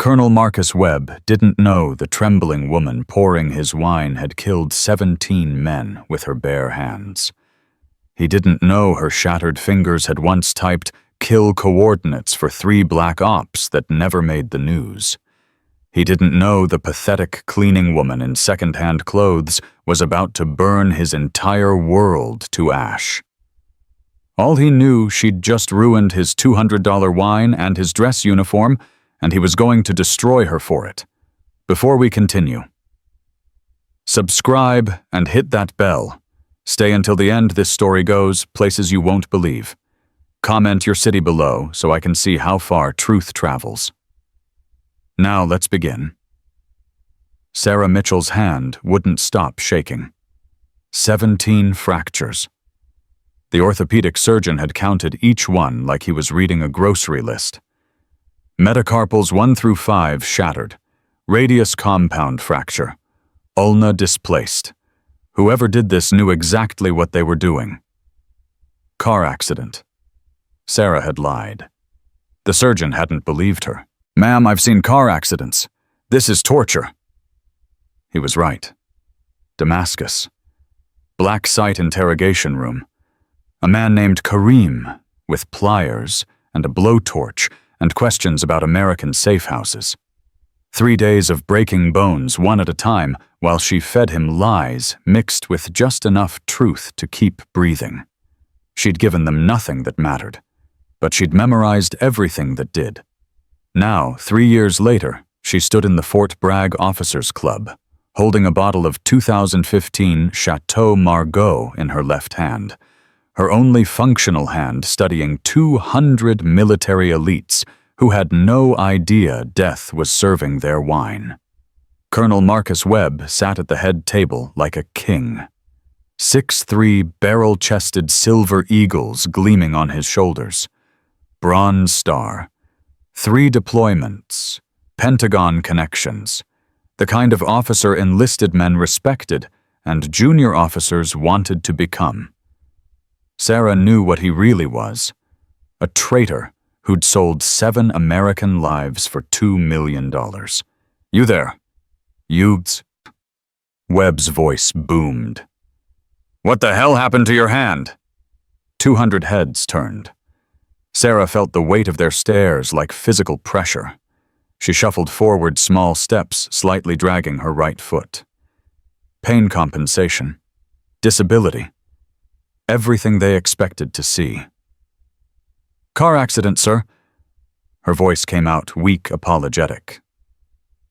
Colonel Marcus Webb didn't know the trembling woman pouring his wine had killed 17 men with her bare hands. He didn't know her shattered fingers had once typed kill coordinates for 3 black ops that never made the news. He didn't know the pathetic cleaning woman in second-hand clothes was about to burn his entire world to ash. All he knew, she'd just ruined his $200 wine and his dress uniform, and he was going to destroy her for it. Before we continue, subscribe and hit that bell. Stay until the end. This story goes places you won't believe. Comment your city below so I can see how far truth travels. Now let's begin. Sarah Mitchell's hand wouldn't stop shaking. 17 fractures. The orthopedic surgeon had counted each one like he was reading a grocery list. Metacarpals 1 through 5 shattered. Radius compound fracture. Ulna displaced. Whoever did this knew exactly what they were doing. Car accident. Sarah had lied. The surgeon hadn't believed her. "Ma'am, I've seen car accidents. This is torture." He was right. Damascus. Blacksite interrogation room. A man named Kareem, with pliers and a blowtorch and questions about American safe houses. 3 days of breaking bones one at a time while she fed him lies mixed with just enough truth to keep breathing. She'd given them nothing that mattered, but she'd memorized everything that did. Now, 3 years later, she stood in the Fort Bragg Officers Club, holding a bottle of 2015 Chateau Margaux in her left hand, her only functional hand studying 200 military elites who had no idea death was serving their wine. Colonel Marcus Webb sat at the head table like a king. 6'3" barrel-chested silver eagles gleaming on his shoulders. Bronze Star. 3 deployments. Pentagon connections. The kind of officer enlisted men respected and junior officers wanted to become. Sarah knew what he really was. A traitor who'd sold 7 American lives for $2 million. "You there? Youths?" Webb's voice boomed. "What the hell happened to your hand?" 200 heads turned. Sarah felt the weight of their stares like physical pressure. She shuffled forward small steps, slightly dragging her right foot. Pain compensation. Disability. Everything they expected to see. "Car accident, sir." Her voice came out weak, apologetic.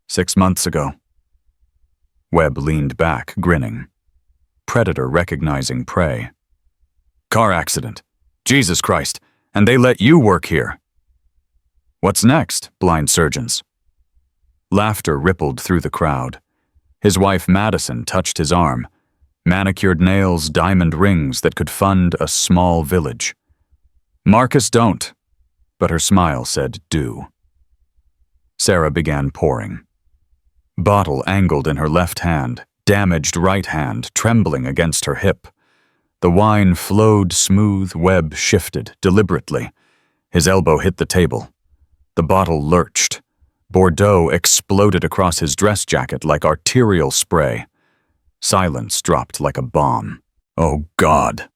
6 months ago. Webb leaned back, grinning. Predator recognizing prey. "Car accident. Jesus Christ. And they let you work here." "What's next, blind surgeons?" Laughter rippled through the crowd. His wife Madison touched his arm. Manicured nails, diamond rings that could fund a small village. "Marcus, don't." But her smile said, "Do." Sarah began pouring. Bottle angled in her left hand, damaged right hand trembling against her hip. The wine flowed smooth. Webb shifted, deliberately. His elbow hit the table. The bottle lurched. Bordeaux exploded across his dress jacket like arterial spray. Silence dropped like a bomb. "Oh, God."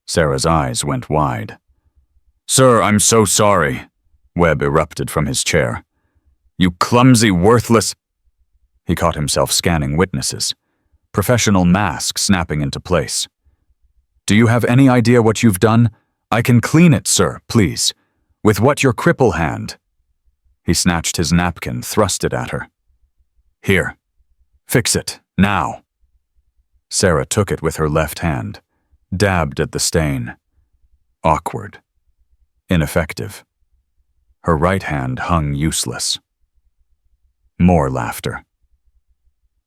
Sarah's eyes went wide. "Sir, I'm so sorry," Webb erupted from his chair. "You clumsy, worthless—" He caught himself scanning witnesses. Professional mask snapping into place. "Do you have any idea what you've done? I can clean it, sir, please. With what your cripple hand?" He snatched his napkin, thrust it at her. "Here. Fix it, now." Sarah took it with her left hand, dabbed at the stain. Awkward. Ineffective. Her right hand hung useless. More laughter.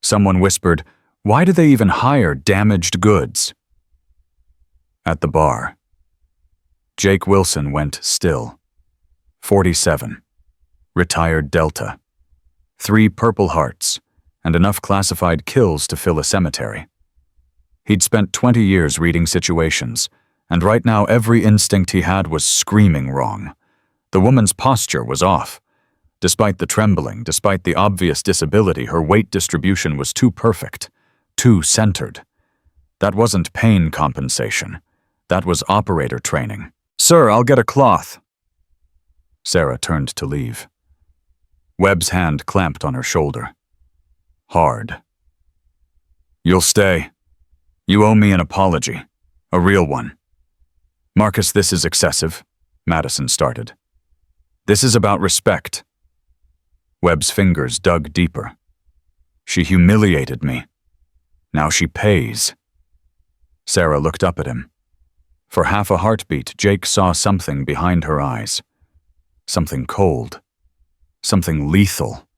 Someone whispered, "Why do they even hire damaged goods?" At the bar. Jake Wilson went still. 47. Retired Delta. 3 Purple Hearts, and enough classified kills to fill a cemetery. He'd spent 20 years reading situations, and right now every instinct he had was screaming wrong. The woman's posture was off. Despite the trembling, despite the obvious disability, her weight distribution was too perfect, too centered. That wasn't pain compensation. That was operator training. "Sir, I'll get a cloth." Sarah turned to leave. Webb's hand clamped on her shoulder. Hard. "You'll stay. You owe me an apology. A real one." "Marcus, this is excessive," Madison started. "This is about respect." Webb's fingers dug deeper. "She humiliated me. Now she pays." Sarah looked up at him. For half a heartbeat, Jake saw something behind her eyes. Something cold. Something lethal.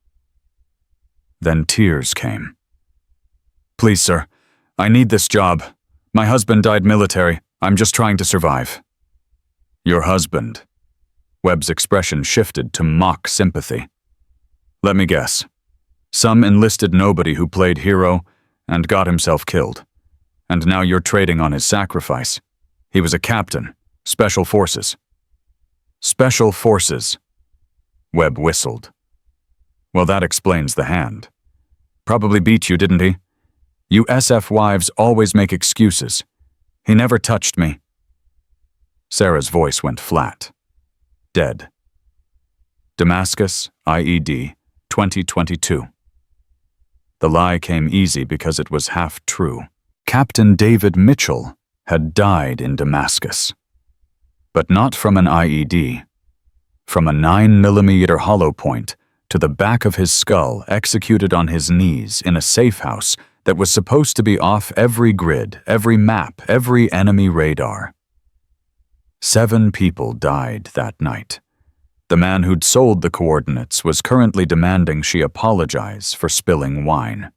Then tears came. "Please, sir, I need this job. My husband died military. I'm just trying to survive." "Your husband?" Webb's expression shifted to mock sympathy. "Let me guess. Some enlisted nobody who played hero and got himself killed. And now you're trading on his sacrifice. He was a captain. Special Forces." "Special Forces." Webb whistled. "Well, that explains the hand. Probably beat you, didn't he? You SF wives always make excuses. He never touched me." Sarah's voice went flat. Dead. Damascus, IED, 2022. The lie came easy because it was half true. Captain David Mitchell had died in Damascus. But not from an IED. From a 9mm hollow point to the back of his skull, executed on his knees in a safe house that was supposed to be off every grid, every map, every enemy radar. 7 people died that night. The man who'd sold the coordinates was currently demanding she apologize for spilling wine.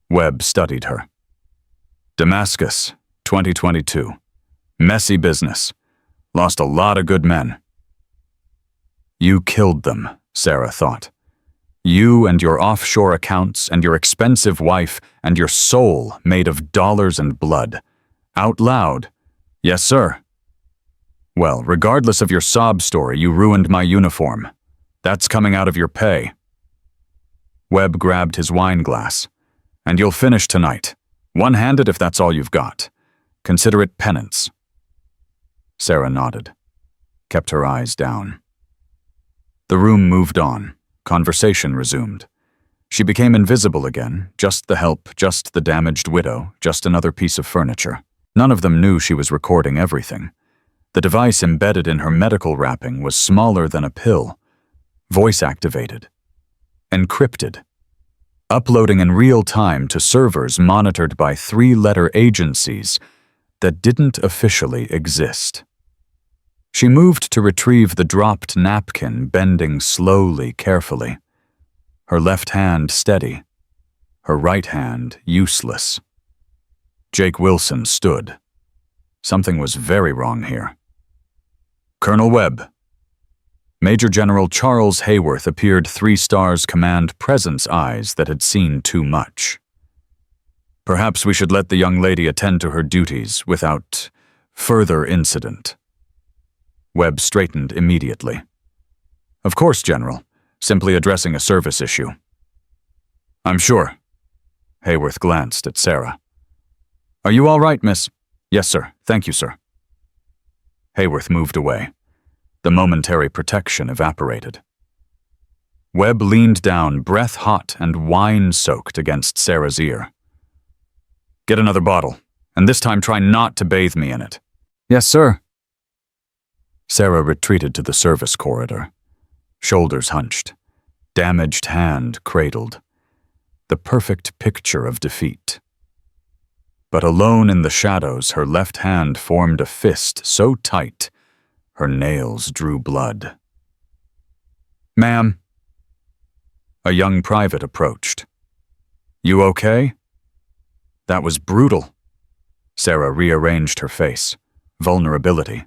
Webb studied her. Damascus, 2022. Messy business. Lost a lot of good men. You killed them, Sarah thought. You and your offshore accounts and your expensive wife and your soul made of dollars and blood. Out loud. Yes, sir. Well, regardless of your sob story, you ruined my uniform. That's coming out of your pay. Webb grabbed his wine glass. And you'll finish tonight. One-handed if that's all you've got. Consider it penance. Sarah nodded, kept her eyes down. The room moved on. Conversation resumed. She became invisible again, just the help, just the damaged widow, just another piece of furniture. None of them knew she was recording everything. The device embedded in her medical wrapping was smaller than a pill, voice-activated, encrypted, uploading in real time to servers monitored by 3-letter agencies that didn't officially exist. She moved to retrieve the dropped napkin, bending slowly, carefully. Her left hand steady, her right hand useless. Jake Wilson stood. Something was very wrong here. Colonel Webb. Major General Charles Hayworth appeared 3 stars command presence eyes that had seen too much. Perhaps we should let the young lady attend to her duties without further incident. Webb straightened immediately. Of course, General. Simply addressing a service issue. I'm sure. Hayworth glanced at Sarah. Are you all right, miss? Yes, sir. Thank you, sir. Hayworth moved away. The momentary protection evaporated. Webb leaned down, breath hot and wine-soaked against Sarah's ear. Get another bottle, and this time try not to bathe me in it. Yes, sir. Sarah retreated to the service corridor. Shoulders hunched, damaged hand cradled. The perfect picture of defeat. But alone in the shadows, her left hand formed a fist so tight, her nails drew blood. Ma'am. A young private approached. You okay? That was brutal. Sarah rearranged her face. Vulnerability.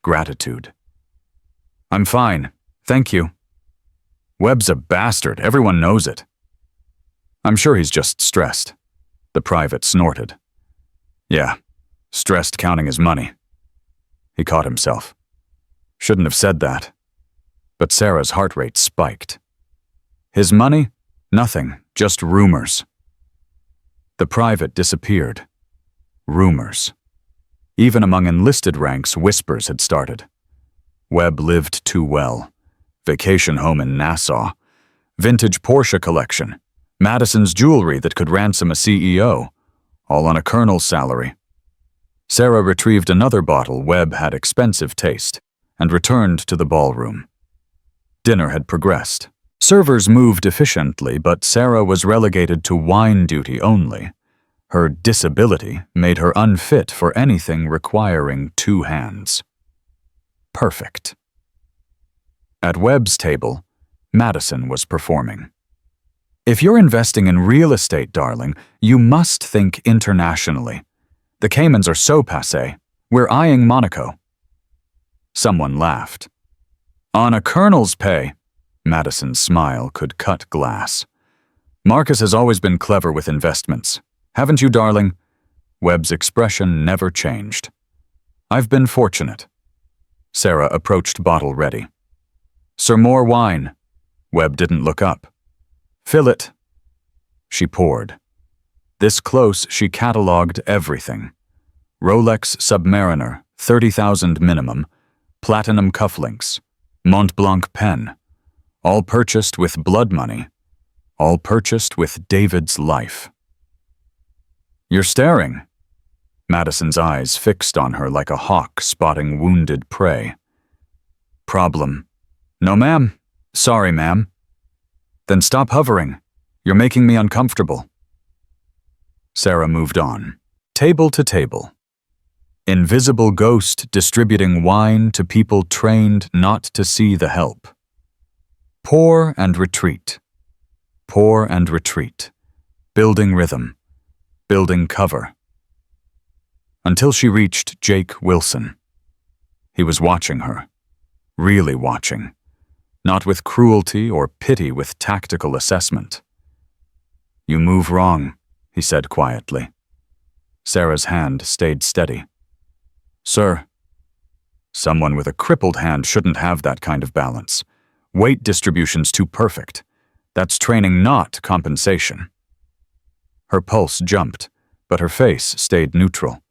Gratitude. I'm fine. Thank you. Webb's a bastard. Everyone knows it. I'm sure he's just stressed. The private snorted. Yeah, stressed counting his money. He caught himself. Shouldn't have said that. But Sarah's heart rate spiked. His money? Nothing, just rumors. The private disappeared. Rumors. Even among enlisted ranks, whispers had started. Webb lived too well. Vacation home in Nassau. Vintage Porsche collection. Madison's jewelry that could ransom a CEO. All on a colonel's salary. Sarah retrieved another bottle Webb had expensive taste and returned to the ballroom. Dinner had progressed. Servers moved efficiently, but Sarah was relegated to wine duty only. Her disability made her unfit for anything requiring two hands. Perfect. At Webb's table, Madison was performing. If you're investing in real estate, darling, you must think internationally. The Caymans are so passé. We're eyeing Monaco. Someone laughed. On a colonel's pay. Madison's smile could cut glass. Marcus has always been clever with investments. Haven't you, darling? Webb's expression never changed. I've been fortunate. Sarah approached bottle ready. Sir, more wine. Webb didn't look up. Fill it. She poured. This close, she catalogued everything. Rolex Submariner, 30,000 minimum, platinum cufflinks, Mont Blanc pen, all purchased with blood money, all purchased with David's life. You're staring. Madison's eyes fixed on her like a hawk spotting wounded prey. Problem. No, ma'am. Sorry, ma'am. Then stop hovering. You're making me uncomfortable. Sarah moved on, table to table. Invisible ghost distributing wine to people trained not to see the help. Pour and retreat. Pour and retreat. Building rhythm. Building cover. Until she reached Jake Wilson. He was watching her. Really watching. Not with cruelty or pity, with tactical assessment. You move wrong, he said quietly. Sarah's hand stayed steady. Sir. Someone with a crippled hand shouldn't have that kind of balance. Weight distribution's too perfect. That's training, not compensation. Her pulse jumped, but her face stayed neutral.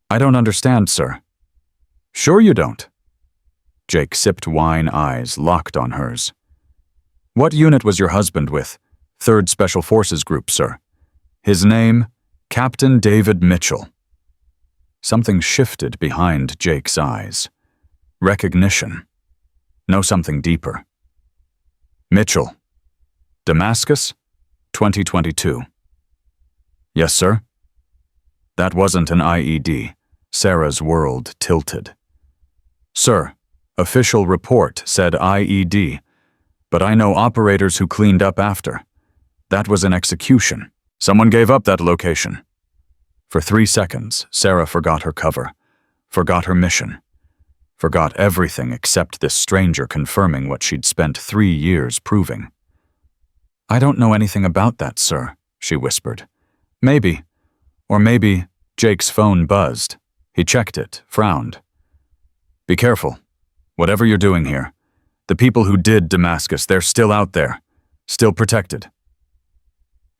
I don't understand, sir. Sure you don't. Jake sipped wine, eyes locked on hers. What unit was your husband with? 3rd Special Forces Group, sir. His name, Captain David Mitchell. Something shifted behind Jake's eyes. Recognition. Know something deeper. Mitchell. Damascus, 2022. Yes, sir. That wasn't an IED. Sarah's world tilted. Sir, official report said IED, but I know operators who cleaned up after. That was an execution. Someone gave up that location. For 3 seconds, Sarah forgot her cover, forgot her mission, forgot everything except this stranger confirming what she'd spent 3 years proving. I don't know anything about that, sir, she whispered. Maybe. Or maybe Jake's phone buzzed. He checked it, frowned. Be careful. Whatever you're doing here. The people who did Damascus, they're still out there. Still protected.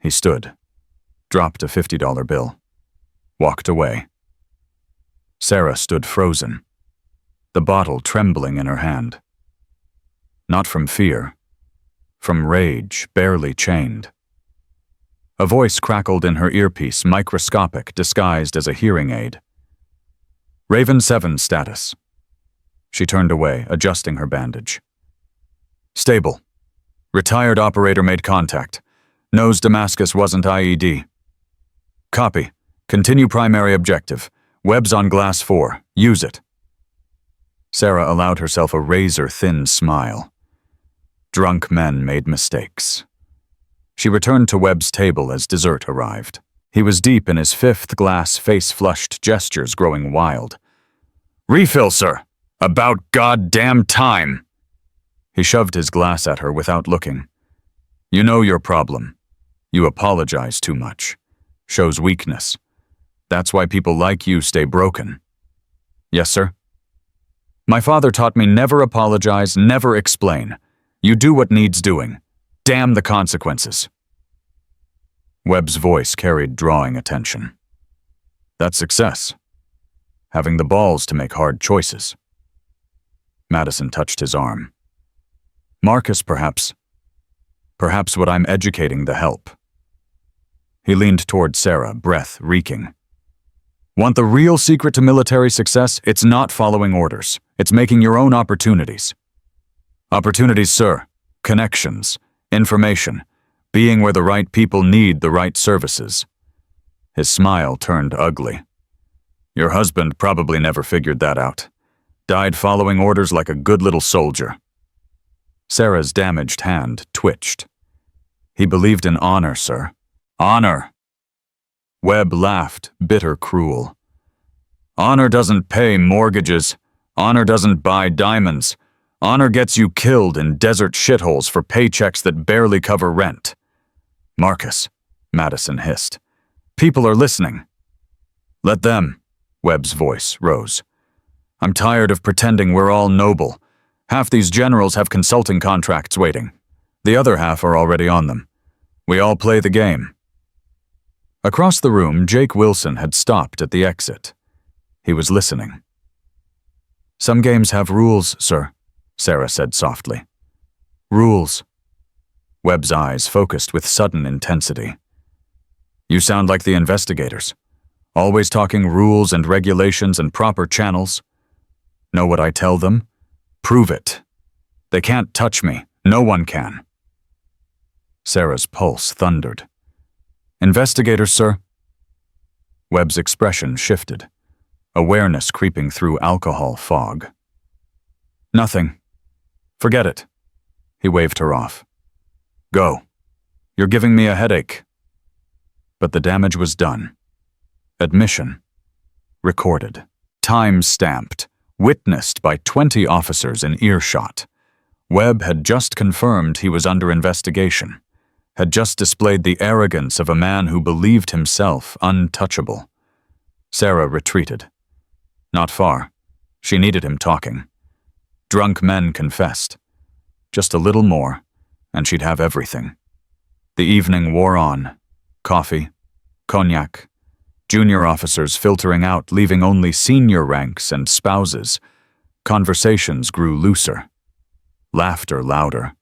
He stood, dropped a $50 bill, walked away. Sarah stood frozen, the bottle trembling in her hand. Not from fear, from rage, barely chained. A voice crackled in her earpiece, microscopic, disguised as a hearing aid. Raven 7 status. She turned away, adjusting her bandage. Stable. Retired operator made contact. Knows Damascus wasn't IED. Copy. Continue primary objective. Webb's on glass 4. Use it. Sarah allowed herself a razor-thin smile. Drunk men made mistakes. She returned to Webb's table as dessert arrived. He was deep in his 5th glass, face-flushed gestures growing wild. Refill, sir. About goddamn time. He shoved his glass at her without looking. You know your problem. You apologize too much. Shows weakness. That's why people like you stay broken. Yes, sir? My father taught me never apologize, never explain. You do what needs doing. Damn the consequences. Webb's voice carried drawing attention. That's success. Having the balls to make hard choices. Madison touched his arm. Marcus, perhaps. Perhaps what I'm educating the help. He leaned toward Sarah, breath reeking. Want the real secret to military success? It's not following orders. It's making your own opportunities. Opportunities, sir. Connections. Information. Being where the right people need the right services. His smile turned ugly. Your husband probably never figured that out. Died following orders like a good little soldier. Sarah's damaged hand twitched. He believed in honor, sir. Honor. Webb laughed, bitter, cruel. Honor doesn't pay mortgages. Honor doesn't buy diamonds. Honor gets you killed in desert shitholes for paychecks that barely cover rent. Marcus, Madison hissed. People are listening. Let them. Webb's voice rose. I'm tired of pretending we're all noble. Half these generals have consulting contracts waiting. The other half are already on them. We all play the game. Across the room, Jake Wilson had stopped at the exit. He was listening. Some games have rules, sir, Sarah said softly. Rules. Webb's eyes focused with sudden intensity. You sound like the investigators. Always talking rules and regulations and proper channels. Know what I tell them? Prove it. They can't touch me. No one can. Sarah's pulse thundered. Investigators, sir. Webb's expression shifted, awareness creeping through alcohol fog. Nothing. Forget it. He waved her off. Go. You're giving me a headache. But the damage was done. Admission. Recorded. Time stamped. Witnessed by 20 officers in earshot. Webb had just confirmed he was under investigation. Had just displayed the arrogance of a man who believed himself untouchable. Sarah retreated. Not far. She needed him talking. Drunk men confessed. Just a little more, and she'd have everything. The evening wore on. Coffee, cognac, junior officers filtering out, leaving only senior ranks and spouses. Conversations grew looser. Laughter louder.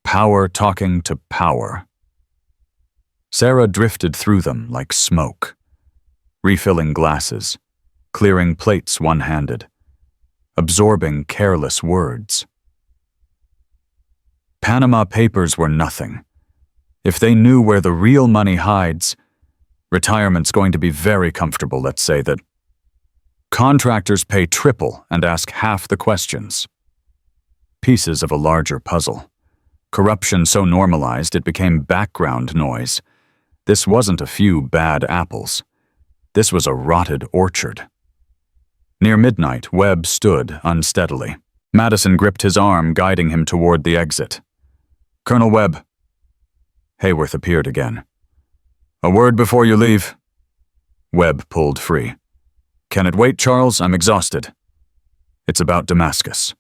Power talking to power. Sarah drifted through them like smoke. Refilling glasses, clearing plates one-handed, absorbing careless words. Panama Papers were nothing. If they knew where the real money hides, retirement's going to be very comfortable, let's say that. Contractors pay triple and ask half the questions. Pieces of a larger puzzle. Corruption so normalized it became background noise. This wasn't a few bad apples. This was a rotted orchard. Near midnight, Webb stood unsteadily. Madison gripped his arm, guiding him toward the exit. Colonel Webb. Hayworth appeared again. A word before you leave. Webb pulled free. Can it wait, Charles? I'm exhausted. It's about Damascus.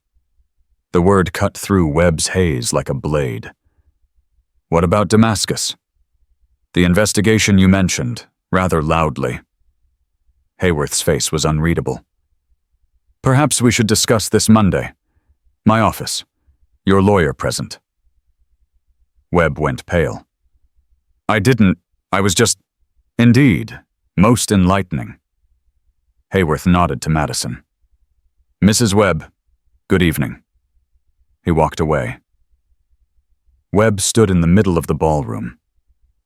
The word cut through Webb's haze like a blade. What about Damascus? The investigation you mentioned, rather loudly. Hayworth's face was unreadable. Perhaps we should discuss this Monday. My office. Your lawyer present. Webb went pale. I was just... Indeed, most enlightening. Hayworth nodded to Madison. Mrs. Webb, good evening. He walked away. Webb stood in the middle of the ballroom,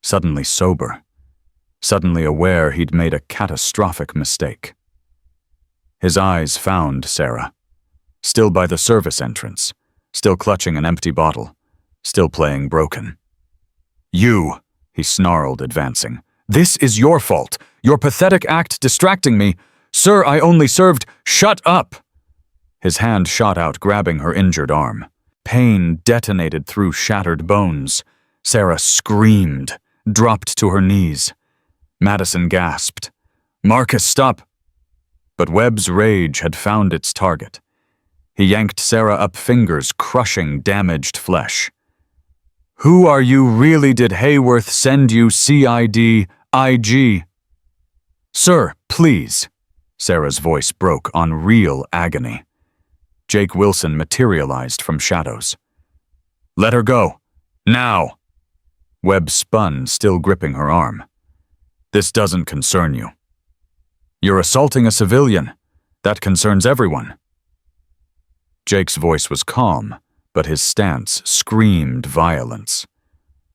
suddenly sober, suddenly aware he'd made a catastrophic mistake. His eyes found Sarah, still by the service entrance, still clutching an empty bottle, still playing broken. You, he snarled, advancing. This is your fault. Your pathetic act distracting me. Sir, I only served. Shut up! His hand shot out, grabbing her injured arm. Pain detonated through shattered bones. Sarah screamed, dropped to her knees. Madison gasped. Marcus, stop! But Webb's rage had found its target. He yanked Sarah up, fingers crushing damaged flesh. "Who are you really? Did Hayworth send you CID, IG?" "Sir, please." Sarah's voice broke on real agony. Jake Wilson materialized from shadows. "Let her go. Now!" Webb spun, still gripping her arm. "This doesn't concern you. You're assaulting a civilian. That concerns everyone." Jake's voice was calm, but his stance screamed violence.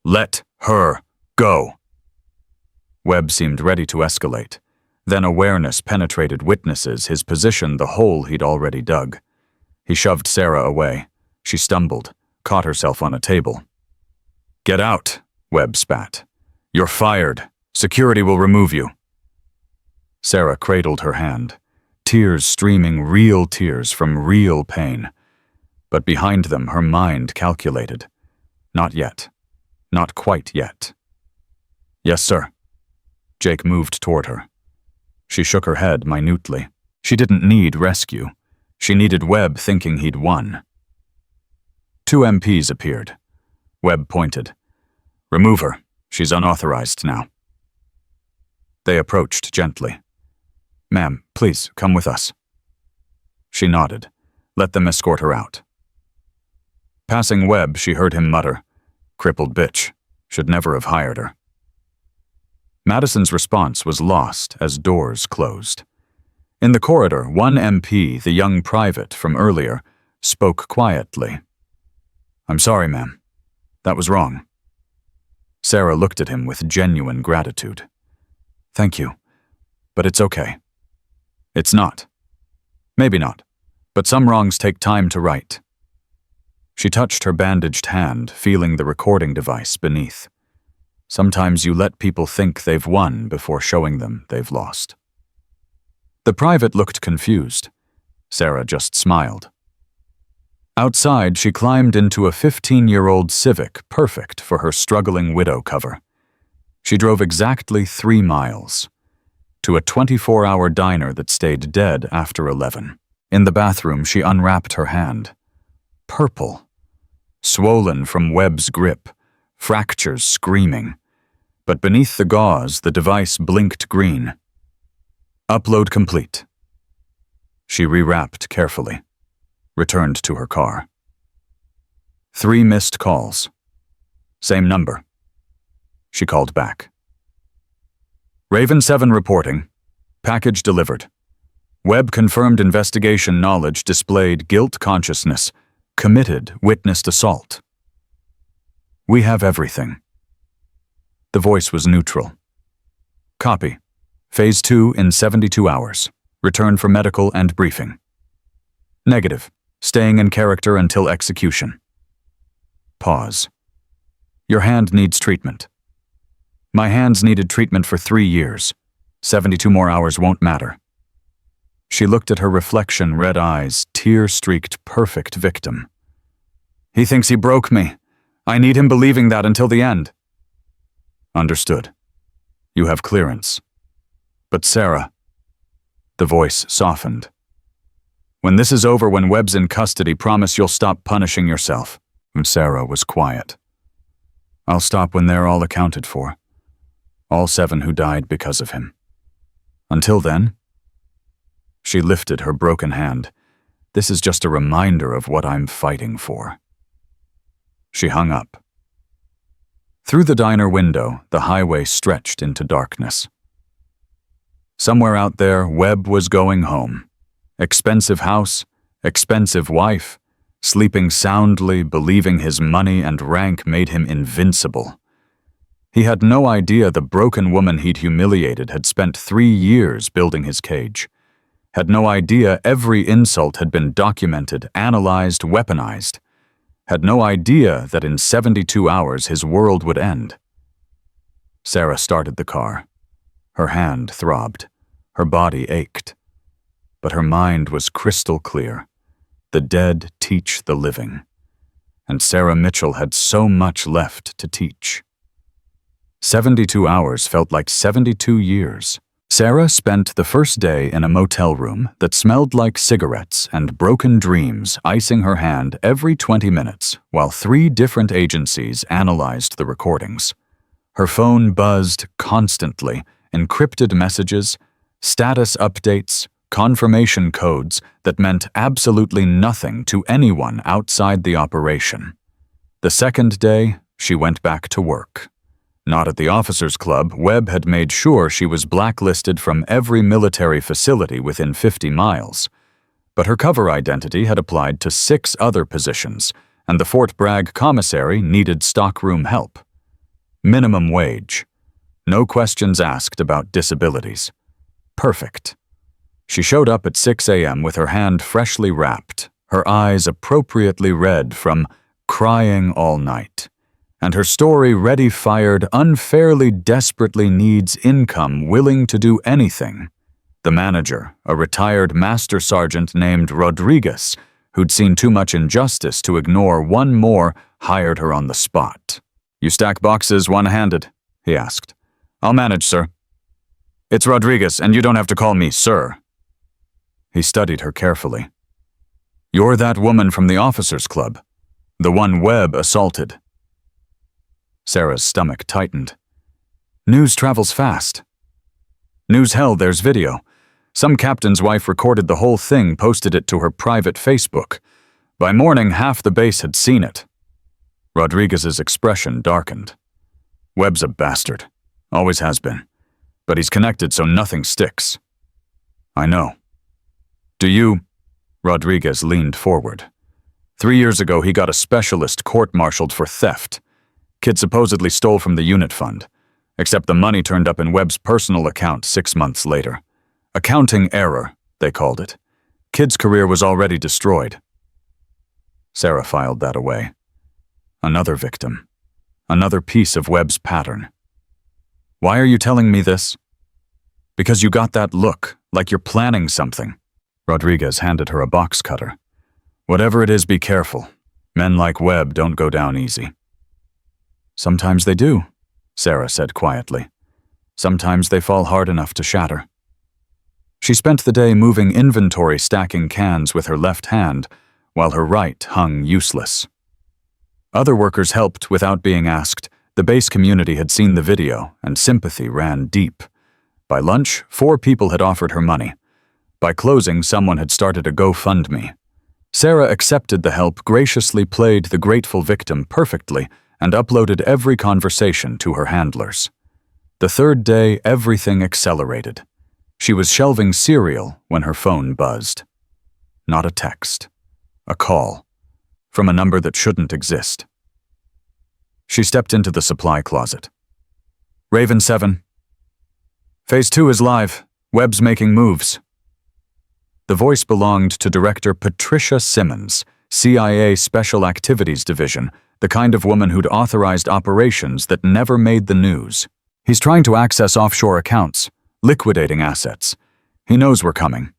"Let her go." Webb seemed ready to escalate. Then awareness penetrated witnesses, his position the hole he'd already dug. He shoved Sarah away. She stumbled, caught herself on a table. "Get out," Webb spat. "You're fired. Security will remove you." Sarah cradled her hand, tears streaming, real tears from real pain. But behind them, her mind calculated. Not yet. Not quite yet. "Yes, sir." Jake moved toward her. She shook her head minutely. She didn't need rescue. She needed Webb thinking he'd won. 2 MPs appeared. Webb pointed. "Remove her. She's unauthorized now." They approached gently. "Ma'am, please, come with us." She nodded. Let them escort her out. Passing Webb, she heard him mutter, "Crippled bitch. Should never have hired her." Madison's response was lost as doors closed. In the corridor, one MP, the young private from earlier, spoke quietly. "I'm sorry, ma'am. That was wrong." Sarah looked at him with genuine gratitude. "Thank you, but it's okay." "It's not. Maybe not, but some wrongs take time to right." She touched her bandaged hand, feeling the recording device beneath. Sometimes you let people think they've won before showing them they've lost. The private looked confused. Sarah just smiled. Outside, she climbed into a 15-year-old Civic, perfect for her struggling widow cover. She drove exactly 3 miles. To a 24-hour diner that stayed dead after 11. In the bathroom, she unwrapped her hand. Purple. Swollen from Webb's grip. Fractures screaming. But beneath the gauze, the device blinked green. Upload complete. She rewrapped carefully. Returned to her car. 3 missed calls. Same number. She called back. Raven 7 reporting. Package delivered. Webb confirmed investigation knowledge displayed guilt consciousness. Committed witnessed assault. We have everything. The voice was neutral. Copy. Phase 2 in 72 hours. Return for medical and briefing. Negative. Staying in character until execution. Pause. Your hand needs treatment. My hands needed treatment for 3 years. 72 more hours won't matter. She looked at her reflection, red eyes, tear-streaked, perfect victim. He thinks he broke me. I need him believing that until the end. Understood. You have clearance. But Sarah... The voice softened. When this is over, when Webb's in custody, promise you'll stop punishing yourself. Sarah was quiet. I'll stop when they're all accounted for. All 7 who died because of him. Until then... She lifted her broken hand. This is just a reminder of what I'm fighting for. She hung up. Through the diner window, the highway stretched into darkness. Somewhere out there, Webb was going home. Expensive house, expensive wife, sleeping soundly, believing his money and rank made him invincible. He had no idea the broken woman he'd humiliated had spent 3 years building his cage. Had no idea every insult had been documented, analyzed, weaponized. Had no idea that in 72 hours his world would end. Sarah started the car. Her hand throbbed. Her body ached. But her mind was crystal clear. The dead teach the living. And Sarah Mitchell had so much left to teach. 72 hours felt like 72 years. Sarah spent the first day in a motel room that smelled like cigarettes and broken dreams icing her hand every 20 minutes while 3 different agencies analyzed the recordings. Her phone buzzed constantly, encrypted messages, status updates, confirmation codes that meant absolutely nothing to anyone outside the operation. The second day, she went back to work. Not at the officers' club, Webb had made sure she was blacklisted from every military facility within 50 miles. But her cover identity had applied to 6 other positions, and the Fort Bragg commissary needed stockroom help. Minimum wage. No questions asked about disabilities. Perfect. She showed up at 6 a.m. with her hand freshly wrapped, her eyes appropriately red from crying all night, and her story ready-fired, unfairly desperately needs income willing to do anything. The manager, a retired master sergeant named Rodriguez, who'd seen too much injustice to ignore one more, hired her on the spot. "You stack boxes one-handed?" he asked. "I'll manage, sir." "It's Rodriguez, and you don't have to call me sir." He studied her carefully. "You're that woman from the officers' club, the one Webb assaulted." Sarah's stomach tightened. "News travels fast." "News hell, there's video. Some captain's wife recorded the whole thing, posted it to her private Facebook. By morning, half the base had seen it." Rodriguez's expression darkened. "Webb's a bastard. Always has been. But he's connected so nothing sticks." "I know." "Do you—" Rodriguez leaned forward. 3 years ago, he got a specialist court-martialed for theft. Kid supposedly stole from the unit fund, except the money turned up in Webb's personal account 6 months later. Accounting error, they called it. Kid's career was already destroyed. Sarah filed that away. Another victim. Another piece of Webb's pattern. "Why are you telling me this?" "Because you got that look, like you're planning something." Rodriguez handed her a box cutter. "Whatever it is, be careful. Men like Webb don't go down easy." "Sometimes they do," Sarah said quietly. "Sometimes they fall hard enough to shatter." She spent the day moving inventory stacking cans with her left hand, while her right hung useless. Other workers helped without being asked. The base community had seen the video, and sympathy ran deep. By lunch, 4 people had offered her money. By closing, someone had started a GoFundMe. Sarah accepted the help, graciously played the grateful victim perfectly, and uploaded every conversation to her handlers. The third day, everything accelerated. She was shelving cereal when her phone buzzed. Not a text. A call. From a number that shouldn't exist. She stepped into the supply closet. "Raven 7. Phase 2 is live. Webb's making moves." The voice belonged to Director Patricia Simmons, CIA Special Activities Division, the kind of woman who'd authorized operations that never made the news. "He's trying to access offshore accounts, liquidating assets. He knows we're coming."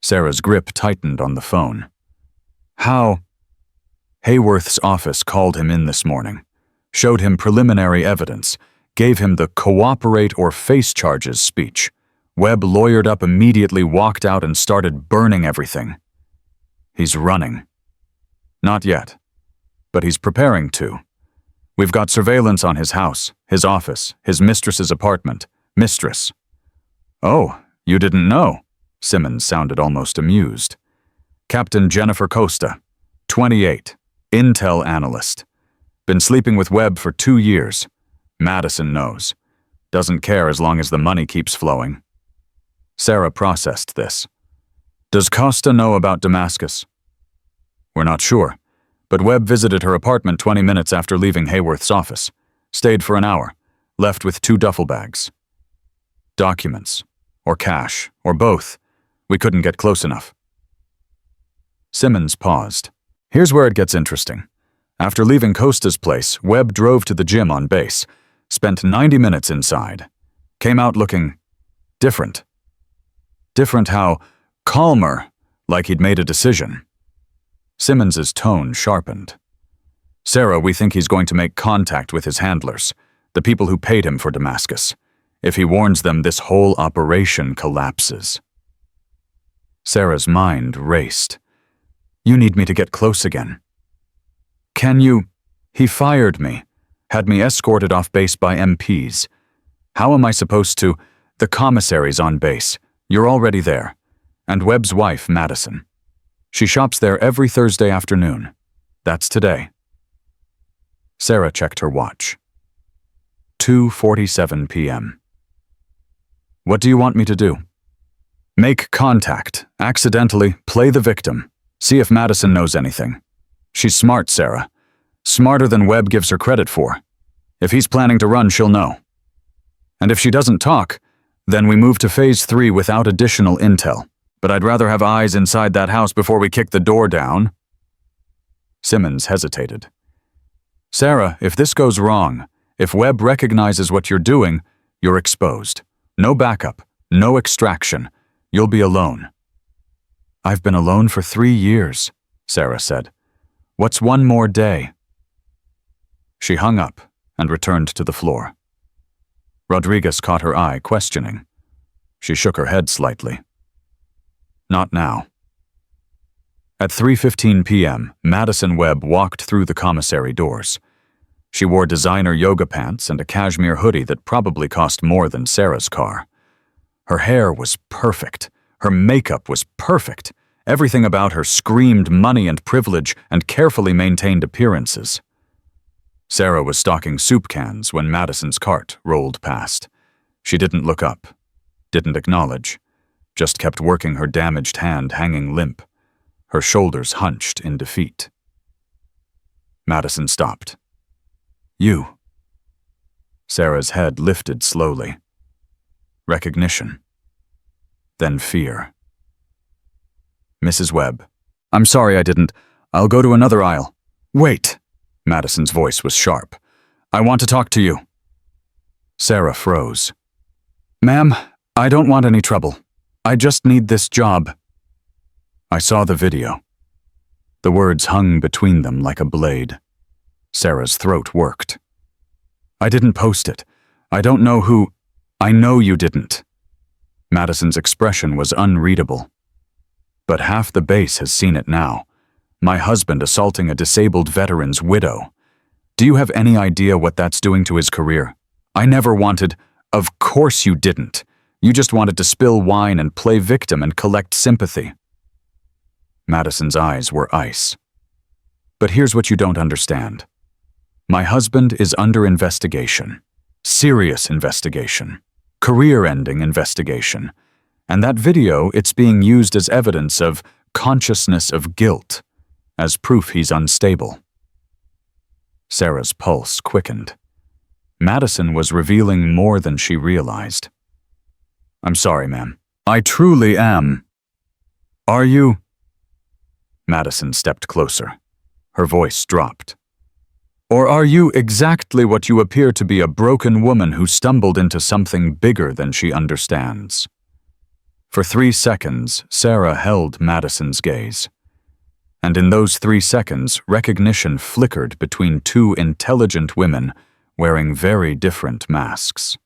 Sarah's grip tightened on the phone. "How?" Hayworth's office called him in this morning, showed him preliminary evidence, gave him the cooperate or face charges speech. Webb lawyered up immediately, walked out, and started burning everything. "He's running." "Not yet. But he's preparing to. We've got surveillance on his house, his office, his mistress's apartment. Mistress." "Oh, you didn't know?" Simmons sounded almost amused. "Captain Jennifer Costa, 28, Intel analyst. Been sleeping with Webb for 2 years. Madison knows. Doesn't care as long as the money keeps flowing." Sarah processed this. "Does Costa know about Damascus?" "We're not sure, but Webb visited her apartment 20 minutes after leaving Hayworth's office. Stayed for an hour, left with 2 duffel bags. Documents, or cash, or both. We couldn't get close enough." Simmons paused. "Here's where it gets interesting. After leaving Costa's place, Webb drove to the gym on base, spent 90 minutes inside. Came out looking different. Different how? Calmer, like he'd made a decision." Simmons's tone sharpened. "Sarah, we think he's going to make contact with his handlers, the people who paid him for Damascus. If he warns them, this whole operation collapses. Sarah's mind raced. You need me to get close again. Can you? He fired me, had me escorted off base by MPs. How am I supposed to? The commissary's on base. You're already there. And Webb's wife, Madison. She shops there every Thursday afternoon. That's today. Sarah checked her watch. 2:47 p.m. What do you want me to do? Make contact. Accidentally play the victim. See if Madison knows anything. She's smart, Sarah. Smarter than Webb gives her credit for. If he's planning to run, she'll know. And if she doesn't talk, then we move to phase 3 without additional intel. But I'd rather have eyes inside that house before we kick the door down. Simmons hesitated. Sarah, if this goes wrong, if Webb recognizes what you're doing, you're exposed. No backup, no extraction. You'll be alone. I've been alone for 3 years, Sarah said. What's one more day? She hung up and returned to the floor. Rodriguez caught her eye, questioning. She shook her head slightly. Not now. At 3:15 p.m., Madison Webb walked through the commissary doors. She wore designer yoga pants and a cashmere hoodie that probably cost more than Sarah's car. Her hair was perfect. Her makeup was perfect. Everything about her screamed money and privilege and carefully maintained appearances. Sarah was stocking soup cans when Madison's cart rolled past. She didn't look up, didn't acknowledge, just kept working her damaged hand hanging limp, her shoulders hunched in defeat. Madison stopped. You. Sarah's head lifted slowly. Recognition. Then fear. Mrs. Webb. I'm sorry I didn't. I'll go to another aisle. Wait. Madison's voice was sharp. I want to talk to you. Sarah froze. Ma'am, I don't want any trouble. I just need this job. I saw the video. The words hung between them like a blade. Sarah's throat worked. I didn't post it. I don't know who. I know you didn't. Madison's expression was unreadable. But half the base has seen it now. My husband assaulting a disabled veteran's widow. Do you have any idea what that's doing to his career? I never wanted. Of course you didn't. You just wanted to spill wine and play victim and collect sympathy. Madison's eyes were ice. But here's what you don't understand. My husband is under investigation. Serious investigation. Career-ending investigation. And that video, it's being used as evidence of consciousness of guilt, as proof he's unstable. Sarah's pulse quickened. Madison was revealing more than she realized. I'm sorry, ma'am. I truly am. Are you? Madison stepped closer. Her voice dropped. Or are you exactly what you appear to be, a broken woman who stumbled into something bigger than she understands? For 3 seconds, Sarah held Madison's gaze. And in those 3 seconds, recognition flickered between 2 intelligent women wearing very different masks.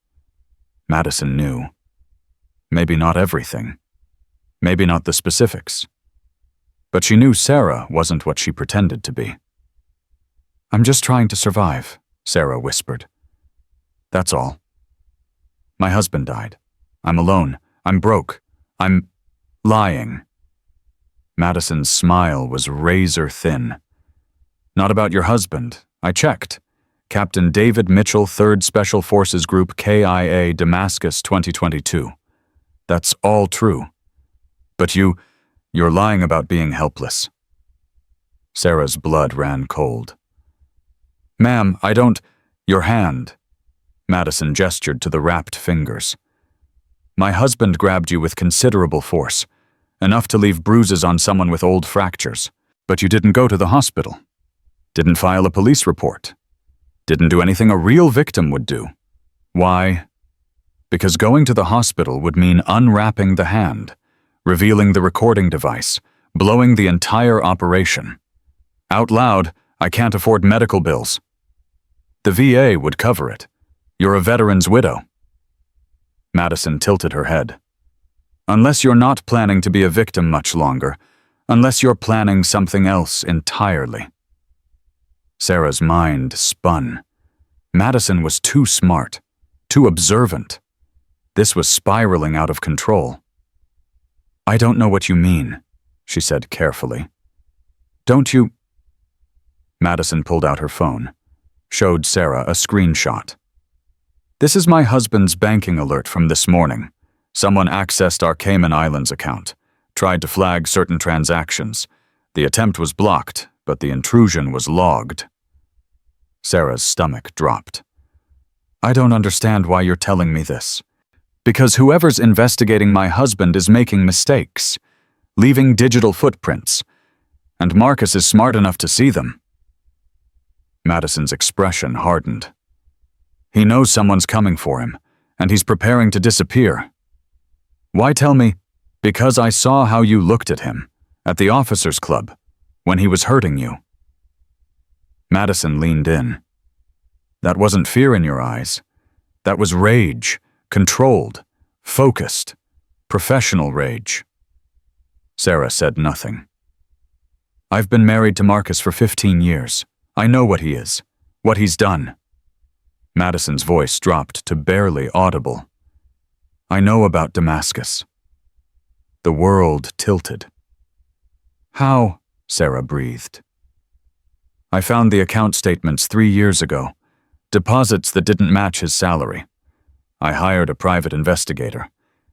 Madison knew. Maybe not everything. Maybe not the specifics. But she knew Sarah wasn't what she pretended to be. I'm just trying to survive, Sarah whispered. That's all. My husband died. I'm alone. I'm broke. I'm lying. Madison's smile was razor thin. Not about your husband. I checked. Captain David Mitchell, 3rd Special Forces Group, KIA, Damascus, 2022. That's all true. But you're lying about being helpless. Sarah's blood ran cold. Ma'am, I don't. Your hand. Madison gestured to the wrapped fingers. My husband grabbed you with considerable force, enough to leave bruises on someone with old fractures. But you didn't go to the hospital. Didn't file a police report. Didn't do anything a real victim would do. Why? Because going to the hospital would mean unwrapping the hand, revealing the recording device, blowing the entire operation. Out loud, I can't afford medical bills. The VA would cover it. You're a veteran's widow. Madison tilted her head. Unless you're not planning to be a victim much longer, unless you're planning something else entirely. Sarah's mind spun. Madison was too smart, too observant. This was spiraling out of control. I don't know what you mean, she said carefully. Don't you? Madison pulled out her phone, showed Sarah a screenshot. This is my husband's banking alert from this morning. Someone accessed our Cayman Islands account, tried to flag certain transactions. The attempt was blocked, but the intrusion was logged. Sarah's stomach dropped. I don't understand why you're telling me this. Because whoever's investigating my husband is making mistakes, leaving digital footprints, and Marcus is smart enough to see them. Madison's expression hardened. He knows someone's coming for him, and he's preparing to disappear. Why tell me? Because I saw how you looked at him, at the officers' club, when he was hurting you. Madison leaned in. That wasn't fear in your eyes. That was rage, controlled, focused, professional rage. Sarah said nothing. I've been married to Marcus for 15 years. I know what he is, what he's done. Madison's voice dropped to barely audible. I know about Damascus. The world tilted. How? Sarah breathed. I found the account statements 3 years ago, deposits that didn't match his salary. I hired a private investigator.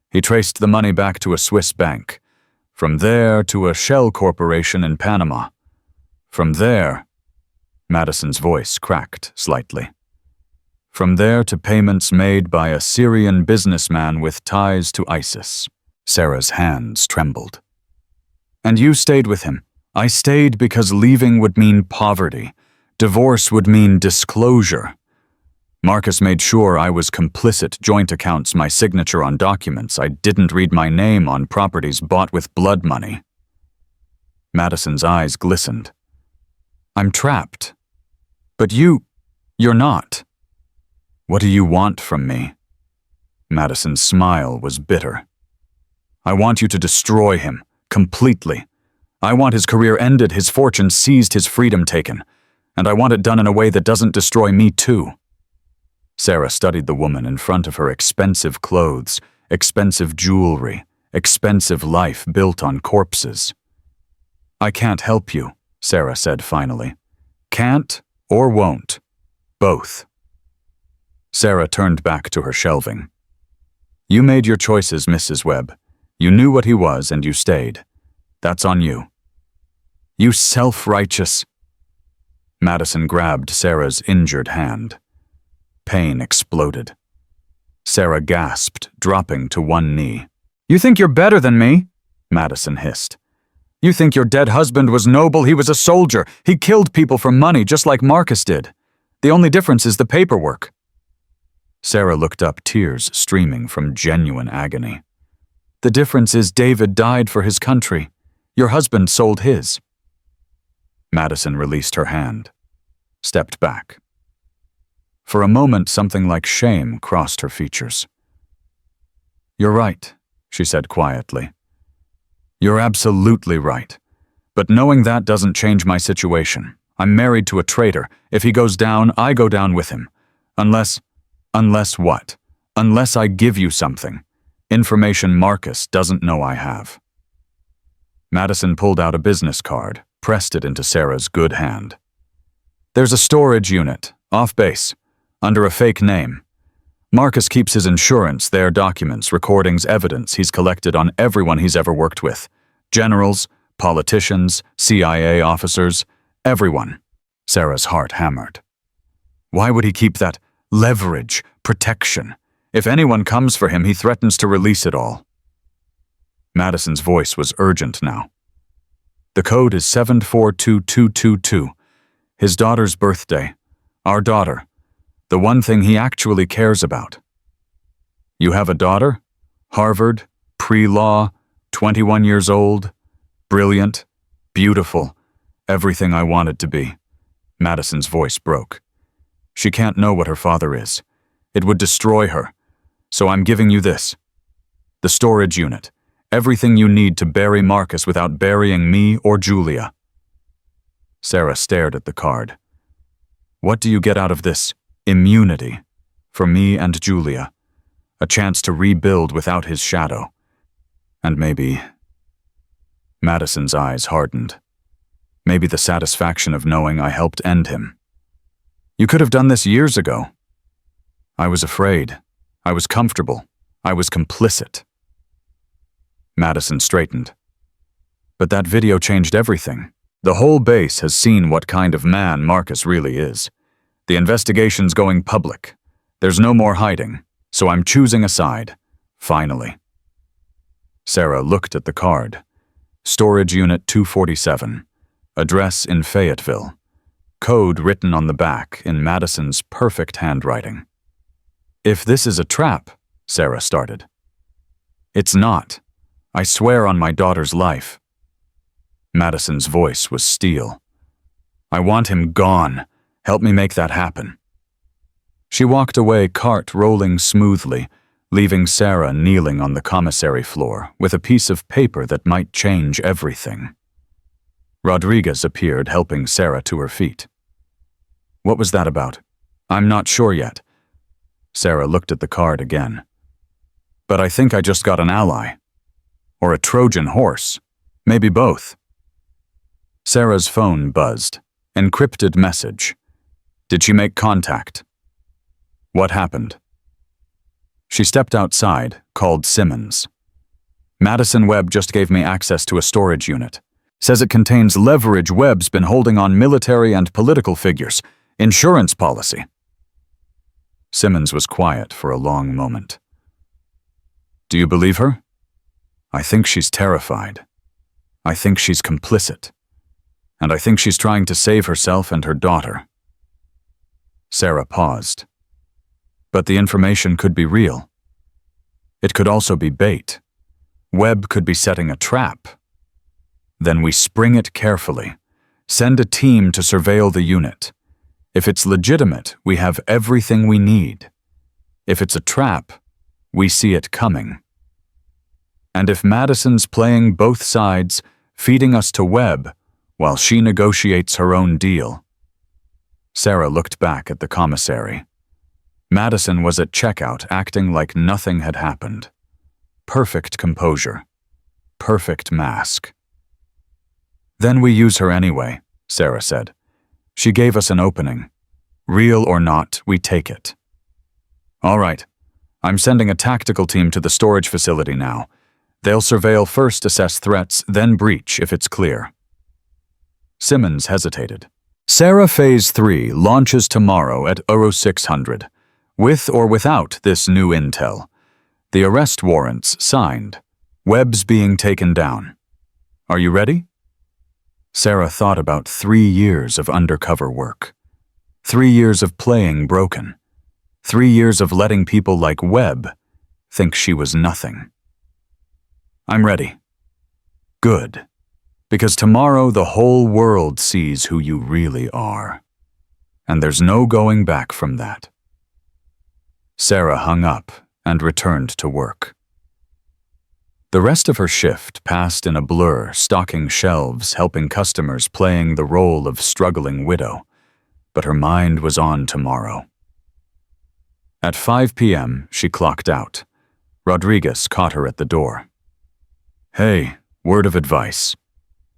He traced the money back to a Swiss bank. From there to a shell corporation in Panama. From there, Madison's voice cracked slightly. From there to payments made by a Syrian businessman with ties to ISIS. Sarah's hands trembled. And you stayed with him. I stayed because leaving would mean poverty. Divorce would mean disclosure. Marcus made sure I was complicit, joint accounts, my signature on documents. I didn't read my name on properties bought with blood money. Madison's eyes glistened. I'm trapped. But you're not. What do you want from me? Madison's smile was bitter. I want you to destroy him, completely. I want his career ended, his fortune seized, his freedom taken. And I want it done in a way that doesn't destroy me too. Sarah studied the woman in front of her. Expensive clothes, expensive jewelry, expensive life built on corpses. I can't help you, Sarah said finally. Can't or won't. Both. Sarah turned back to her shelving. You made your choices, Mrs. Webb. You knew what he was and you stayed. That's on you. You self-righteous. Madison grabbed Sarah's injured hand. Pain exploded. Sarah gasped, dropping to one knee. You think you're better than me? Madison hissed. You think your dead husband was noble? He was a soldier. He killed people for money, just like Marcus did. The only difference is the paperwork. Sarah looked up, tears streaming from genuine agony. The difference is David died for his country. Your husband sold his. Madison released her hand, stepped back. For a moment, something like shame crossed her features. You're right, she said quietly. You're absolutely right. But knowing that doesn't change my situation. I'm married to a traitor. If he goes down, I go down with him. Unless what? Unless I give you something. Information Marcus doesn't know I have. Madison pulled out a business card, pressed it into Sarah's good hand. There's a storage unit, off base, under a fake name. Marcus keeps his insurance, their documents, recordings, evidence he's collected on everyone he's ever worked with. Generals, politicians, CIA officers, everyone. Sarah's heart hammered. Why would he keep that? Leverage, protection. If anyone comes for him, he threatens to release it all. Madison's voice was urgent now. The code is 742222. His daughter's birthday. Our daughter. The one thing he actually cares about. You have a daughter? Harvard, pre-law, 21 years old, brilliant, beautiful, everything I wanted to be. Madison's voice broke. She can't know what her father is. It would destroy her. So I'm giving you this. The storage unit. Everything you need to bury Marcus without burying me or Julia. Sarah stared at the card. What do you get out of this? Immunity. For me and Julia. A chance to rebuild without his shadow. And maybe... Madison's eyes hardened. Maybe the satisfaction of knowing I helped end him. You could have done this years ago. I was afraid. I was comfortable. I was complicit. Madison straightened. But that video changed everything. The whole base has seen what kind of man Marcus really is. The investigation's going public. There's no more hiding, so I'm choosing a side. Finally. Sarah looked at the card. Storage Unit 247. Address in Fayetteville. Code written on the back in Madison's perfect handwriting. If this is a trap, Sarah started. It's not. I swear on my daughter's life. Madison's voice was steel. I want him gone. Help me make that happen. She walked away, cart rolling smoothly, leaving Sarah kneeling on the commissary floor with a piece of paper that might change everything. Rodriguez appeared, helping Sarah to her feet. What was that about? I'm not sure yet. Sarah looked at the card again. But I think I just got an ally. Or a Trojan horse. Maybe both. Sarah's phone buzzed. Encrypted message. Did she make contact? What happened? She stepped outside, called Simmons. Madison Webb just gave me access to a storage unit. Says it contains leverage Webb's been holding on military and political figures. Insurance policy. Simmons was quiet for a long moment. Do you believe her? I think she's terrified. I think she's complicit. And I think she's trying to save herself and her daughter. Sarah paused. But the information could be real. It could also be bait. Webb could be setting a trap. Then we spring it carefully. Send a team to surveil the unit. If it's legitimate, we have everything we need. If it's a trap, we see it coming. And if Madison's playing both sides, feeding us to Webb, while she negotiates her own deal. Sarah looked back at the commissary. Madison was at checkout, acting like nothing had happened. Perfect composure. Perfect mask. Then we use her anyway, Sarah said. She gave us an opening. Real or not, we take it. All right. I'm sending a tactical team to the storage facility now. They'll surveil first, assess threats, then breach if it's clear. Simmons hesitated. Sarah Phase 3 launches tomorrow at 0600, with or without this new intel. The arrest warrants signed. Webb's being taken down. Are you ready? Sarah thought about 3 years of undercover work. 3 years of playing broken. 3 years of letting people like Webb think she was nothing. I'm ready. Good. Because tomorrow the whole world sees who you really are. And there's no going back from that. Sarah hung up and returned to work. The rest of her shift passed in a blur, stocking shelves, helping customers, playing the role of struggling widow. But her mind was on tomorrow. At 5 p.m., she clocked out. Rodriguez caught her at the door. Hey, word of advice.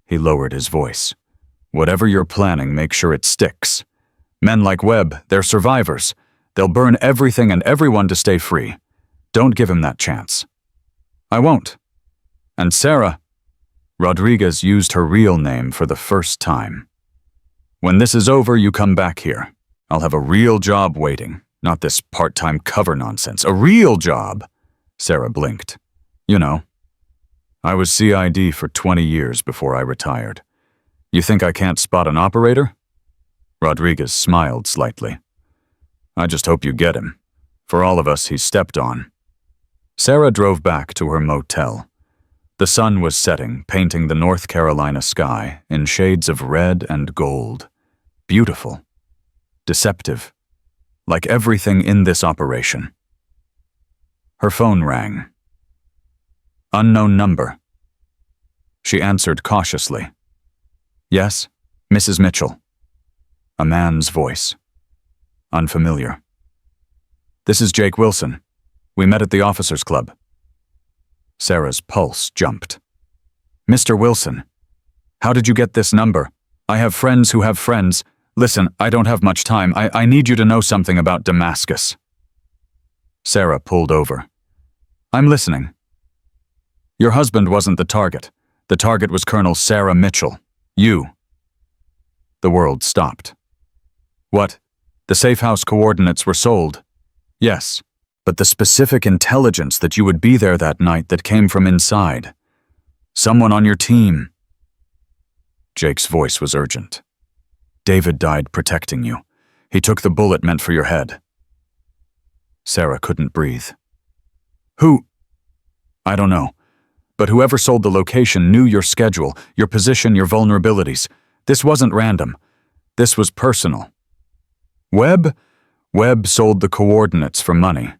He lowered his voice. Whatever you're planning, make sure it sticks. Men like Webb, they're survivors. They'll burn everything and everyone to stay free. Don't give him that chance. I won't. And Sarah, Rodriguez used her real name for the first time. When this is over, you come back here. I'll have a real job waiting, not this part-time cover nonsense. A real job. Sarah blinked. You know. I was CID for 20 years before I retired. You think I can't spot an operator? Rodriguez smiled slightly. I just hope you get him. For all of us, he's stepped on. Sarah drove back to her motel. The sun was setting, painting the North Carolina sky in shades of red and gold. Beautiful. Deceptive. Like everything in this operation. Her phone rang. Unknown number. She answered cautiously. Yes, Mrs. Mitchell. A man's voice. Unfamiliar. This is Jake Wilson. We met at the officers' club. Sarah's pulse jumped. Mr. Wilson, how did you get this number? I have friends who have friends. Listen, I don't have much time. I need you to know something about Damascus. Sarah pulled over. I'm listening. Your husband wasn't the target. The target was Colonel Sarah Mitchell. You. The world stopped. What? The safe house coordinates were sold? Yes, but the specific intelligence that you would be there that night that came from inside. Someone on your team. Jake's voice was urgent. David died protecting you. He took the bullet meant for your head. Sarah couldn't breathe. Who? I don't know. But whoever sold the location knew your schedule, your position, your vulnerabilities. This wasn't random. This was personal. Webb sold the coordinates for money.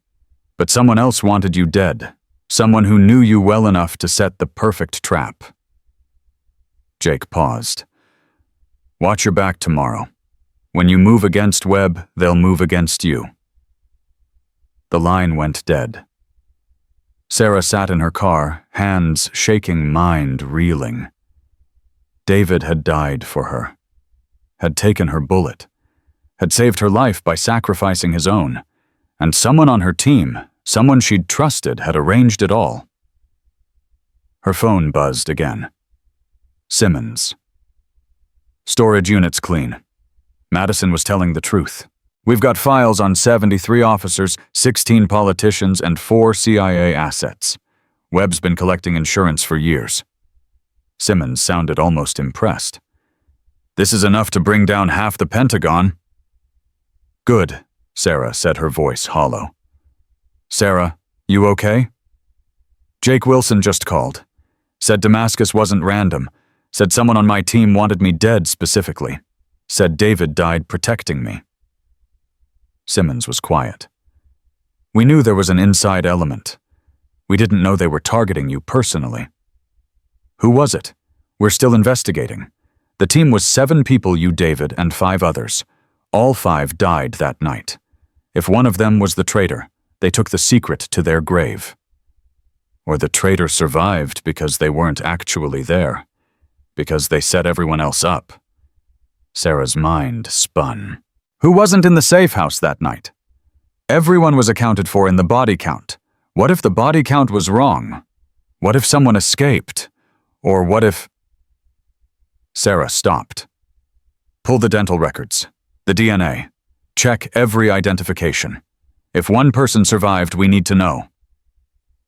But someone else wanted you dead. Someone who knew you well enough to set the perfect trap. Jake paused. Watch your back tomorrow. When you move against Webb, they'll move against you. The line went dead. Sarah sat in her car, hands shaking, mind reeling. David had died for her, had taken her bullet, had saved her life by sacrificing his own, and someone on her team, someone she'd trusted, had arranged it all. Her phone buzzed again. Simmons. Storage units clean. Madison was telling the truth. We've got files on 73 officers, 16 politicians, and 4 CIA assets. Webb's been collecting insurance for years. Simmons sounded almost impressed. This is enough to bring down half the Pentagon. Good, Sarah said, her voice hollow. Sarah, you okay? Jake Wilson just called. Said Damascus wasn't random. Said someone on my team wanted me dead specifically. Said David died protecting me. Simmons was quiet. We knew there was an inside element. We didn't know they were targeting you personally. Who was it? We're still investigating. The team was 7 people, you, David, and 5 others. All 5 died that night. If one of them was the traitor, they took the secret to their grave. Or the traitor survived because they weren't actually there. Because they set everyone else up. Sarah's mind spun. Who wasn't in the safe house that night? Everyone was accounted for in the body count. What if the body count was wrong? What if someone escaped? Or what if... Sarah stopped. Pull the dental records. The DNA. Check every identification. If one person survived, we need to know.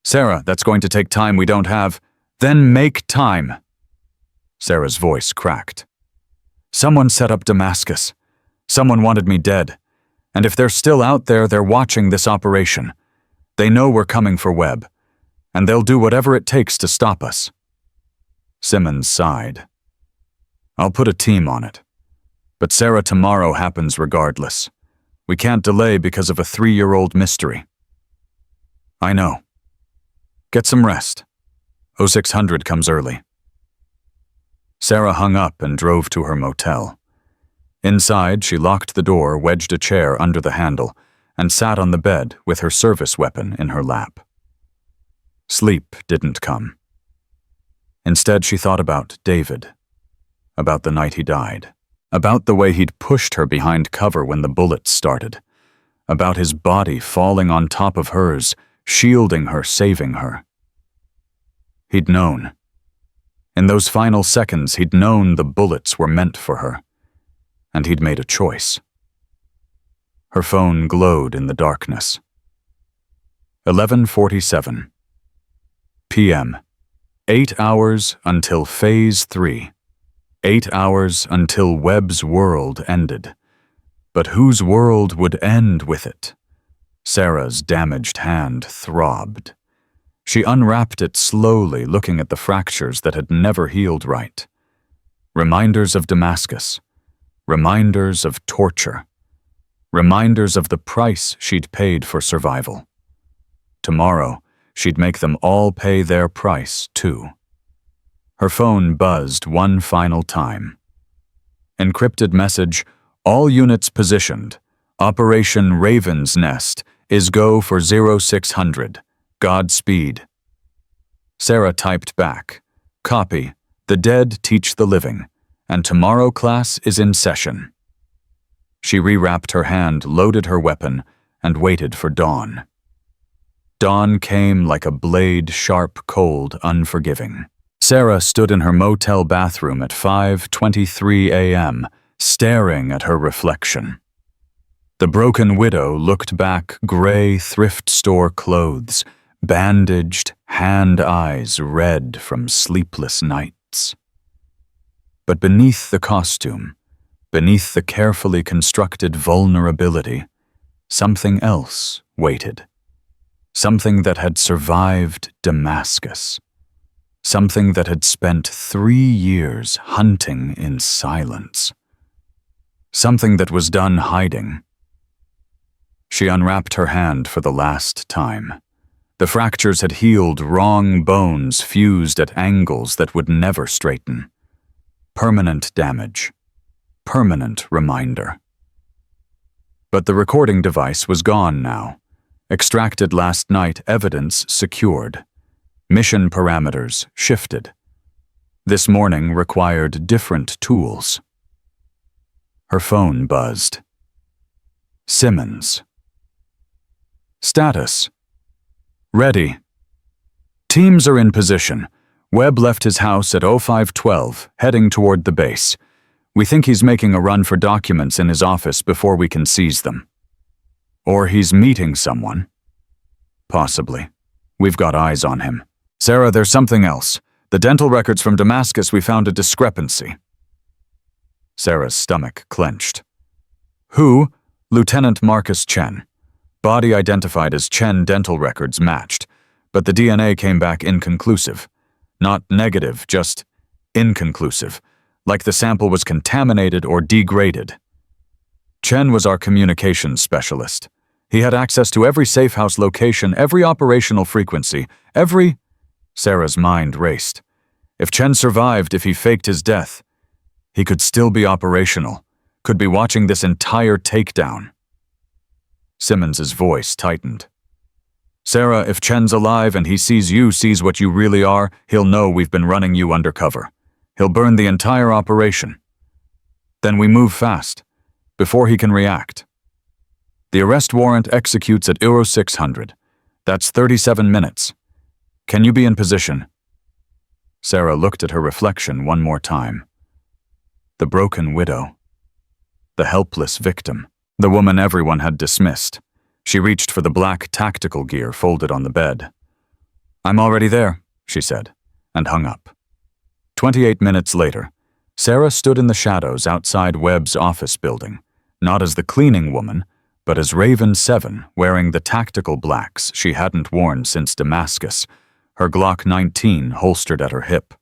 Sarah, that's going to take time we don't have. Then make time. Sarah's voice cracked. Someone set up Damascus. Someone wanted me dead. And if they're still out there, they're watching this operation. They know we're coming for Webb. And they'll do whatever it takes to stop us. Simmons sighed. I'll put a team on it. But Sarah, tomorrow happens regardless. We can't delay because of a 3-year-old mystery. I know. Get some rest. 0600 comes early. Sarah hung up and drove to her motel. Inside, she locked the door, wedged a chair under the handle, and sat on the bed with her service weapon in her lap. Sleep didn't come. Instead, she thought about David, about the night he died, about the way he'd pushed her behind cover when the bullets started, about his body falling on top of hers, shielding her, saving her. He'd known. In those final seconds, he'd known the bullets were meant for her. And he'd made a choice. Her phone glowed in the darkness. 11:47 p.m. 8 hours until Phase 3. 8 hours until Webb's world ended. But whose world would end with it? Sarah's damaged hand throbbed. She unwrapped it slowly, looking at the fractures that had never healed right. Reminders of Damascus. Reminders of torture. Reminders of the price she'd paid for survival. tomorrow, she'd make them all pay their price, too. Her phone buzzed one final time. Encrypted message, all units positioned. Operation Raven's Nest is go for 0600. Godspeed. Sarah typed back, copy, the dead teach the living, and tomorrow class is in session. She rewrapped her hand, loaded her weapon, and waited for dawn. Dawn came like a blade, sharp, cold, unforgiving. Sarah stood in her motel bathroom at 5:23 a.m., staring at her reflection. The broken widow looked back, gray thrift store clothes, bandaged, hand eyes red from sleepless nights. But beneath the costume, beneath the carefully constructed vulnerability, something else waited. Something that had survived Damascus. Something that had spent 3 years hunting in silence. Something that was done hiding. She unwrapped her hand for the last time. The fractures had healed, wrong bones fused at angles that would never straighten. Permanent damage. Permanent reminder. But the recording device was gone now. Extracted last night, evidence secured. Mission parameters shifted. This morning required different tools. Her phone buzzed. Simmons. Status. Ready. Teams are in position. Webb left his house at 0512, heading toward the base. We think he's making a run for documents in his office before we can seize them. Or he's meeting someone. Possibly. We've got eyes on him. Sarah, there's something else. The dental records from Damascus, we found a discrepancy. Sarah's stomach clenched. Who? Lieutenant Marcus Chen. Body identified as Chen dental records matched, but the DNA came back inconclusive. Not negative, just inconclusive, like the sample was contaminated or degraded. Chen was our communications specialist. He had access to every safe house location, every operational frequency, every... Sarah's mind raced. If Chen survived, if he faked his death, he could still be operational, could be watching this entire takedown. Simmons's voice tightened. Sarah, if Chen's alive and he sees you, sees what you really are, he'll know we've been running you undercover. He'll burn the entire operation. Then we move fast, before he can react. The arrest warrant executes at 0600. That's 37 minutes. Can you be in position? Sarah looked at her reflection one more time. The broken widow. The helpless victim. The woman everyone had dismissed. She reached for the black tactical gear folded on the bed. I'm already there, she said, and hung up. 28 minutes later, Sarah stood in the shadows outside Webb's office building, not as the cleaning woman, but as Raven 7, wearing the tactical blacks she hadn't worn since Damascus, her Glock 19 holstered at her hip,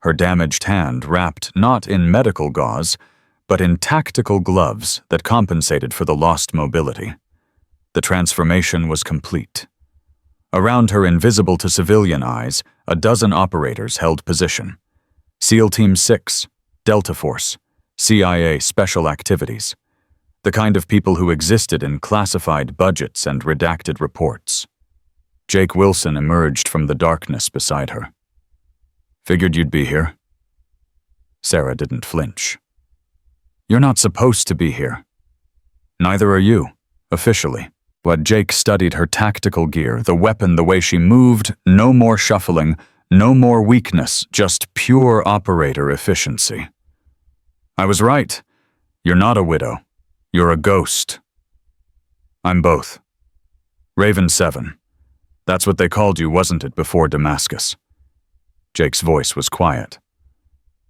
her damaged hand wrapped not in medical gauze, but in tactical gloves that compensated for the lost mobility. The transformation was complete. Around her, invisible to civilian eyes, a dozen operators held position. SEAL Team 6, Delta Force, CIA Special Activities, the kind of people who existed in classified budgets and redacted reports. Jake Wilson emerged from the darkness beside her. Figured you'd be here. Sarah didn't flinch. You're not supposed to be here. Neither are you, officially. But Jake studied her tactical gear, the weapon, the way she moved, no more shuffling, no more weakness, just pure operator efficiency. I was right. You're not a widow. You're a ghost. I'm both. Raven 7. That's what they called you, wasn't it, before Damascus? Jake's voice was quiet.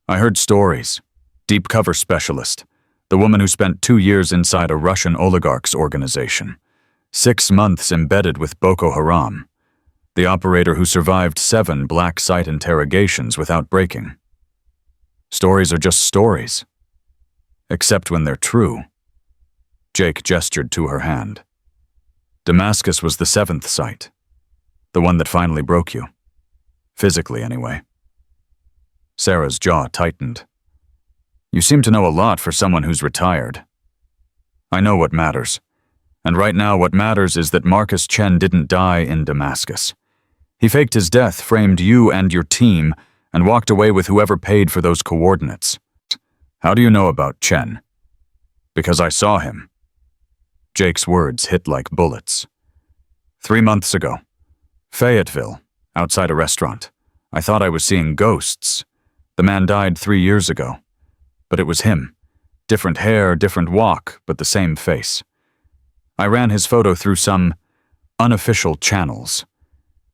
I heard stories. Deep cover specialist. The woman who spent 2 years inside a Russian oligarch's organization. 6 months embedded with Boko Haram. The operator who survived 7 Blacksite interrogations without breaking. Stories are just stories. Except when they're true. Jake gestured to her hand. Damascus was the 7th site. The one that finally broke you. Physically, anyway. Sarah's jaw tightened. You seem to know a lot for someone who's retired. I know what matters. And right now what matters is that Marcus Chen didn't die in Damascus. He faked his death, framed you and your team, and walked away with whoever paid for those coordinates. How do you know about Chen? Because I saw him. Jake's words hit like bullets. 3 months ago. Fayetteville, outside a restaurant. I thought I was seeing ghosts. The man died 3 years ago. But it was him. Different hair, different walk, but the same face. I ran his photo through some unofficial channels.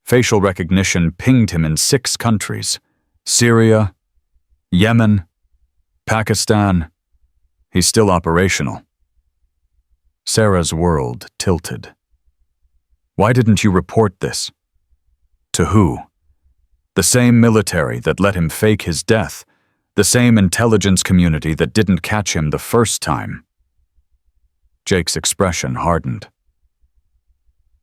Facial recognition pinged him in 6 countries. Syria, Yemen, Pakistan. He's still operational. Sarah's world tilted. Why didn't you report this? To who? The same military that let him fake his death, the same intelligence community that didn't catch him the first time. Jake's expression hardened.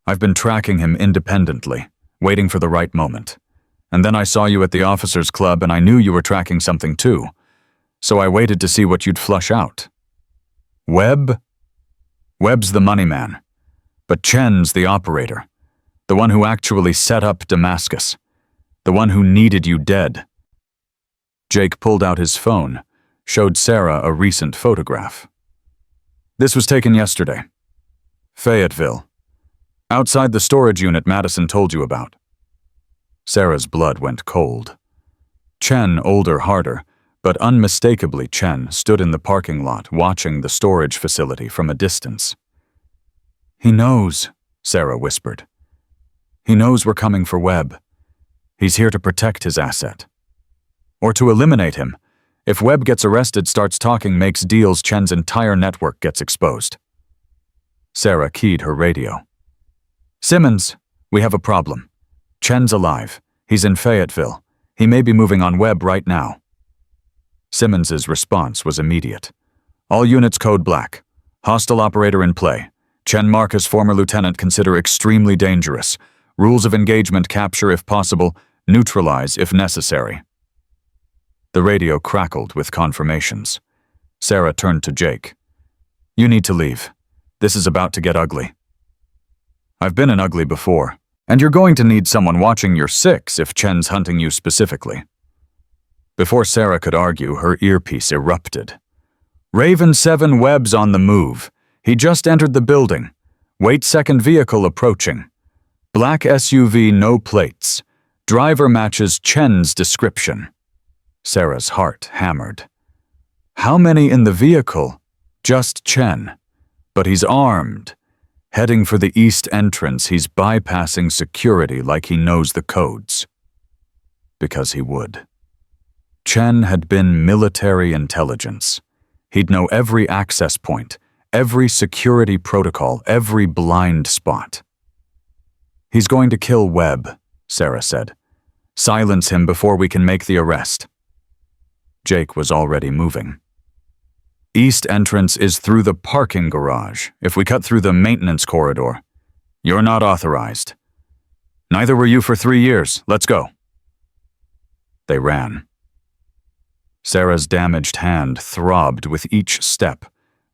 I've been tracking him independently, waiting for the right moment. And then I saw you at the officers' club and I knew you were tracking something too. So I waited to see what you'd flush out. Webb? Webb's the money man. But Chen's the operator. The one who actually set up Damascus. The one who needed you dead. Jake pulled out his phone, showed Sarah a recent photograph. This was taken yesterday. Fayetteville. Outside the storage unit Madison told you about. Sarah's blood went cold. Chen, older, harder, but unmistakably Chen, stood in the parking lot watching the storage facility from a distance. He knows, Sarah whispered. He knows we're coming for Webb. He's here to protect his asset. Or to eliminate him. If Webb gets arrested, starts talking, makes deals, Chen's entire network gets exposed. Sarah keyed her radio. Simmons, we have a problem. Chen's alive. He's in Fayetteville. He may be moving on Webb right now. Simmons's response was immediate. All units code black. Hostile operator in play. Chen Marcus, former lieutenant, consider extremely dangerous. Rules of engagement: capture if possible, neutralize if necessary. The radio crackled with confirmations. Sarah turned to Jake. You need to leave. This is about to get ugly. I've been in ugly before, and you're going to need someone watching your 6 if Chen's hunting you specifically. Before Sarah could argue, her earpiece erupted. Raven 7 Webb's on the move. He just entered the building. Wait, second vehicle approaching. Black SUV, no plates. Driver matches Chen's description. Sarah's heart hammered. How many in the vehicle? Just Chen. But he's armed. Heading for the east entrance, he's bypassing security like he knows the codes. Because he would. Chen had been military intelligence. He'd know every access point, every security protocol, every blind spot. He's going to kill Webb, Sarah said. Silence him before we can make the arrest. Jake was already moving. East entrance is through the parking garage. If we cut through the maintenance corridor, you're not authorized. Neither were you for 3 years. Let's go. They ran. Sarah's damaged hand throbbed with each step,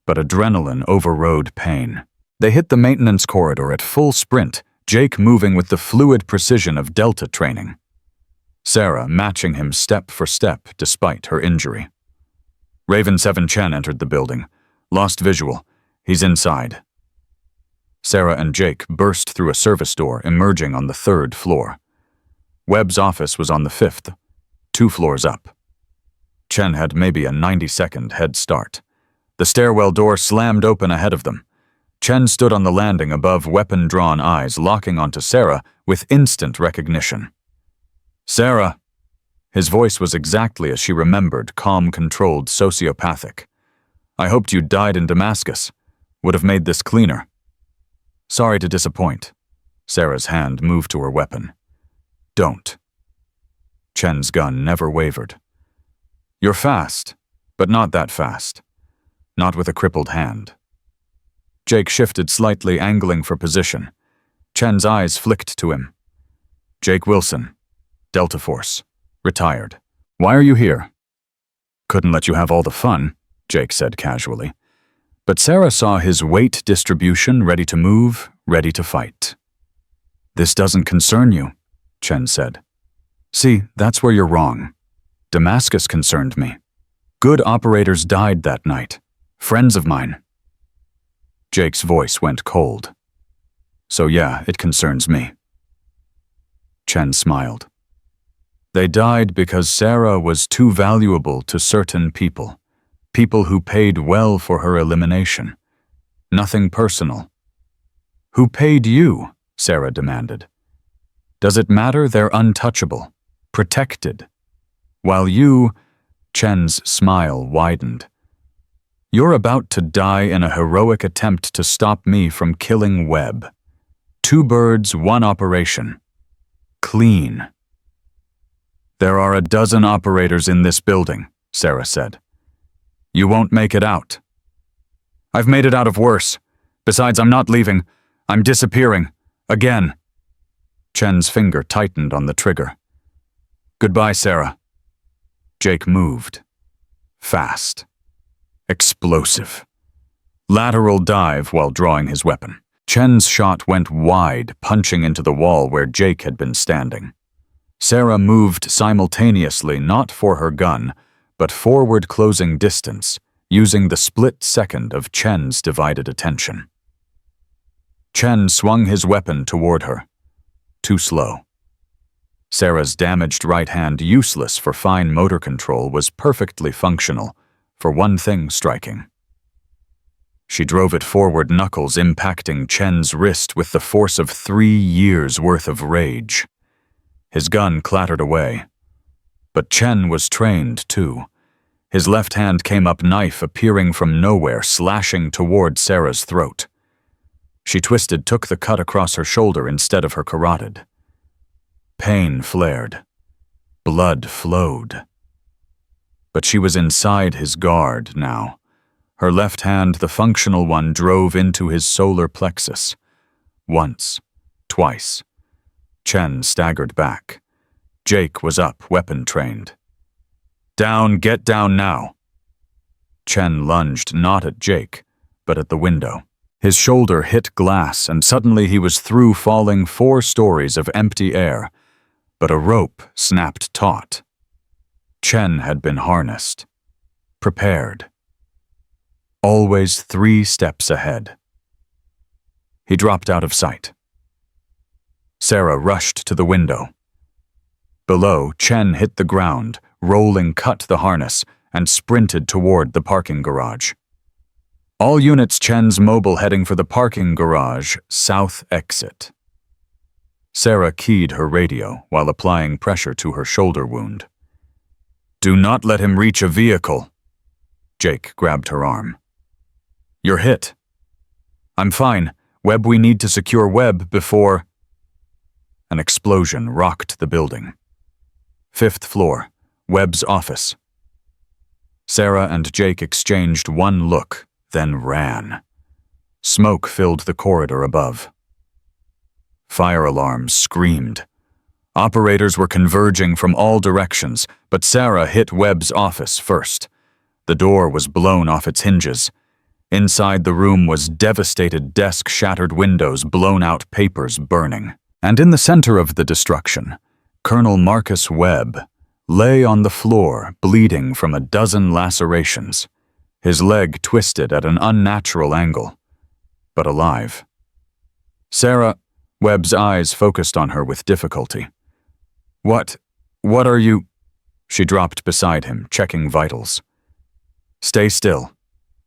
but adrenaline overrode pain. They hit the maintenance corridor at full sprint, Jake moving with the fluid precision of Delta training. Sarah matching him step for step despite her injury. Raven 7 Chen entered the building. Lost visual. He's inside. Sarah and Jake burst through a service door, emerging on the 3rd floor. Webb's office was on the 5th, 2 floors up. Chen had maybe a 90-second head start. The stairwell door slammed open ahead of them. Chen stood on the landing above weapon-drawn eyes, locking onto Sarah with instant recognition. Sarah! His voice was exactly as she remembered, calm, controlled, sociopathic. I hoped you'd died in Damascus. Would have made this cleaner. Sorry to disappoint. Sarah's hand moved to her weapon. Don't. Chen's gun never wavered. You're fast, but not that fast. Not with a crippled hand. Jake shifted slightly, angling for position. Chen's eyes flicked to him. Jake Wilson, Delta Force, retired. Why are you here? Couldn't let you have all the fun, Jake said casually. But Sarah saw his weight distribution, ready to move, ready to fight. This doesn't concern you, Chen said. See, that's where you're wrong. Damascus concerned me. Good operators died that night. Friends of mine. Jake's voice went cold. So yeah, it concerns me. Chen smiled. They died because Sarah was too valuable to certain people. People who paid well for her elimination. Nothing personal. Who paid you? Sarah demanded. Does it matter they're untouchable, protected? While you, Chen's smile widened. You're about to die in a heroic attempt to stop me from killing Webb. 2 birds, 1 operation. Clean. There are a dozen operators in this building, Sarah said. You won't make it out. I've made it out of worse. Besides, I'm not leaving. I'm disappearing. Again. Chen's finger tightened on the trigger. Goodbye, Sarah. Jake moved. Fast. Explosive. Lateral dive while drawing his weapon. Chen's shot went wide, punching into the wall where Jake had been standing. Sarah moved simultaneously, not for her gun, but forward closing distance, using the split second of Chen's divided attention. Chen swung his weapon toward her. Too slow. Sarah's damaged right hand, useless for fine motor control, was perfectly functional, for one thing striking. She drove it forward, knuckles impacting Chen's wrist with the force of 3 years' worth of rage. His gun clattered away. But Chen was trained, too. His left hand came up, knife appearing from nowhere, slashing toward Sarah's throat. She twisted, took the cut across her shoulder instead of her carotid. Pain flared. Blood flowed. But she was inside his guard now. Her left hand, the functional one, drove into his solar plexus. Once. Twice. Chen staggered back. Jake was up, weapon trained. Down, get down now. Chen lunged not at Jake, but at the window. His shoulder hit glass, and suddenly he was through, falling 4 stories of empty air. But a rope snapped taut. Chen had been harnessed. Prepared. Always 3 steps ahead. He dropped out of sight. Sarah rushed to the window. Below, Chen hit the ground, rolling cut the harness, and sprinted toward the parking garage. All units, Chen's mobile heading for the parking garage, south exit. Sarah keyed her radio while applying pressure to her shoulder wound. Do not let him reach a vehicle. Jake grabbed her arm. You're hit. I'm fine. Webb, we need to secure Webb before... An explosion rocked the building. 5th floor, Webb's office. Sarah and Jake exchanged one look, then ran. Smoke filled the corridor above. Fire alarms screamed. Operators were converging from all directions, but Sarah hit Webb's office first. The door was blown off its hinges. Inside the room was devastated desk, shattered windows, blown-out papers burning. And in the center of the destruction, Colonel Marcus Webb lay on the floor, bleeding from a dozen lacerations, his leg twisted at an unnatural angle, but alive. Sarah, Webb's eyes focused on her with difficulty. What are you? She dropped beside him, checking vitals. Stay still.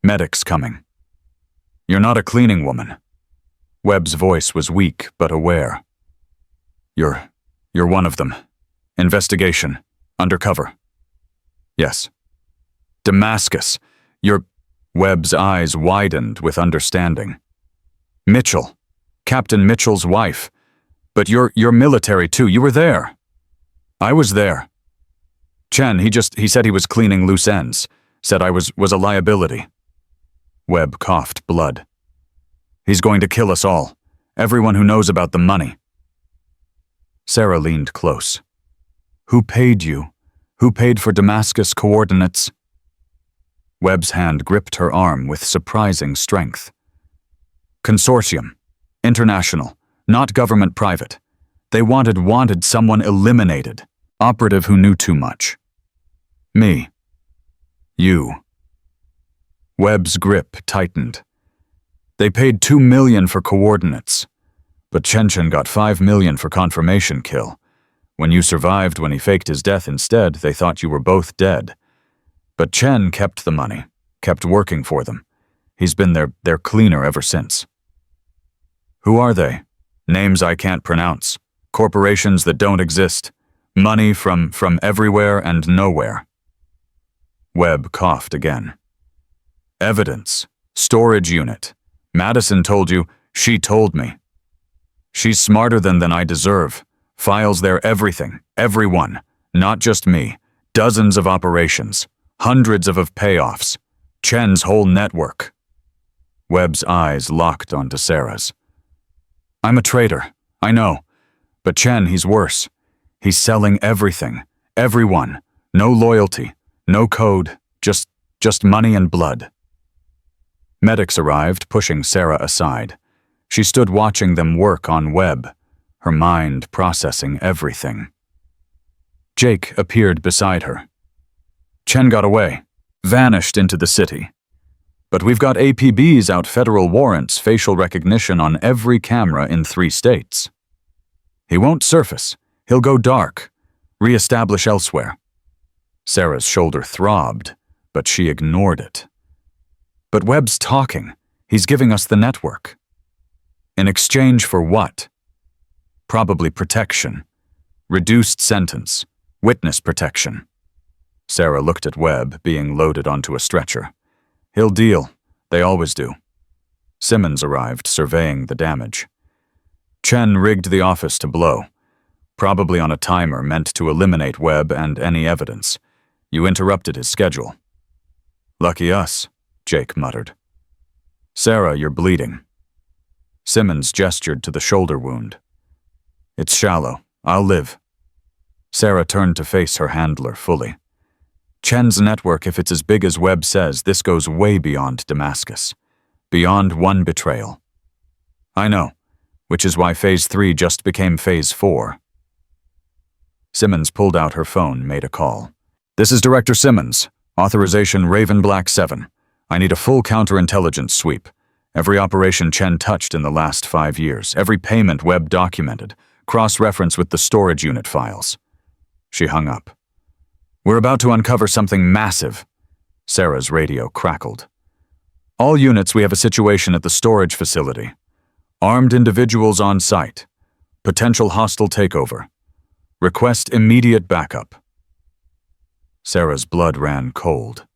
Medic's coming. You're not a cleaning woman. Webb's voice was weak but aware. You're one of them. Investigation. Undercover. Yes. Damascus. Webb's eyes widened with understanding. Mitchell. Captain Mitchell's wife. But you're military too. You were there. I was there. Chen, he said he was cleaning loose ends. Said I was a liability. Webb coughed blood. He's going to kill us all. Everyone who knows about the money. Sarah leaned close. Who paid you? Who paid for Damascus coordinates? Webb's hand gripped her arm with surprising strength. Consortium. International. Not government private. They wanted someone eliminated. Operative who knew too much. Me. You. Webb's grip tightened. They paid $2 million for coordinates, but Chen got $5 million for confirmation kill. When you survived when he faked his death instead, they thought you were both dead. But Chen kept the money, kept working for them. He's been their cleaner ever since. Who are they? Names I can't pronounce. Corporations that don't exist. Money from everywhere and nowhere. Webb coughed again. Evidence. Storage unit. Madison told you. She told me. She's smarter than I deserve. Files there everything. Everyone. Not just me. Dozens of operations. Hundreds of payoffs. Chen's whole network. Webb's eyes locked onto Sarah's. I'm a traitor. I know. But Chen, he's worse. He's selling everything. Everyone. No loyalty. No code. Just money and blood. Medics arrived, pushing Sarah aside. She stood watching them work on Webb, her mind processing everything. Jake appeared beside her. Chen got away, vanished into the city. But we've got APBs out federal warrants, facial recognition on every camera in 3 states. He won't surface. He'll go dark, re-establish elsewhere. Sarah's shoulder throbbed, but she ignored it. But Webb's talking. He's giving us the network. In exchange for what? Probably protection. Reduced sentence. Witness protection. Sarah looked at Webb, being loaded onto a stretcher. He'll deal. They always do. Simmons arrived, surveying the damage. Chen rigged the office to blow. Probably on a timer meant to eliminate Webb and any evidence. You interrupted his schedule. Lucky us, Jake muttered. Sarah, you're bleeding. Simmons gestured to the shoulder wound. It's shallow. I'll live. Sarah turned to face her handler fully. Chen's network, if it's as big as Webb says, this goes way beyond Damascus. Beyond one betrayal. I know, which is why Phase 3 just became Phase 4. Simmons pulled out her phone, made a call. This is Director Simmons. Authorization Raven Black 7. I need a full counterintelligence sweep. Every operation Chen touched in the last 5 years. Every payment Webb documented. Cross-reference with the storage unit files. She hung up. We're about to uncover something massive. Sarah's radio crackled. All units, we have a situation at the storage facility. Armed individuals on site. Potential hostile takeover. Request immediate backup. Sarah's blood ran cold.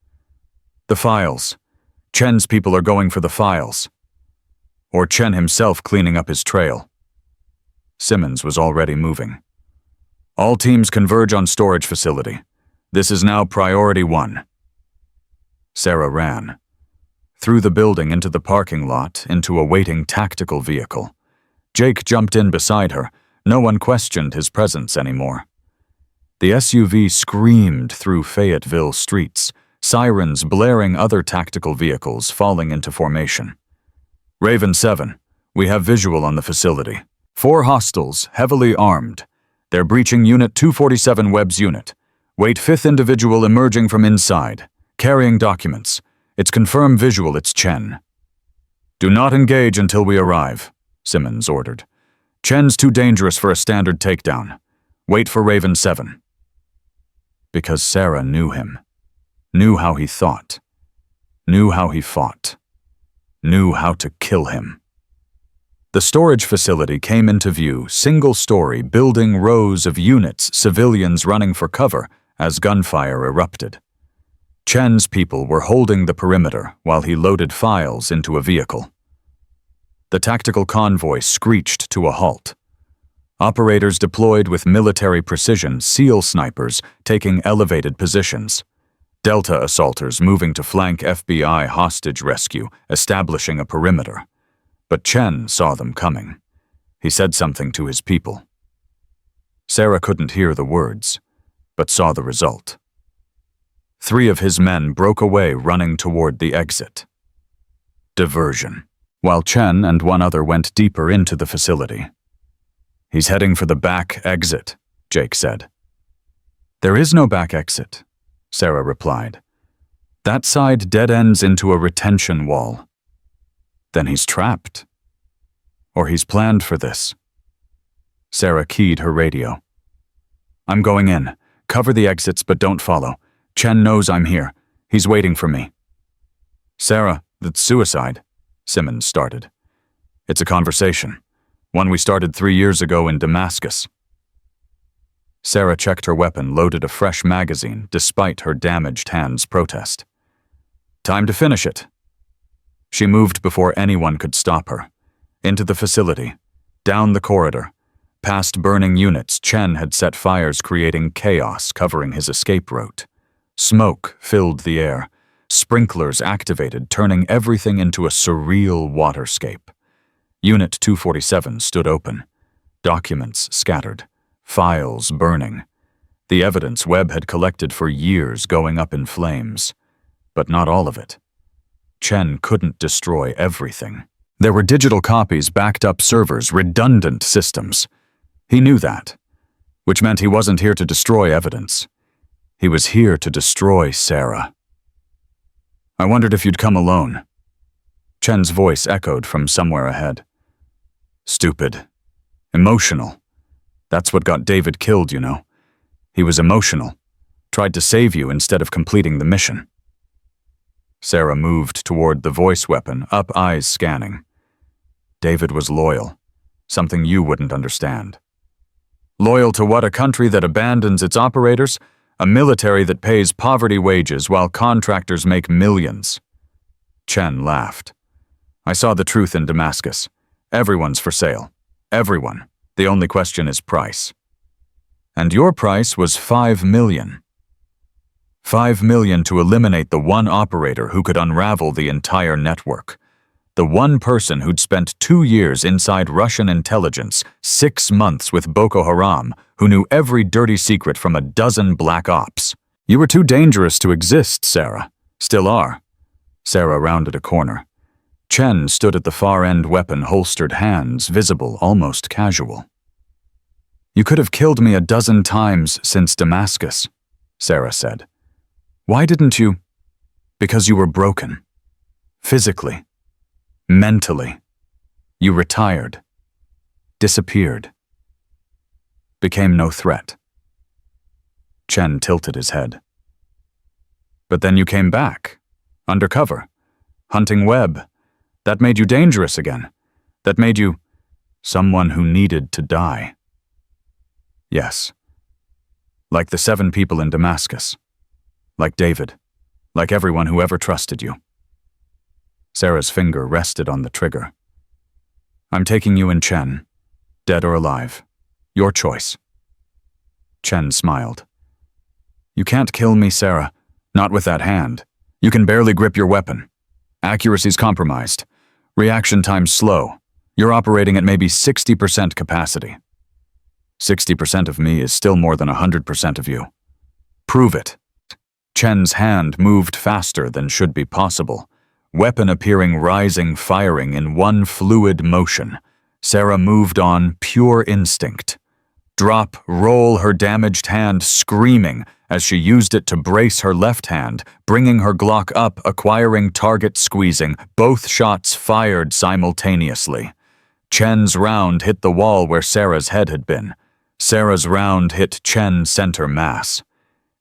The files. Chen's people are going for the files. Or Chen himself cleaning up his trail. Simmons was already moving. All teams converge on storage facility. This is now priority 1. Sarah ran. Through the building into the parking lot, into a waiting tactical vehicle. Jake jumped in beside her. No one questioned his presence anymore. The SUV screamed through Fayetteville streets, sirens blaring, other tactical vehicles falling into formation. Raven 7, we have visual on the facility. 4 hostiles, heavily armed. They're breaching Unit 247 Webb's unit. Wait 5th individual emerging from inside, carrying documents. It's confirmed visual, it's Chen. Do not engage until we arrive, Simmons ordered. Chen's too dangerous for a standard takedown. Wait for Raven 7. Because Sarah knew him. Knew how he thought. Knew how he fought. Knew how to kill him. The storage facility came into view, single-story, building rows of units, civilians running for cover as gunfire erupted. Chen's people were holding the perimeter while he loaded files into a vehicle. The tactical convoy screeched to a halt. Operators deployed with military precision, SEAL snipers taking elevated positions. Delta assaulters moving to flank FBI hostage rescue, establishing a perimeter. But Chen saw them coming. He said something to his people. Sarah couldn't hear the words, but saw the result. 3 of his men broke away running toward the exit. Diversion. While Chen and 1 other went deeper into the facility. "He's heading for the back exit," Jake said. "There is no back exit," Sarah replied. "That side dead ends into a retention wall." "Then he's trapped. Or he's planned for this." Sarah keyed her radio. "I'm going in. Cover the exits, but don't follow. Chen knows I'm here. He's waiting for me." "Sarah, that's suicide," Simmons started. "It's a conversation. One we started 3 years ago in Damascus." Sarah checked her weapon, loaded a fresh magazine, despite her damaged hand's protest. "Time to finish it." She moved before anyone could stop her. Into the facility, down the corridor, past burning units. Chen had set fires, creating chaos covering his escape route. Smoke filled the air. Sprinklers activated, turning everything into a surreal waterscape. Unit 247 stood open. Documents scattered. Files burning. The evidence Webb had collected for years going up in flames. But not all of it. Chen couldn't destroy everything. There were digital copies, backed up servers, redundant systems. He knew that, which meant he wasn't here to destroy evidence. He was here to destroy Sarah. "I wondered if you'd come alone." Chen's voice echoed from somewhere ahead. "Stupid. Emotional. That's what got David killed, you know. He was emotional. Tried to save you instead of completing the mission." Sarah moved toward the voice weapon, up eyes scanning. "David was loyal. Something you wouldn't understand." "Loyal to what? A country that abandons its operators? A military that pays poverty wages while contractors make millions?" Chen laughed. "I saw the truth in Damascus. Everyone's for sale. Everyone. The only question is price. And your price was $5 million. $5 million to eliminate the one operator who could unravel the entire network. The one person who'd spent 2 years inside Russian intelligence, 6 months with Boko Haram, who knew every dirty secret from a dozen black ops. You were too dangerous to exist, Sarah. Still are." Sarah rounded a corner. Chen stood at the far end, weapon holstered, hands visible, almost casual. "You could have killed me a dozen times since Damascus," Sarah said. "Why didn't you?" "Because you were broken. Physically. Mentally. You retired. Disappeared. Became no threat." Chen tilted his head. "But then you came back. Undercover. Hunting Webb. That made you dangerous again. That made you someone who needed to die." "Yes. Like the 7 people in Damascus. Like David. Like everyone who ever trusted you." Sarah's finger rested on the trigger. "I'm taking you in, Chen. Dead or alive. Your choice." Chen smiled. "You can't kill me, Sarah. Not with that hand. You can barely grip your weapon. Accuracy's compromised. Reaction time's slow. You're operating at maybe 60% capacity. 60% of me is still more than 100% of you. Prove it." Chen's hand moved faster than should be possible. Weapon appearing, rising, firing in one fluid motion. Sarah moved on, pure instinct. Drop, roll her damaged hand, screaming as she used it to brace her left hand, bringing her Glock up, acquiring target squeezing, both shots fired simultaneously. Chen's round hit the wall where Sarah's head had been. Sarah's round hit Chen center mass.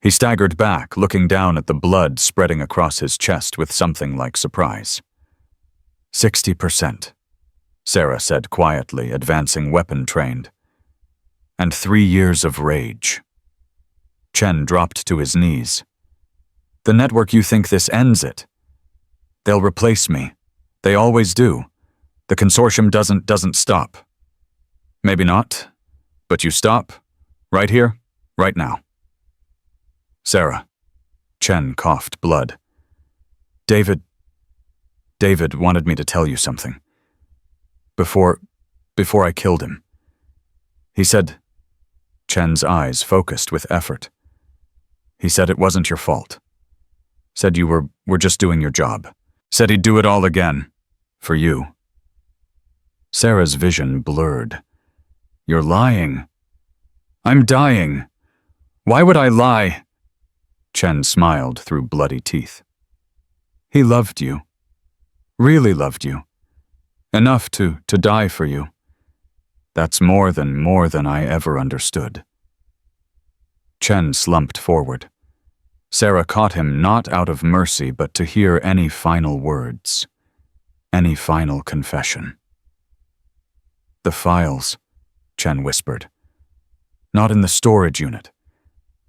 He staggered back, looking down at the blood spreading across his chest with something like surprise. 60%, Sarah said quietly, advancing weapon trained. And 3 years of rage. Chen dropped to his knees. "The network, you think this ends it? They'll replace me. They always do. The consortium doesn't stop. Maybe not, but you stop. Right here, right now." "Sarah." Chen coughed blood. David wanted me to tell you something. Before I killed him. He said, Chen's eyes focused with effort. He said it wasn't your fault. Said you were just doing your job. Said he'd do it all again. For you. Sarah's vision blurred. You're lying. I'm dying. Why would I lie? Chen smiled through bloody teeth. He loved you. Really loved you. Enough to die for you. That's more than I ever understood. Chen slumped forward. Sarah caught him not out of mercy, but to hear any final words. Any final confession. The files, Chen whispered. Not in the storage unit.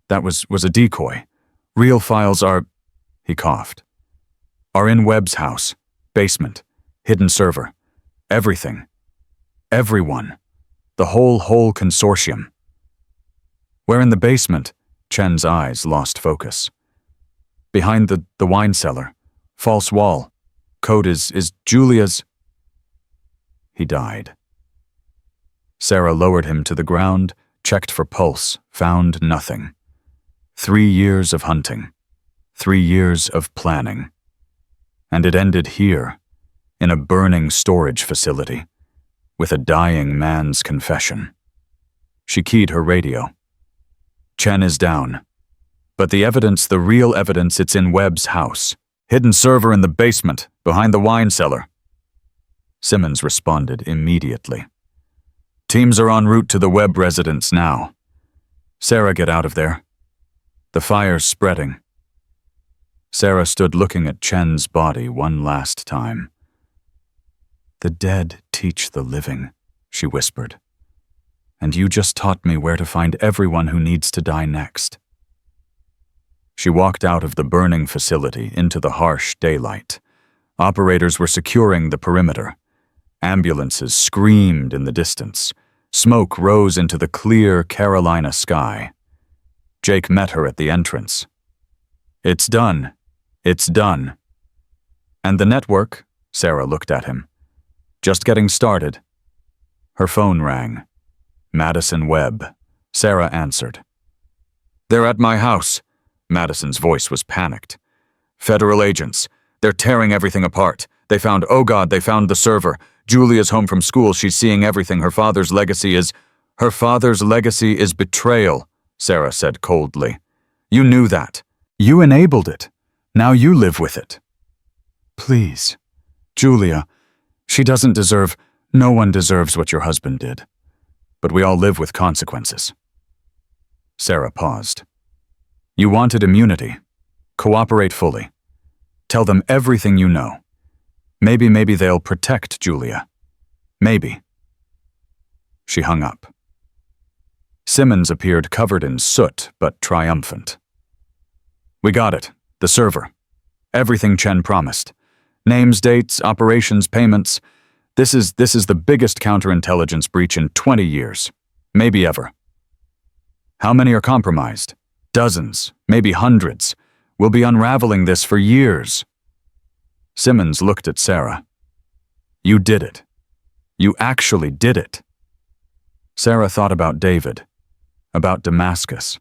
That was a decoy. Real files are, he coughed, are in Webb's house, basement, hidden server. Everything. Everyone. The whole consortium. Where in the basement? Chen's eyes lost focus. Behind the wine cellar. False wall. Code is Julia's. He died. Sarah lowered him to the ground, checked for pulse, found nothing. 3 years of hunting. 3 years of planning. And it ended here, in a burning storage facility, with a dying man's confession. She keyed her radio. Chen is down. But the evidence, the real evidence, it's in Webb's house. Hidden server in the basement, behind the wine cellar. Simmons responded immediately. Teams are en route to the Webb residence now. Sarah, get out of there. The fire's spreading. Sarah stood looking at Chen's body one last time. The dead teach the living, she whispered. And you just taught me where to find everyone who needs to die next. She walked out of the burning facility into the harsh daylight. Operators were securing the perimeter. Ambulances screamed in the distance. Smoke rose into the clear Carolina sky. Jake met her at the entrance. It's done. It's done. And the network? Sarah looked at him. Just getting started. Her phone rang. Madison Webb. Sarah answered. They're at my house. Madison's voice was panicked. Federal agents. They're tearing everything apart. They found the server. Julia's home from school. She's seeing everything. Her father's legacy is betrayal, Sarah said coldly. You knew that. You enabled it. Now you live with it. Please. Julia, she doesn't deserve, no one deserves what your husband did. But we all live with consequences. Sarah paused. You wanted immunity. Cooperate fully. Tell them everything you know. Maybe they'll protect Julia. Maybe. She hung up. Simmons appeared covered in soot, but triumphant. We got it. The server. Everything Chen promised. Names, dates, operations, payments. This is the biggest counterintelligence breach in 20 years. Maybe ever. How many are compromised? Dozens, maybe hundreds. We'll be unraveling this for years. Simmons looked at Sarah. You did it. You actually did it. Sarah thought about David, about Damascus,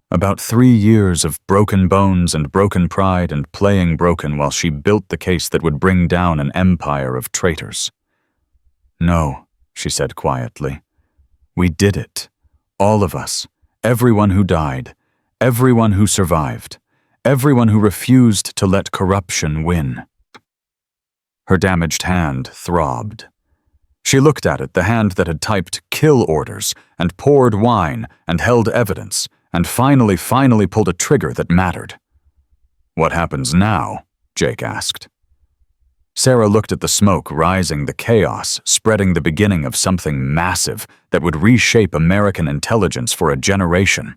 about 3 years of broken bones and broken pride and playing broken while she built the case that would bring down an empire of traitors. No, she said quietly. We did it. All of us. Everyone who died. Everyone who survived. Everyone who refused to let corruption win. Her damaged hand throbbed. She looked at it, the hand that had typed kill orders and poured wine and held evidence and finally pulled a trigger that mattered. What happens now? Jake asked. Sarah looked at the smoke rising, the chaos, spreading the beginning of something massive that would reshape American intelligence for a generation.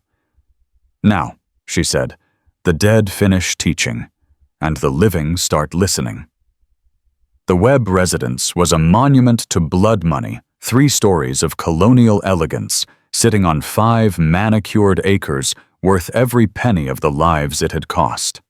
Now, she said, the dead finish teaching, and the living start listening. The Webb residence was a monument to blood money, 3 stories of colonial elegance, sitting on 5 manicured acres worth every penny of the lives it had cost.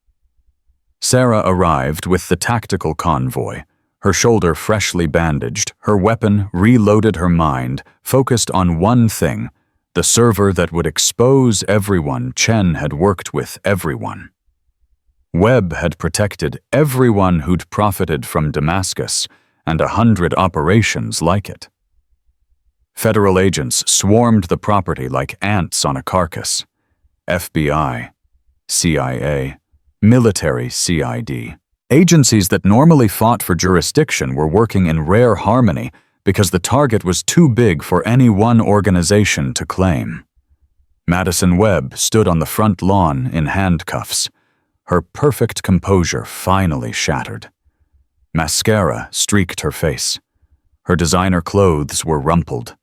Sarah arrived with the tactical convoy, her shoulder freshly bandaged, her weapon reloaded, her mind focused on one thing, The server that would expose everyone Chen had worked with everyone. Webb had protected everyone who'd profited from Damascus and 100 operations like it. Federal agents swarmed the property like ants on a carcass. FBI, CIA, military CID. Agencies that normally fought for jurisdiction were working in rare harmony because the target was too big for any one organization to claim. Madison Webb stood on the front lawn in handcuffs, her perfect composure finally shattered. Mascara streaked her face. Her designer clothes were rumpled.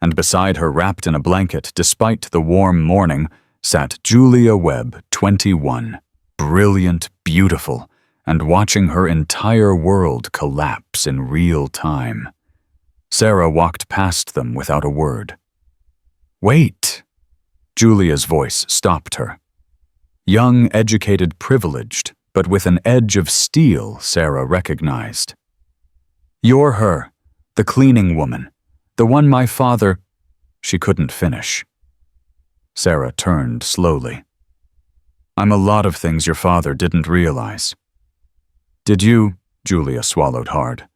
And beside her, wrapped in a blanket despite the warm morning, sat Julia Webb, 21, brilliant, beautiful, and watching her entire world collapse in real time. Sarah walked past them without a word. "Wait!" Julia's voice stopped her. Young, educated, privileged, but with an edge of steel Sarah recognized. "You're her, the cleaning woman, the one my father—" She couldn't finish. Sarah turned slowly. "I'm a lot of things your father didn't realize." "Did you—" Julia swallowed hard.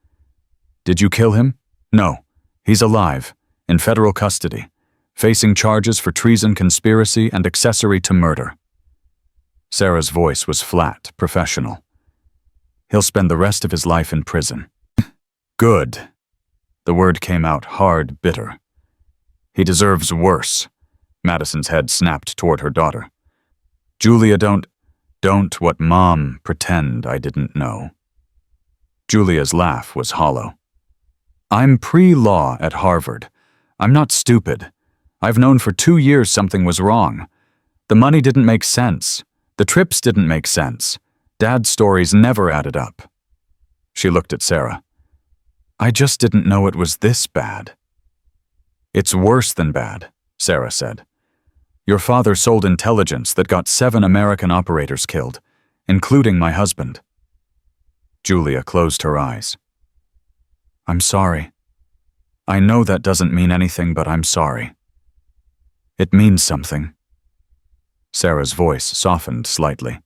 "Did you kill him?" "No. He's alive, in federal custody, facing charges for treason, conspiracy, and accessory to murder." Sarah's voice was flat, professional. "He'll spend the rest of his life in prison." "Good." The word came out hard, bitter. "He deserves worse." Madison's head snapped toward her daughter. "Julia, don't what Mom pretend I didn't know." Julia's laugh was hollow. "I'm pre-law at Harvard. I'm not stupid. I've known for 2 years something was wrong. The money didn't make sense. The trips didn't make sense. Dad's stories never added up." She looked at Sarah. "I just didn't know it was this bad." "It's worse than bad," Sarah said. "Your father sold intelligence that got 7 American operators killed, including my husband." Julia closed her eyes. "I'm sorry. I know that doesn't mean anything, but I'm sorry. It means something." Sarah's voice softened slightly.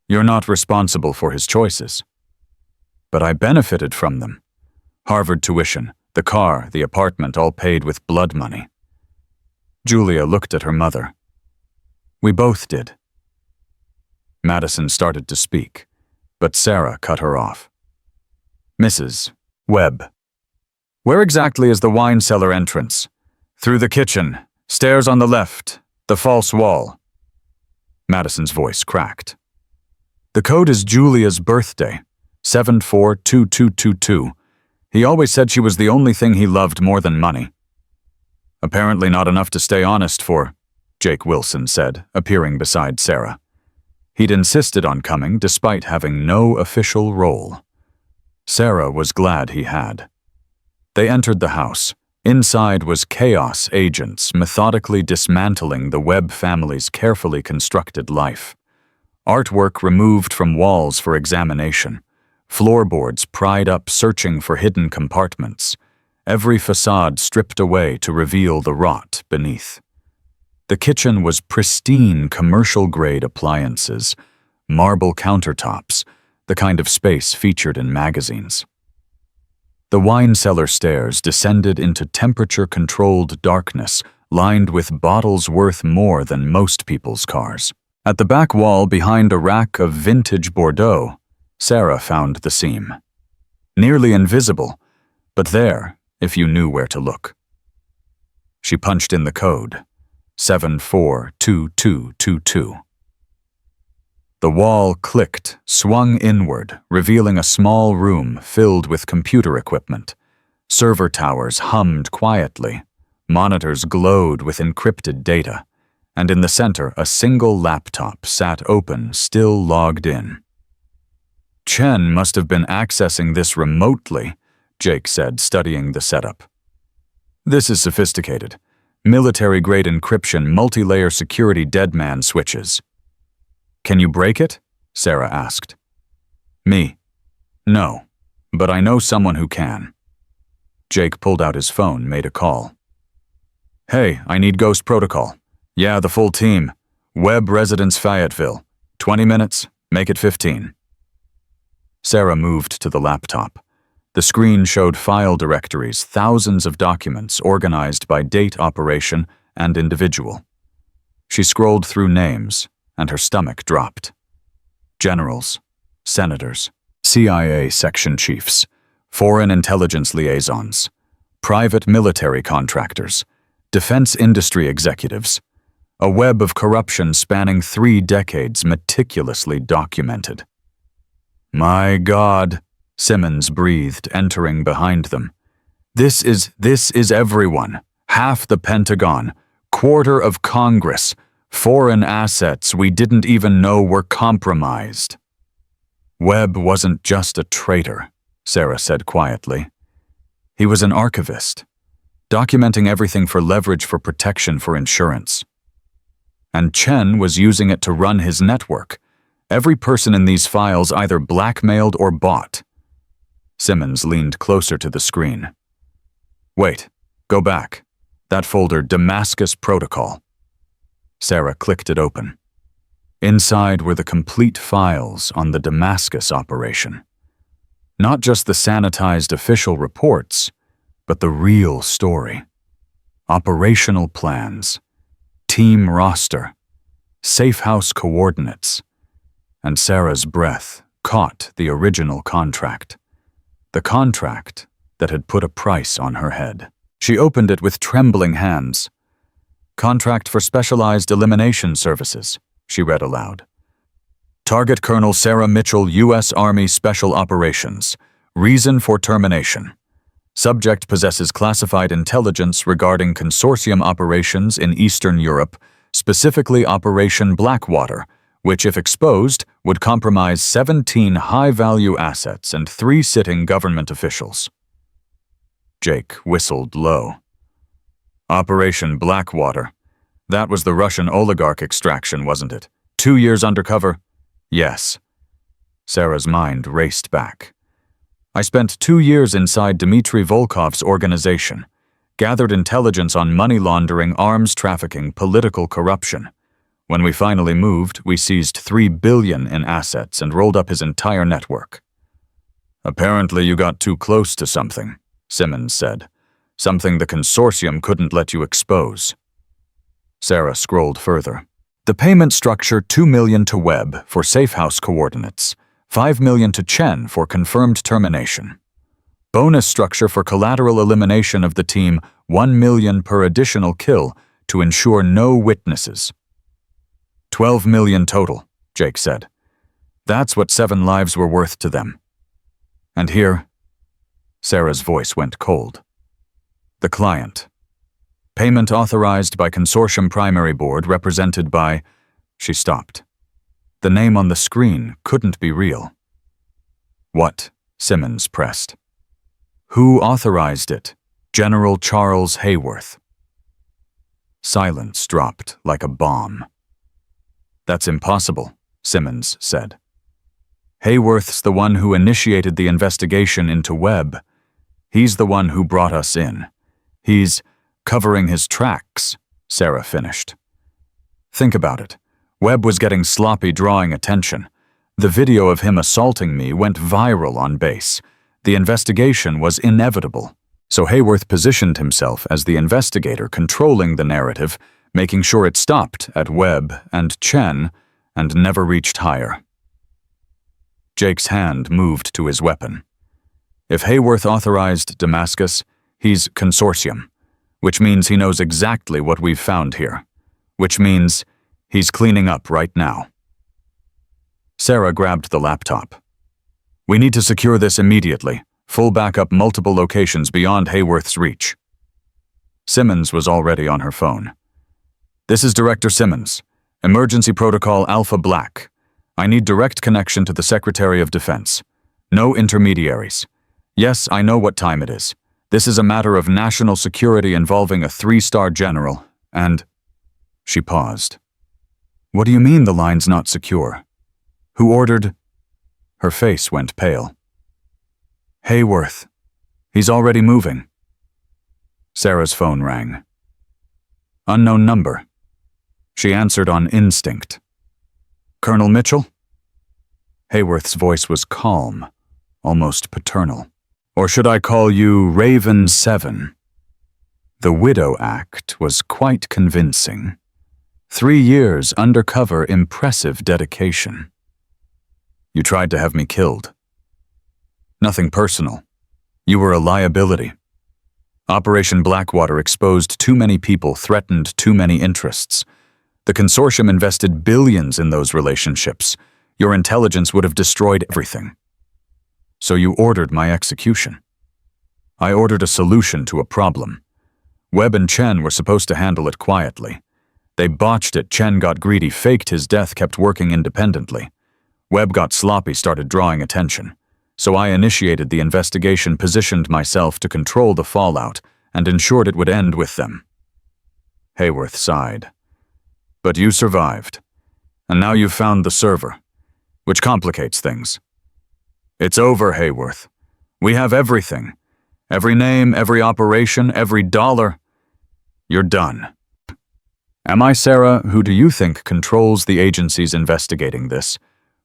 "You're not responsible for his choices. But I benefited from them. Harvard tuition, the car, the apartment, all paid with blood money." Julia looked at her mother. "We both did." Madison started to speak, but Sarah cut her off. "Mrs. Webb, where exactly is the wine cellar entrance?" "Through the kitchen, stairs on the left, the false wall." Madison's voice cracked. "The code is Julia's birthday, 742222. He always said she was the only thing he loved more than money." "Apparently not enough to stay honest for," Jake Wilson said, appearing beside Sarah. He'd insisted on coming despite having no official role. Sarah was glad he had. They entered the house. Inside was chaos agents methodically dismantling the Webb family's carefully constructed life. Artwork removed from walls for examination. Floorboards pried up searching for hidden compartments. Every facade stripped away to reveal the rot beneath. The kitchen was pristine commercial-grade appliances, marble countertops, the kind of space featured in magazines. The wine cellar stairs descended into temperature-controlled darkness, lined with bottles worth more than most people's cars. At the back wall, behind a rack of vintage Bordeaux, Sarah found the seam. Nearly invisible, but there if you knew where to look. She punched in the code, 742222. The wall clicked, swung inward, revealing a small room filled with computer equipment. Server towers hummed quietly, monitors glowed with encrypted data, and in the center a single laptop sat open, still logged in. "Chen must have been accessing this remotely," Jake said, studying the setup. "This is sophisticated. Military-grade encryption, multi-layer security deadman switches." "Can you break it?" Sarah asked. "Me? No, but I know someone who can." Jake pulled out his phone, made a call. Hey, I need Ghost Protocol. Yeah, the full team. Webb Residence Fayetteville. 20 minutes, make it 15. Sarah moved to the laptop. The screen showed file directories, thousands of documents organized by date, operation, and individual. She scrolled through names, and her stomach dropped. Generals, senators, CIA section chiefs, foreign intelligence liaisons, private military contractors, defense industry executives, a web of corruption spanning 3 decades meticulously documented. My God, Simmons breathed, entering behind them. This is everyone. Half the Pentagon, quarter of Congress, foreign assets we didn't even know were compromised. Webb wasn't just a traitor, Sarah said quietly. He was an archivist, documenting everything for leverage, for protection, for insurance. And Chen was using it to run his network. Every person in these files either blackmailed or bought. Simmons leaned closer to the screen. Wait, go back. That folder, Damascus Protocol. Sarah clicked it open. Inside were the complete files on the Damascus operation. Not just the sanitized official reports, but the real story. Operational plans, team roster, safe house coordinates, and Sarah's breath caught the original contract. The contract that had put a price on her head. She opened it with trembling hands. Contract for Specialized Elimination Services, she read aloud. Target Colonel Sarah Mitchell, U.S. Army Special Operations. Reason for termination. Subject possesses classified intelligence regarding consortium operations in Eastern Europe, specifically Operation Blackwater, which, if exposed, would compromise 17 high-value assets and 3 sitting government officials. Jake whistled low. Operation Blackwater. That was the Russian oligarch extraction, wasn't it? 2 years undercover? Yes. Sarah's mind raced back. I spent 2 years inside Dmitry Volkov's organization, gathered intelligence on money laundering, arms trafficking, political corruption. When we finally moved, we seized $3 billion in assets and rolled up his entire network. Apparently you got too close to something, Simmons said. Something the consortium couldn't let you expose. Sarah scrolled further. The payment structure: $2 million to Webb for safe house coordinates, $5 million to Chen for confirmed termination. Bonus structure for collateral elimination of the team: $1 million per additional kill to ensure no witnesses. $12 million total, Jake said. That's what 7 lives were worth to them. And here, Sarah's voice went cold. The client. Payment authorized by Consortium Primary Board, represented by... She stopped. The name on the screen couldn't be real. What? Simmons pressed. Who authorized it? General Charles Hayworth. Silence dropped like a bomb. That's impossible, Simmons said. Hayworth's the one who initiated the investigation into Webb. He's the one who brought us in. He's covering his tracks, Sarah finished. Think about it. Webb was getting sloppy, drawing attention. The video of him assaulting me went viral on base. The investigation was inevitable. So Hayworth positioned himself as the investigator, controlling the narrative, making sure it stopped at Webb and Chen and never reached higher. Jake's hand moved to his weapon. If Hayworth authorized Damascus, he's consortium, which means he knows exactly what we've found here, which means he's cleaning up right now. Sarah grabbed the laptop. We need to secure this immediately. Full backup, multiple locations beyond Hayworth's reach. Simmons was already on her phone. This is Director Simmons. Emergency Protocol Alpha Black. I need direct connection to the Secretary of Defense. No intermediaries. Yes, I know what time it is. This is a matter of national security involving a 3-star general, and... She paused. What do you mean the line's not secure? Who ordered... Her face went pale. Hayworth. He's already moving. Sarah's phone rang. Unknown number. She answered on instinct. Colonel Mitchell? Hayworth's voice was calm, almost paternal. Or should I call you Raven 7? The Widow Act was quite convincing. 3 years undercover, impressive dedication. You tried to have me killed. Nothing personal. You were a liability. Operation Blackwater exposed too many people, threatened too many interests. The consortium invested billions in those relationships. Your intelligence would have destroyed everything. So you ordered my execution. I ordered a solution to a problem. Webb and Chen were supposed to handle it quietly. They botched it. Chen got greedy, faked his death, kept working independently. Webb got sloppy, started drawing attention. So I initiated the investigation, positioned myself to control the fallout, and ensured it would end with them. Hayworth sighed. But you survived. And now you've found the server, which complicates things. It's over, Hayworth. We have everything. Every name, every operation, every dollar. You're done. Am I Sarah? Who do you think controls the agencies investigating this?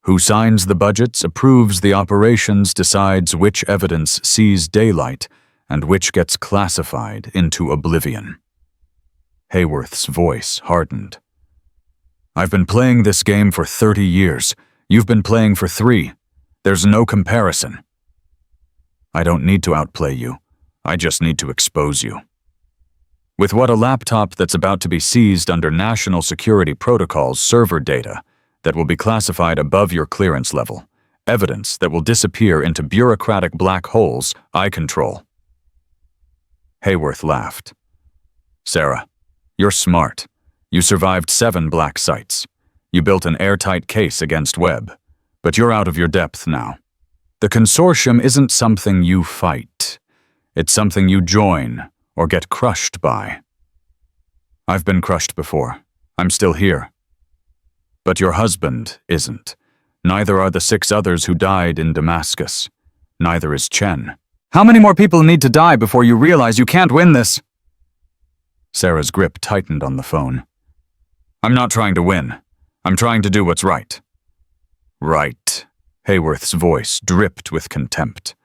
Who signs the budgets, approves the operations, decides which evidence sees daylight, and which gets classified into oblivion? Hayworth's voice hardened. I've been playing this game for 30 years. You've been playing for 3. There's no comparison. I don't need to outplay you. I just need to expose you. With what, a laptop that's about to be seized under national security protocols, server data that will be classified above your clearance level, evidence that will disappear into bureaucratic black holes I control. Hayworth laughed. Sarah, you're smart. You survived 7 black sites. You built an airtight case against Webb, but you're out of your depth now. The consortium isn't something you fight. It's something you join or get crushed by. I've been crushed before. I'm still here. But your husband isn't. Neither are the 6 others who died in Damascus. Neither is Chen. How many more people need to die before you realize you can't win this? Sarah's grip tightened on the phone. I'm not trying to win. I'm trying to do what's right. Right. Hayworth's voice dripped with contempt.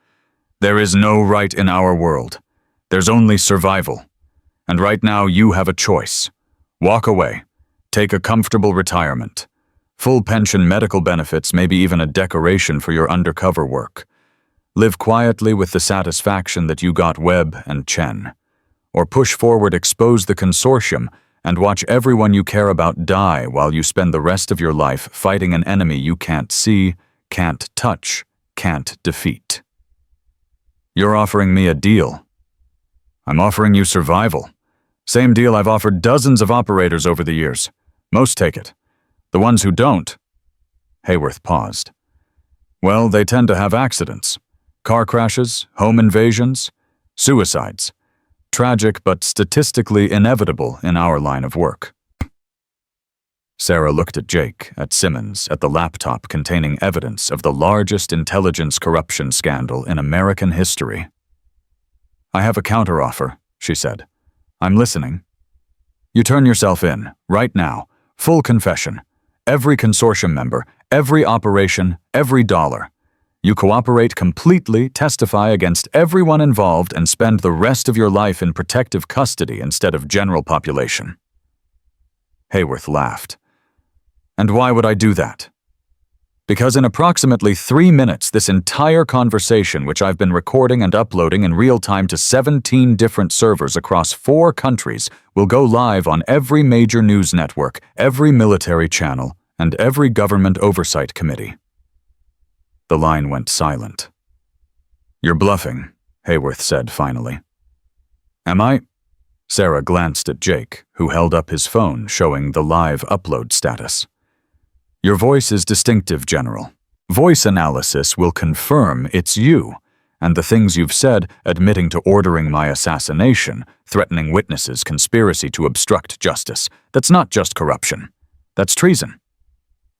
There is no right in our world. There's only survival. And right now you have a choice. Walk away. Take a comfortable retirement. Full pension, medical benefits, maybe even a decoration for your undercover work. Live quietly with the satisfaction that you got Webb and Chen. Or push forward, expose the consortium, and watch everyone you care about die while you spend the rest of your life fighting an enemy you can't see, can't touch, can't defeat. You're offering me a deal. I'm offering you survival. Same deal I've offered dozens of operators over the years. Most take it. The ones who don't. Hayworth paused. Well, they tend to have accidents. Car crashes, home invasions, suicides. Tragic but statistically inevitable in our line of work. Sarah looked at Jake, at Simmons, at the laptop containing evidence of the largest intelligence corruption scandal in American history. I have a counteroffer, she said. I'm listening. You turn yourself in, right now. Full confession. Every consortium member, every operation, every dollar. You cooperate completely, testify against everyone involved, and spend the rest of your life in protective custody instead of general population. Hayworth laughed. And why would I do that? Because in approximately 3 minutes, this entire conversation, which I've been recording and uploading in real time to 17 different servers across 4 countries, will go live on every major news network, every military channel, and every government oversight committee. The line went silent. You're bluffing, Hayworth said finally. Am I? Sarah glanced at Jake, who held up his phone showing the live upload status. Your voice is distinctive, General. Voice analysis will confirm it's you, and the things you've said, admitting to ordering my assassination, threatening witnesses, conspiracy to obstruct justice, that's not just corruption. That's treason.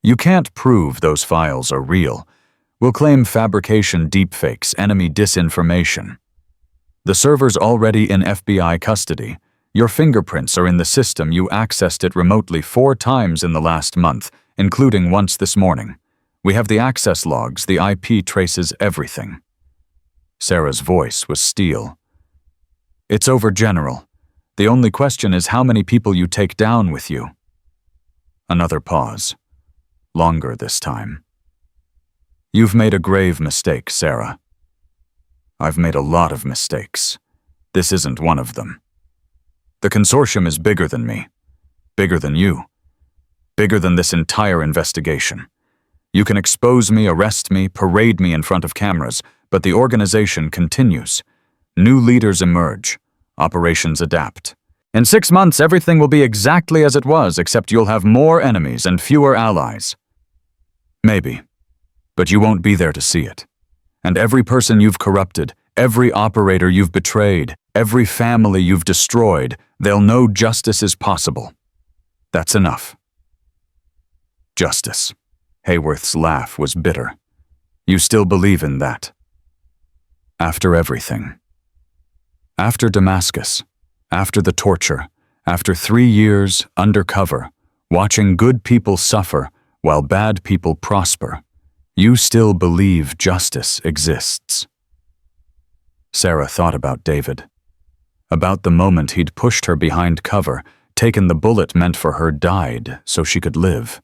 You can't prove those files are real. We'll claim fabrication, deepfakes, enemy disinformation. The server's already in FBI custody. Your fingerprints are in the system. You accessed it remotely 4 times in the last month, including once this morning. We have the access logs. The IP traces everything. Sarah's voice was steel. It's over, General. The only question is how many people you take down with you. Another pause. Longer this time. You've made a grave mistake, Sarah. I've made a lot of mistakes. This isn't one of them. The consortium is bigger than me. Bigger than you. Bigger than this entire investigation. You can expose me, arrest me, parade me in front of cameras, but the organization continues. New leaders emerge. Operations adapt. In 6 months, everything will be exactly as it was, except you'll have more enemies and fewer allies. Maybe. But you won't be there to see it. And every person you've corrupted, every operator you've betrayed, every family you've destroyed, they'll know justice is possible. That's enough. Justice. Hayworth's laugh was bitter. You still believe in that? After everything. After Damascus. After the torture. After 3 years undercover, watching good people suffer while bad people prosper. You still believe justice exists. Sarah thought about David. About the moment he'd pushed her behind cover, taken the bullet meant for her, died so she could live.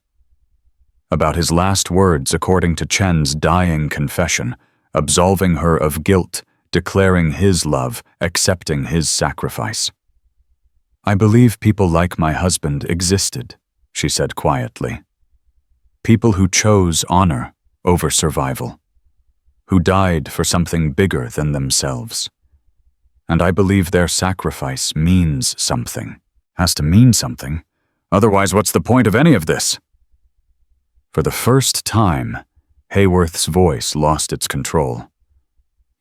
About his last words according to Chen's dying confession, absolving her of guilt, declaring his love, accepting his sacrifice. I believe people like my husband existed, she said quietly. People who chose honor over survival, who died for something bigger than themselves. And I believe their sacrifice means something. Has to mean something. Otherwise, what's the point of any of this? For the first time, Hayworth's voice lost its control.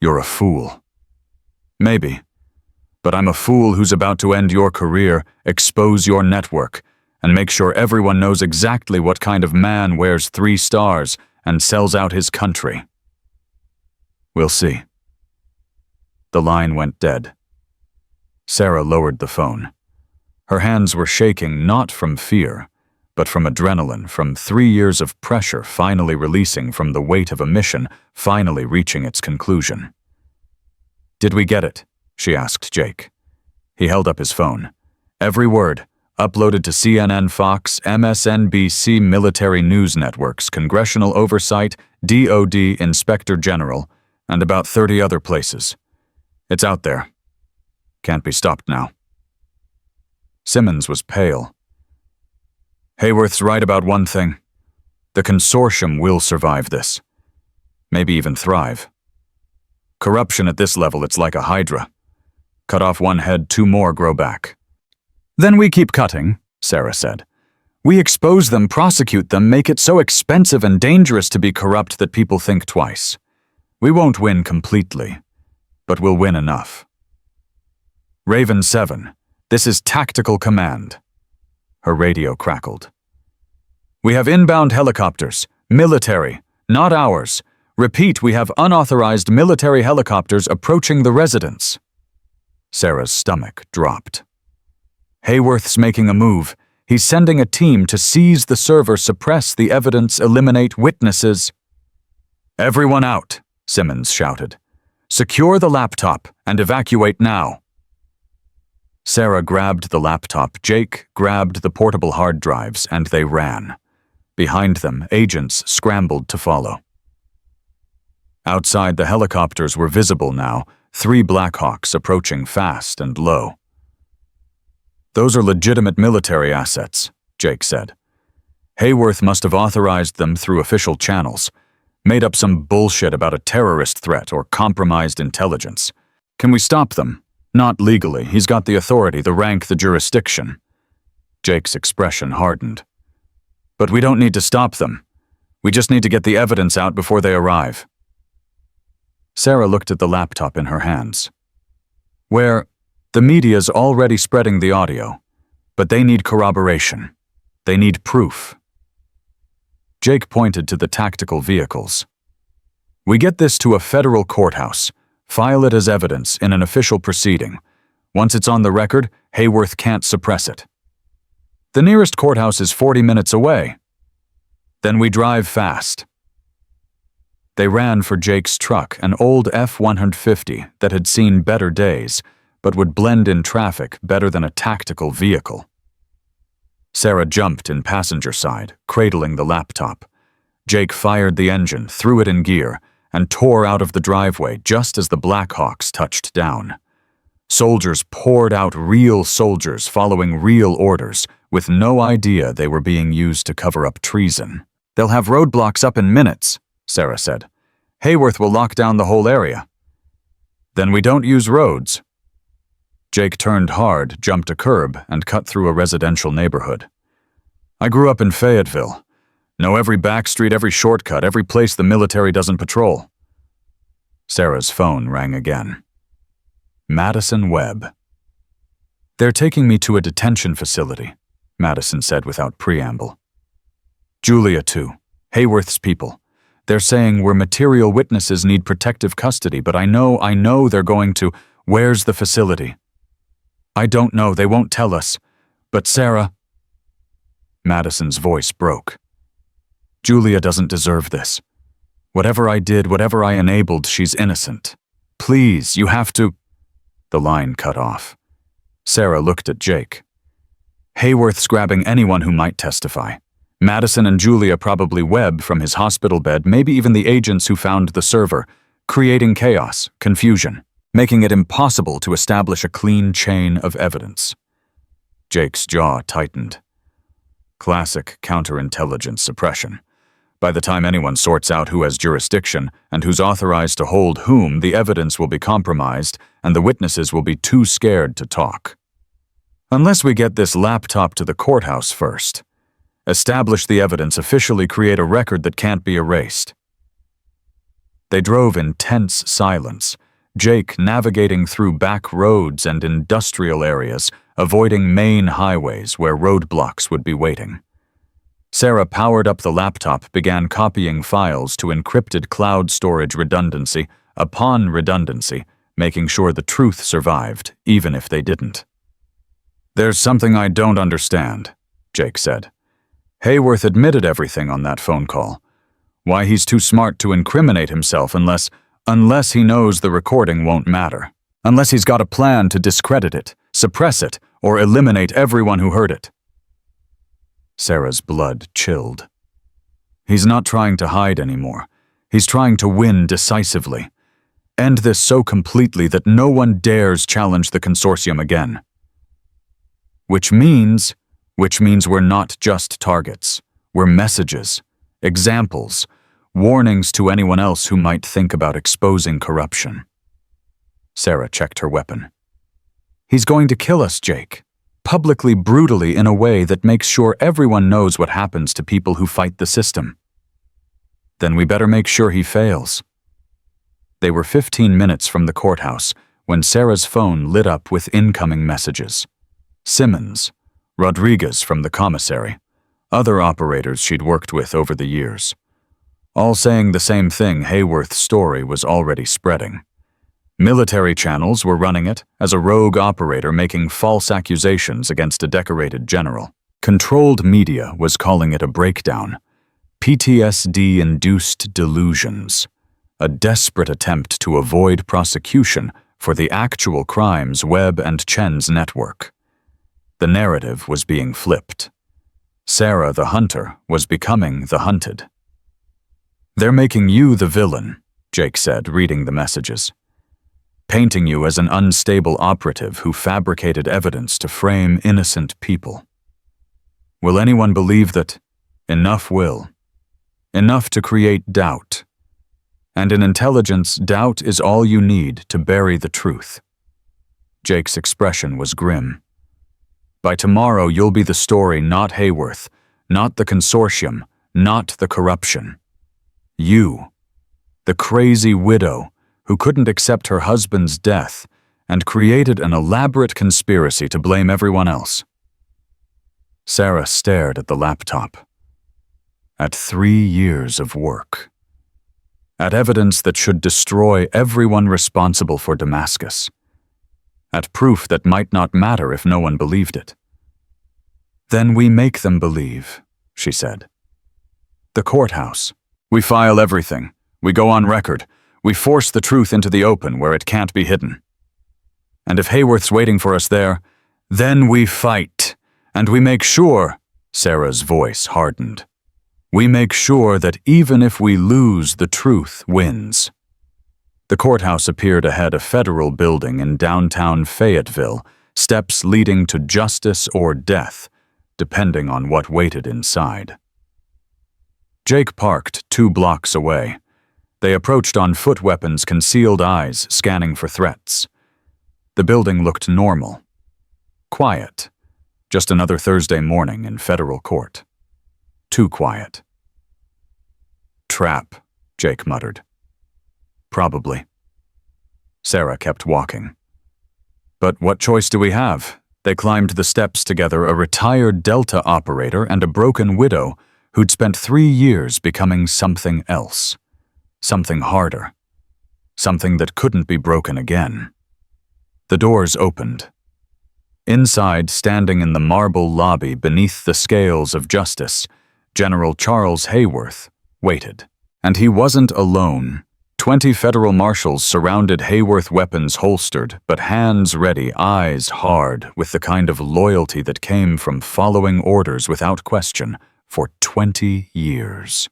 You're a fool. Maybe. But I'm a fool who's about to end your career, expose your network, and make sure everyone knows exactly what kind of man wears 3 stars and sells out his country. We'll see. The line went dead. Sarah lowered the phone. Her hands were shaking not from fear, but from adrenaline, from 3 years of pressure finally releasing from the weight of a mission, finally reaching its conclusion. Did we get it? She asked Jake. He held up his phone. Every word, uploaded to CNN, Fox, MSNBC, military news networks, congressional oversight, DOD, Inspector General, and about 30 other places. It's out there. Can't be stopped now. Simmons was pale. Hayworth's right about one thing. The consortium will survive this. Maybe even thrive. Corruption at this level, it's like a hydra. Cut off one head, 2 more grow back. Then we keep cutting, Sarah said. We expose them, prosecute them, make it so expensive and dangerous to be corrupt that people think twice. We won't win completely, but we'll win enough. Raven 7, this is tactical command. Her radio crackled. We have inbound helicopters, military, not ours. Repeat, we have unauthorized military helicopters approaching the residence. Sarah's stomach dropped. Hayworth's making a move. He's sending a team to seize the server, suppress the evidence, eliminate witnesses. Everyone out, Simmons shouted. Secure the laptop and evacuate now. Sarah grabbed the laptop, Jake grabbed the portable hard drives, and they ran. Behind them, agents scrambled to follow. Outside, the helicopters were visible now, 3 Blackhawks approaching fast and low. Those are legitimate military assets, Jake said. Hayworth must have authorized them through official channels, made up some bullshit about a terrorist threat or compromised intelligence. Can we stop them? Not legally. He's got the authority, the rank, the jurisdiction. Jake's expression hardened. But we don't need to stop them. We just need to get the evidence out before they arrive. Sarah looked at the laptop in her hands. The media's already spreading the audio, but they need corroboration. They need proof. Jake pointed to the tactical vehicles. We get this to a federal courthouse, file it as evidence in an official proceeding. Once it's on the record, Hayworth can't suppress it. The nearest courthouse is 40 minutes away. Then we drive fast. They ran for Jake's truck, an old F-150 that had seen better days, but would blend in traffic better than a tactical vehicle. Sarah jumped in passenger side, cradling the laptop. Jake fired the engine, threw it in gear, and tore out of the driveway just as the Blackhawks touched down. Soldiers poured out, real soldiers following real orders, with no idea they were being used to cover up treason. "They'll have roadblocks up in minutes," Sarah said. "Hayworth will lock down the whole area." "Then we don't use roads." Jake turned hard, jumped a curb, and cut through a residential neighborhood. "I grew up in Fayetteville. Know every back street, every shortcut, every place the military doesn't patrol." Sarah's phone rang again. Madison Webb. "They're taking me to a detention facility," Madison said without preamble. "Julia, too. Hayworth's people. They're saying we're material witnesses, need protective custody, but I know they're going to. Where's the facility?" "I don't know, they won't tell us. But Sarah..." Madison's voice broke. "Julia doesn't deserve this. Whatever I did, whatever I enabled, she's innocent. Please, you have to..." The line cut off. Sarah looked at Jake. "Hayworth's grabbing anyone who might testify. Madison and Julia probably Webb from his hospital bed, maybe even the agents who found the server, creating chaos, confusion, making it impossible to establish a clean chain of evidence." Jake's jaw tightened. Classic counterintelligence suppression. By the time anyone sorts out who has jurisdiction and who's authorized to hold whom, the evidence will be compromised and the witnesses will be too scared to talk. "Unless we get this laptop to the courthouse first. Establish the evidence, officially create a record that can't be erased." They drove in tense silence, Jake navigating through back roads and industrial areas, avoiding main highways where roadblocks would be waiting. Sarah powered up the laptop, began copying files to encrypted cloud storage redundancy upon redundancy, making sure the truth survived, even if they didn't. "There's something I don't understand," Jake said. "Hayworth admitted everything on that phone call. Why he's too smart to incriminate himself unless he knows the recording won't matter. Unless he's got a plan to discredit it, suppress it, or eliminate everyone who heard it." Sarah's blood chilled. "He's not trying to hide anymore. He's trying to win decisively. End this so completely that no one dares challenge the consortium again. Which means we're not just targets. We're messages, examples, warnings to anyone else who might think about exposing corruption." Sarah checked her weapon. "He's going to kill us, Jake. Publicly, brutally, in a way that makes sure everyone knows what happens to people who fight the system." "Then we better make sure he fails." They were 15 minutes from the courthouse when Sarah's phone lit up with incoming messages. Simmons, Rodriguez from the commissary, other operators she'd worked with over the years. All saying the same thing: Hayworth's story was already spreading. Military channels were running it as a rogue operator making false accusations against a decorated general. Controlled media was calling it a breakdown. PTSD-induced delusions. A desperate attempt to avoid prosecution for the actual crimes Webb and Chen's network. The narrative was being flipped. Sarah, the hunter, was becoming the hunted. "They're making you the villain," Jake said, reading the messages. "Painting you as an unstable operative who fabricated evidence to frame innocent people. Will anyone believe that? Enough will. Enough to create doubt. And in intelligence, doubt is all you need to bury the truth." Jake's expression was grim. "By tomorrow, you'll be the story, not Hayworth, not the consortium, not the corruption. You, the crazy widow who couldn't accept her husband's death and created an elaborate conspiracy to blame everyone else." Sarah stared at the laptop. At 3 years of work. At evidence that should destroy everyone responsible for Damascus. at proof that might not matter if no one believed it. "Then we make them believe," she said. "The courthouse. We file everything. We go on record. We force the truth into the open where it can't be hidden. And if Hayworth's waiting for us there, then we fight. And we make sure," Sarah's voice hardened, "we make sure that even if we lose, the truth wins." The courthouse appeared ahead a federal building in downtown Fayetteville, steps leading to justice or death, depending on what waited inside. Jake parked 2 blocks away. They approached on foot, weapons, concealed eyes scanning for threats. The building looked normal. Quiet. Just another Thursday morning in federal court. Too quiet. "Trap," Jake muttered. "Probably." Sarah kept walking. "But what choice do we have?" They climbed the steps together, a retired Delta operator and a broken widow who'd spent 3 years becoming something else. Something harder. Something that couldn't be broken again. The doors opened. Inside, standing in the marble lobby beneath the scales of justice, General Charles Hayworth waited. And he wasn't alone. 20 federal marshals surrounded Hayworth, weapons holstered, but hands ready, eyes hard, with the kind of loyalty that came from following orders without question for 20 years.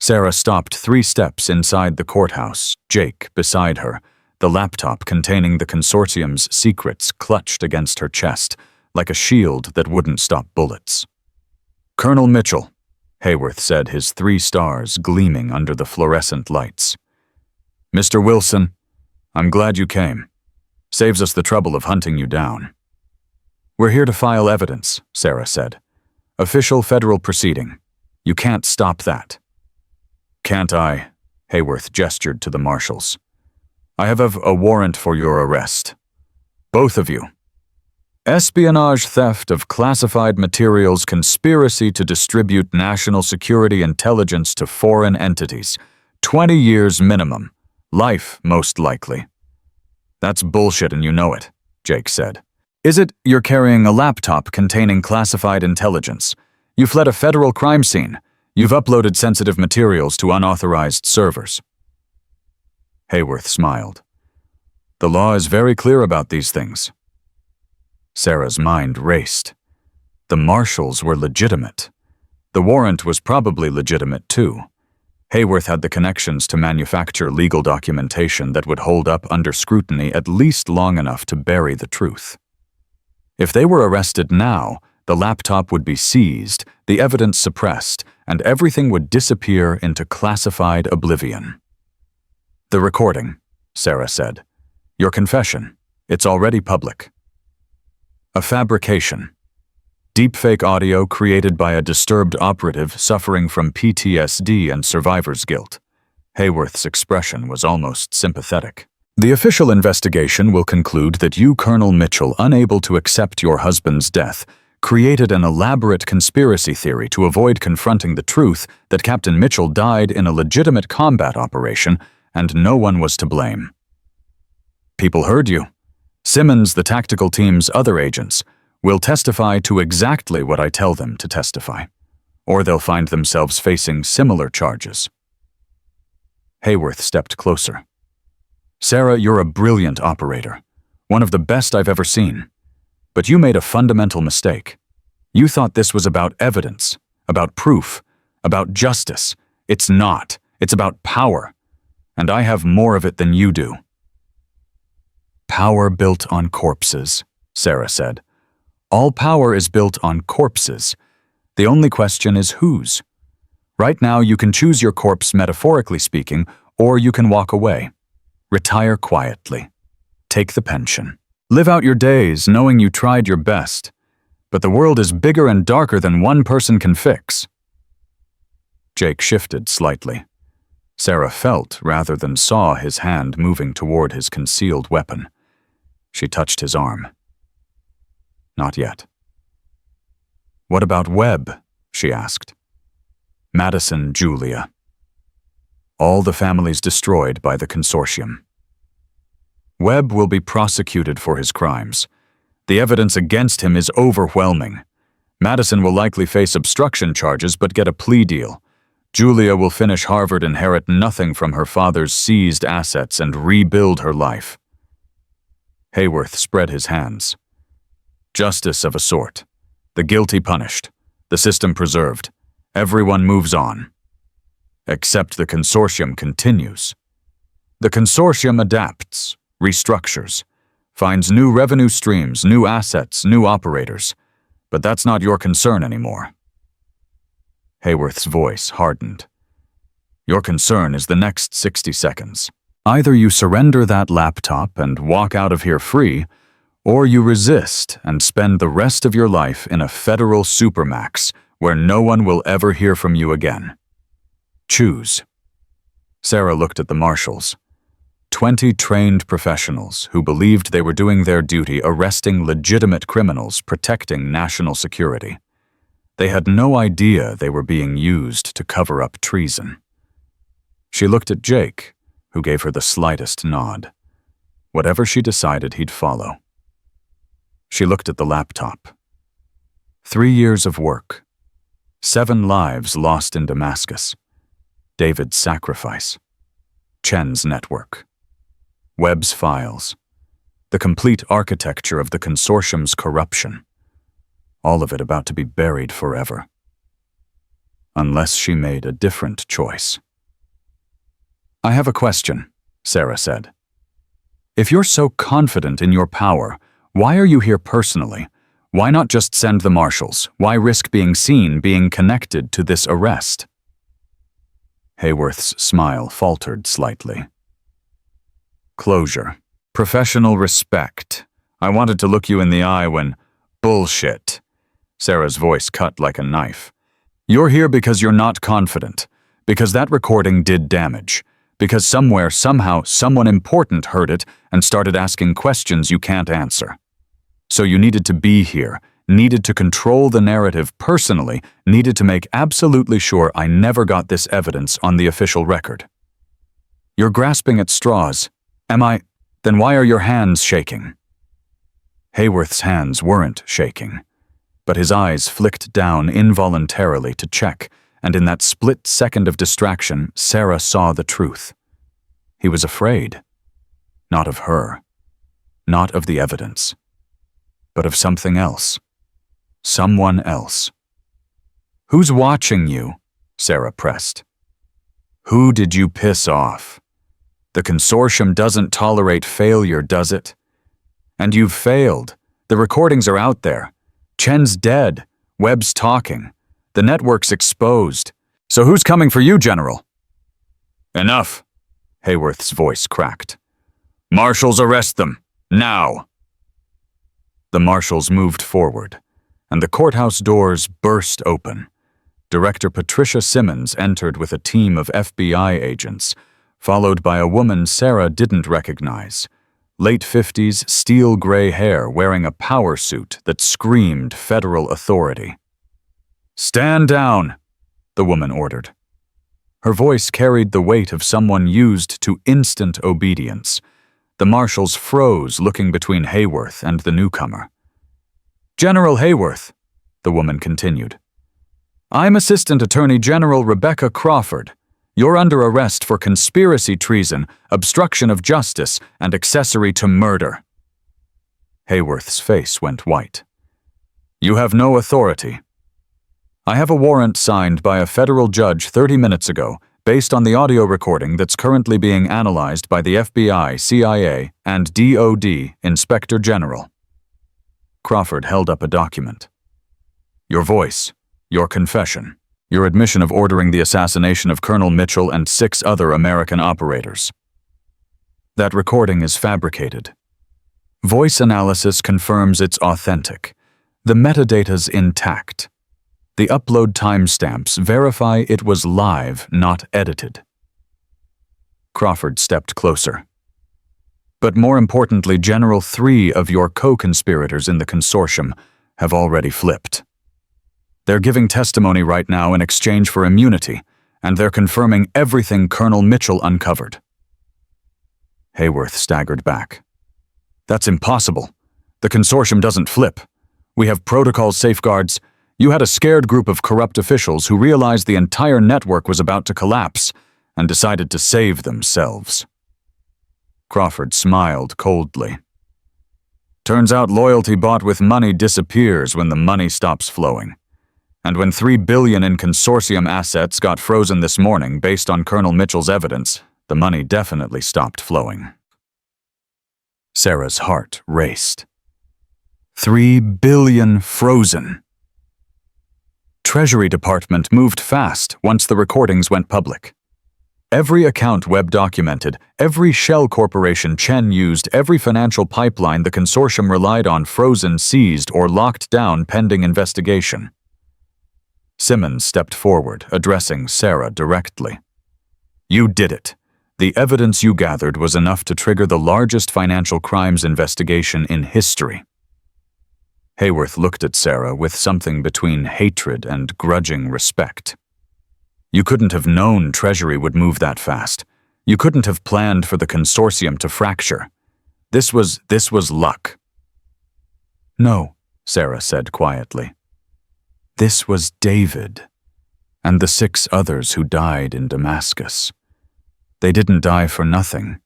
Sarah stopped 3 steps inside the courthouse, Jake beside her, the laptop containing the consortium's secrets clutched against her chest, like a shield that wouldn't stop bullets. "Colonel Mitchell," Hayworth said, his 3 stars gleaming under the fluorescent lights. "Mr. Wilson, I'm glad you came. Saves us the trouble of hunting you down." "We're here to file evidence," Sarah said. "Official federal proceeding. You can't stop that." "Can't I?" Hayworth gestured to the marshals. "I have a warrant for your arrest. Both of you. Espionage, theft of classified materials, conspiracy to distribute national security intelligence to foreign entities. 20 years minimum. Life, most likely." "That's bullshit and you know it," Jake said. "Is it you're carrying a laptop containing classified intelligence? You fled a federal crime scene. You've uploaded sensitive materials to unauthorized servers." Hayworth smiled. "The law is very clear about these things." Sarah's mind raced. The marshals were legitimate. The warrant was probably legitimate too. Hayworth had the connections to manufacture legal documentation that would hold up under scrutiny at least long enough to bury the truth. If they were arrested now, the laptop would be seized, the evidence suppressed, and everything would disappear into classified oblivion. "The recording," Sarah said. "Your confession. It's already public." "A fabrication. Deepfake audio created by a disturbed operative suffering from PTSD and survivor's guilt." Hayworth's expression was almost sympathetic. "The official investigation will conclude that you, Colonel Mitchell, unable to accept your husband's death, created an elaborate conspiracy theory to avoid confronting the truth that Captain Mitchell died in a legitimate combat operation and no one was to blame. People heard you. Simmons, the tactical team's other agents, will testify to exactly what I tell them to testify, or they'll find themselves facing similar charges." Hayworth stepped closer. "Sarah, you're a brilliant operator, one of the best I've ever seen. But you made a fundamental mistake. You thought this was about evidence, about proof, about justice. It's not. It's about power. And I have more of it than you do." "Power built on corpses," Sarah said. "All power is built on corpses. The only question is whose. Right now you can choose your corpse, metaphorically speaking, or you can walk away. Retire quietly. Take the pension. Live out your days knowing you tried your best. But the world is bigger and darker than one person can fix." Jake shifted slightly. Sarah felt rather than saw his hand moving toward his concealed weapon. She touched his arm. "Not yet." "What about Webb?" she asked. "Madison, Julia. All the families destroyed by the consortium." Webb will be prosecuted for his crimes. The evidence against him is overwhelming. Madison will likely face obstruction charges but get a plea deal. Julia will finish Harvard, inherit nothing from her father's seized assets, and rebuild her life. Hayworth spread his hands. Justice of a sort. The guilty punished. The system preserved. Everyone moves on. Except the consortium continues. The consortium adapts, restructures, finds new revenue streams, new assets, new operators. But that's not your concern anymore. Hayworth's voice hardened. Your concern is the next 60 seconds. Either you surrender that laptop and walk out of here free, or you resist and spend the rest of your life in a federal supermax where no one will ever hear from you again. Choose. Sarah looked at the marshals. 20 trained professionals who believed they were doing their duty arresting legitimate criminals, protecting national security. They had no idea they were being used to cover up treason. She looked at Jake, who gave her the slightest nod. Whatever she decided, he'd follow. She looked at the laptop. 3 years of work. 7 lives lost in Damascus. David's sacrifice. Chen's network. Webb's files. The complete architecture of the consortium's corruption. All of it about to be buried forever. Unless she made a different choice. I have a question, Sarah said. If you're so confident in your power, why are you here personally? Why not just send the marshals? Why risk being seen, being connected to this arrest? Hayworth's smile faltered slightly. Closure. Professional respect. I wanted to look you in the eye when... Bullshit. Sarah's voice cut like a knife. You're here because you're not confident. Because that recording did damage. Because somewhere, somehow, someone important heard it and started asking questions you can't answer. So you needed to be here, needed to control the narrative personally, needed to make absolutely sure I never got this evidence on the official record. You're grasping at straws. Am I? Then why are your hands shaking? Hayworth's hands weren't shaking, but his eyes flicked down involuntarily to check, and in that split second of distraction, Sarah saw the truth. He was afraid. Not of her. Not of the evidence. But of something else. Someone else. Who's watching you? Sarah pressed. Who did you piss off? The consortium doesn't tolerate failure, does it? And you've failed. The recordings are out there. Chen's dead. Webb's talking. The network's exposed. So who's coming for you, General? Enough. Hayworth's voice cracked. Marshals, arrest them. Now. The marshals moved forward, and the courthouse doors burst open. Director Patricia Simmons entered with a team of FBI agents, followed by a woman Sarah didn't recognize. Late 50s, steel-gray hair wearing a power suit that screamed federal authority. Stand down, the woman ordered. Her voice carried the weight of someone used to instant obedience. The marshals froze, looking between Hayworth and the newcomer. General Hayworth, the woman continued. I'm Assistant Attorney General Rebecca Crawford. You're under arrest for conspiracy treason, obstruction of justice, and accessory to murder. Hayworth's face went white. You have no authority. I have a warrant signed by a federal judge 30 minutes ago, based on the audio recording that's currently being analyzed by the FBI, CIA, and DOD Inspector General. Crawford held up a document. Your voice, your confession, your admission of ordering the assassination of Colonel Mitchell and 6 other American operators. That recording is fabricated. Voice analysis confirms it's authentic. The metadata's intact. The upload timestamps verify it was live, not edited. Crawford stepped closer. But more importantly, General, 3 of your co-conspirators in the consortium have already flipped. They're giving testimony right now in exchange for immunity, and they're confirming everything Colonel Mitchell uncovered. Hayworth staggered back. That's impossible. The consortium doesn't flip. We have protocol safeguards. You had a scared group of corrupt officials who realized the entire network was about to collapse and decided to save themselves. Crawford smiled coldly. Turns out loyalty bought with money disappears when the money stops flowing. And when $3 billion in consortium assets got frozen this morning based on Colonel Mitchell's evidence, the money definitely stopped flowing. Sarah's heart raced. $3 billion frozen. Treasury Department moved fast once the recordings went public. Every account web documented, every shell corporation Chen used, every financial pipeline the consortium relied on frozen, seized, or locked down pending investigation. Simmons stepped forward, addressing Sarah directly. You did it. The evidence you gathered was enough to trigger the largest financial crimes investigation in history. Hayworth looked at Sarah with something between hatred and grudging respect. You couldn't have known Treasury would move that fast. You couldn't have planned for the consortium to fracture. This was luck. No, Sarah said quietly. This was David, and the 6 others who died in Damascus. They didn't die for nothing.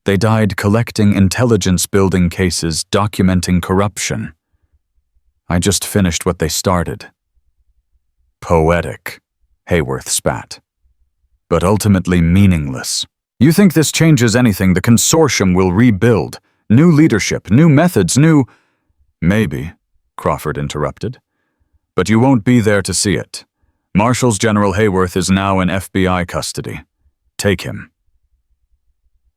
They died collecting intelligence-building cases, documenting corruption. I just finished what they started. Poetic, Hayworth spat. But ultimately meaningless. You think this changes anything? The consortium will rebuild. New leadership, new methods, new... Maybe, Crawford interrupted. But you won't be there to see it. Marshals General Hayworth is now in FBI custody. Take him.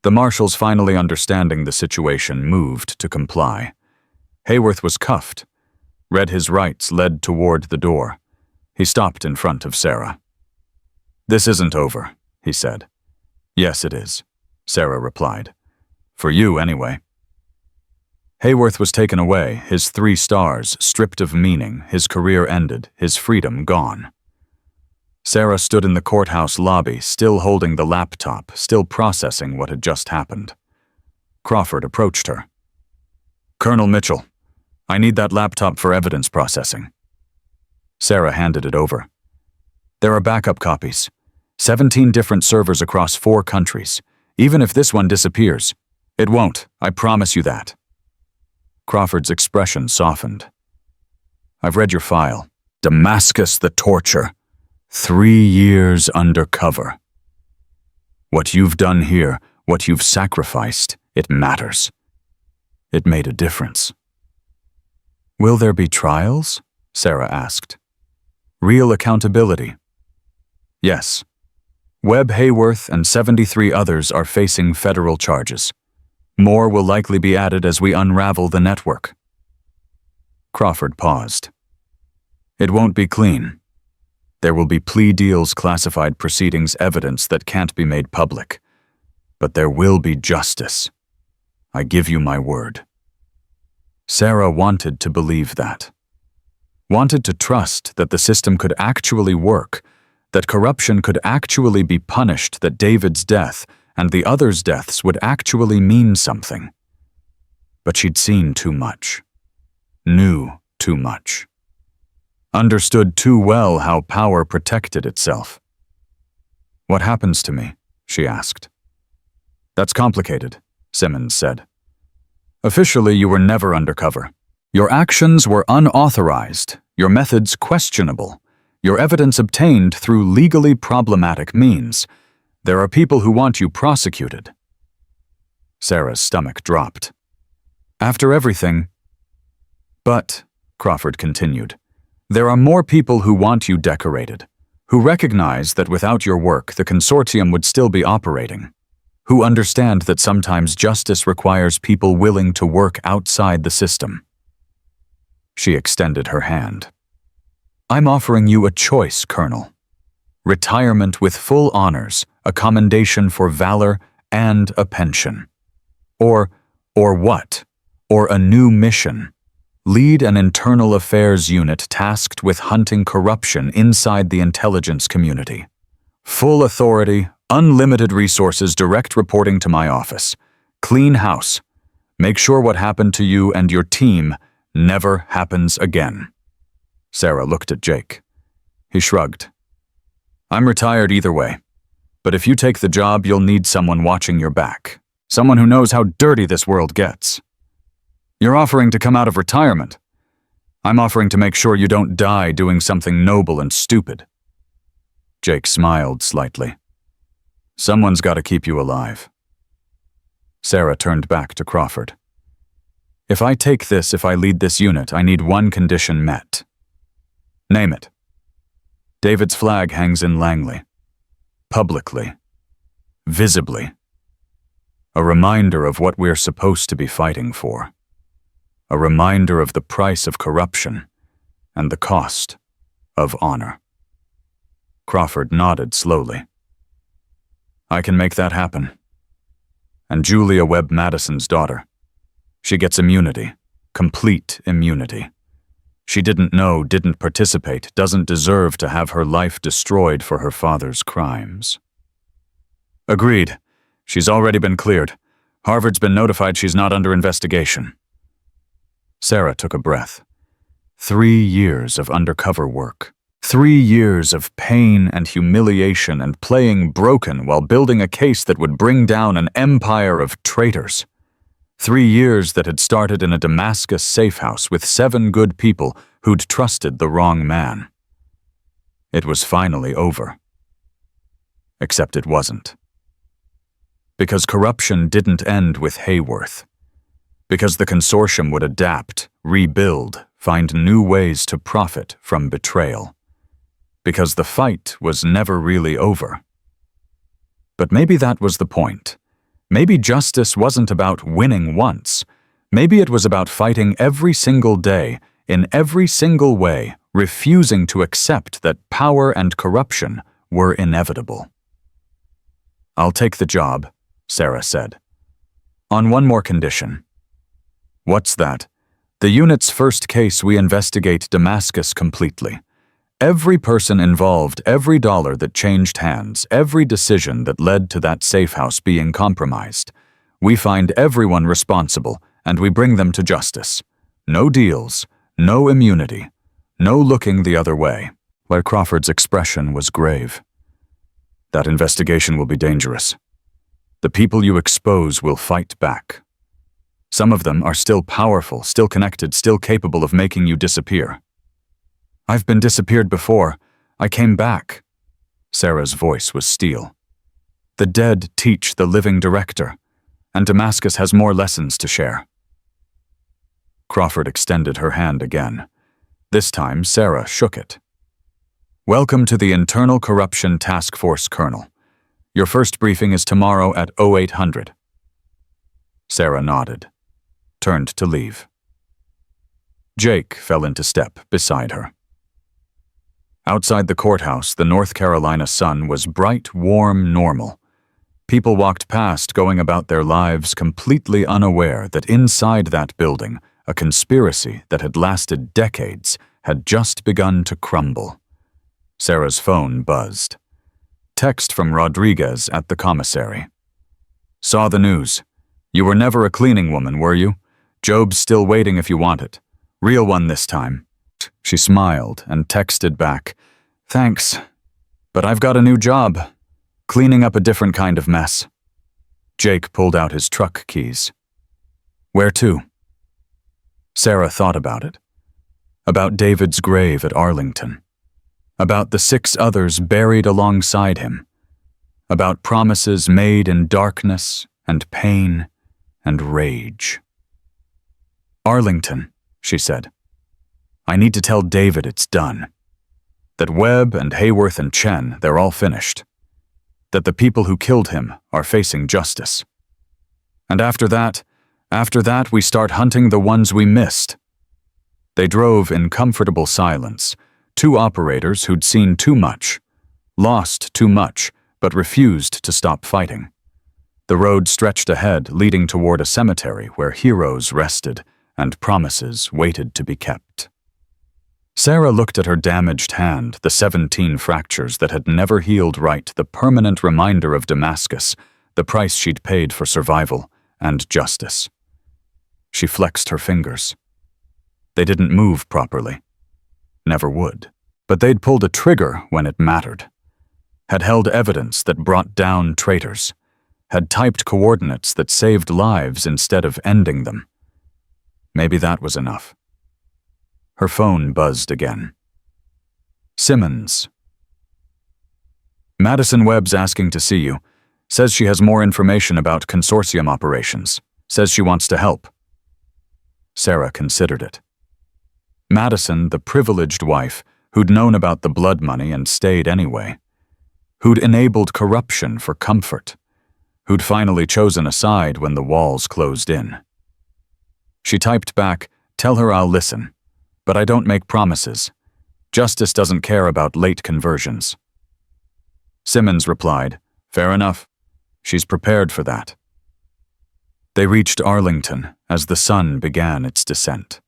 The marshals, finally understanding the situation, moved to comply. Hayworth was cuffed. Read his rights, led toward the door. He stopped in front of Sarah. This isn't over, he said. Yes, it is, Sarah replied. For you, anyway. Hayworth was taken away, his 3 stars stripped of meaning, his career ended, his freedom gone. Sarah stood in the courthouse lobby, still holding the laptop, still processing what had just happened. Crawford approached her. Colonel Mitchell, I need that laptop for evidence processing. Sarah handed it over. There are backup copies. 17 different servers across 4 countries. Even if this one disappears, it won't, I promise you that. Crawford's expression softened. I've read your file. Damascus the torture. 3 years undercover. What you've done here, what you've sacrificed, it matters. It made a difference. Will there be trials? Sarah asked. Real accountability. Yes. Webb Hayworth and 73 others are facing federal charges. More will likely be added as we unravel the network. Crawford paused. It won't be clean. There will be plea deals, classified proceedings, evidence that can't be made public. But there will be justice. I give you my word. Sarah wanted to believe that. Wanted to trust that the system could actually work, that corruption could actually be punished, that David's death and the others' deaths would actually mean something. But she'd seen too much. Knew too much. Understood too well how power protected itself. What happens to me? She asked. That's complicated, Simmons said. Officially, you were never undercover. Your actions were unauthorized, your methods questionable, your evidence obtained through legally problematic means. There are people who want you prosecuted. Sarah's stomach dropped. After everything... But, Crawford continued, there are more people who want you decorated, who recognize that without your work the consortium would still be operating, who understand that sometimes justice requires people willing to work outside the system. She extended her hand. I'm offering you a choice, Colonel. Retirement with full honors, a commendation for valor, and a pension. Or what? Or a new mission. Lead an internal affairs unit tasked with hunting corruption inside the intelligence community. Full authority, unlimited resources, direct reporting to my office. Clean house. Make sure what happened to you and your team never happens again." Sarah looked at Jake. He shrugged. "I'm retired either way, but if you take the job, you'll need someone watching your back. Someone who knows how dirty this world gets. You're offering to come out of retirement. I'm offering to make sure you don't die doing something noble and stupid." Jake smiled slightly. "Someone's got to keep you alive." Sarah turned back to Crawford. If I lead this unit, I need one condition met." "Name it." "David's flag hangs in Langley. Publicly. Visibly. A reminder of what we're supposed to be fighting for. A reminder of the price of corruption and the cost of honor." Crawford nodded slowly. "I can make that happen. And Julia Webb Madison's daughter. She gets immunity, complete immunity. She didn't know, didn't participate, doesn't deserve to have her life destroyed for her father's crimes." "Agreed. She's already been cleared. Harvard's been notified she's not under investigation." Sarah took a breath. 3 years of undercover work. 3 years of pain and humiliation and playing broken while building a case that would bring down an empire of traitors. 3 years that had started in a Damascus safe house with 7 good people who'd trusted the wrong man. It was finally over. Except it wasn't. Because corruption didn't end with Hayworth. Because the consortium would adapt, rebuild, find new ways to profit from betrayal. Because the fight was never really over. But maybe that was the point. Maybe justice wasn't about winning once. Maybe it was about fighting every single day, in every single way, refusing to accept that power and corruption were inevitable. "I'll take the job," Sarah said. "On one more condition." "What's that?" "The unit's first case, we investigate Damascus completely. Every person involved, every dollar that changed hands, every decision that led to that safe house being compromised. We find everyone responsible, and we bring them to justice. No deals, no immunity, no looking the other way." Where Crawford's expression was grave. "That investigation will be dangerous. The people you expose will fight back. Some of them are still powerful, still connected, still capable of making you disappear." "I've been disappeared before. I came back." Sarah's voice was steel. "The dead teach the living director, and Damascus has more lessons to share." Crawford extended her hand again. This time, Sarah shook it. "Welcome to the Internal Corruption Task Force, Colonel. Your first briefing is tomorrow at 0800. Sarah nodded, turned to leave. Jake fell into step beside her. Outside the courthouse, the North Carolina sun was bright, warm, normal. People walked past, going about their lives completely unaware that inside that building, a conspiracy that had lasted decades had just begun to crumble. Sarah's phone buzzed. Text from Rodriguez at the commissary. "Saw the news. You were never a cleaning woman, were you? Job's still waiting if you want it. Real one this time." She smiled and texted back, "Thanks, but I've got a new job, cleaning up a different kind of mess." Jake pulled out his truck keys. "Where to?" Sarah thought about it. About David's grave at Arlington. About the 6 others buried alongside him. About promises made in darkness and pain and rage. "Arlington," she said. "I need to tell David it's done. That Webb and Hayworth and Chen, they're all finished. That the people who killed him are facing justice. And after that, we start hunting the ones we missed." They drove in comfortable silence, 2 operators who'd seen too much, lost too much, but refused to stop fighting. The road stretched ahead, leading toward a cemetery where heroes rested and promises waited to be kept. Sarah looked at her damaged hand, the 17 fractures that had never healed right, the permanent reminder of Damascus, the price she'd paid for survival and justice. She flexed her fingers. They didn't move properly. Never would. But they'd pulled a trigger when it mattered. Had held evidence that brought down traitors. Had typed coordinates that saved lives instead of ending them. Maybe that was enough. Her phone buzzed again. Simmons. Madison Webb's asking to see you. Says she has more information about consortium operations. Says she wants to help. Sarah considered it. Madison, the privileged wife, who'd known about the blood money and stayed anyway. Who'd enabled corruption for comfort. Who'd finally chosen a side when the walls closed in. She typed back, "Tell her I'll listen. But I don't make promises. Justice doesn't care about late conversions." Simmons replied, "Fair enough. She's prepared for that." They reached Arlington as the sun began its descent.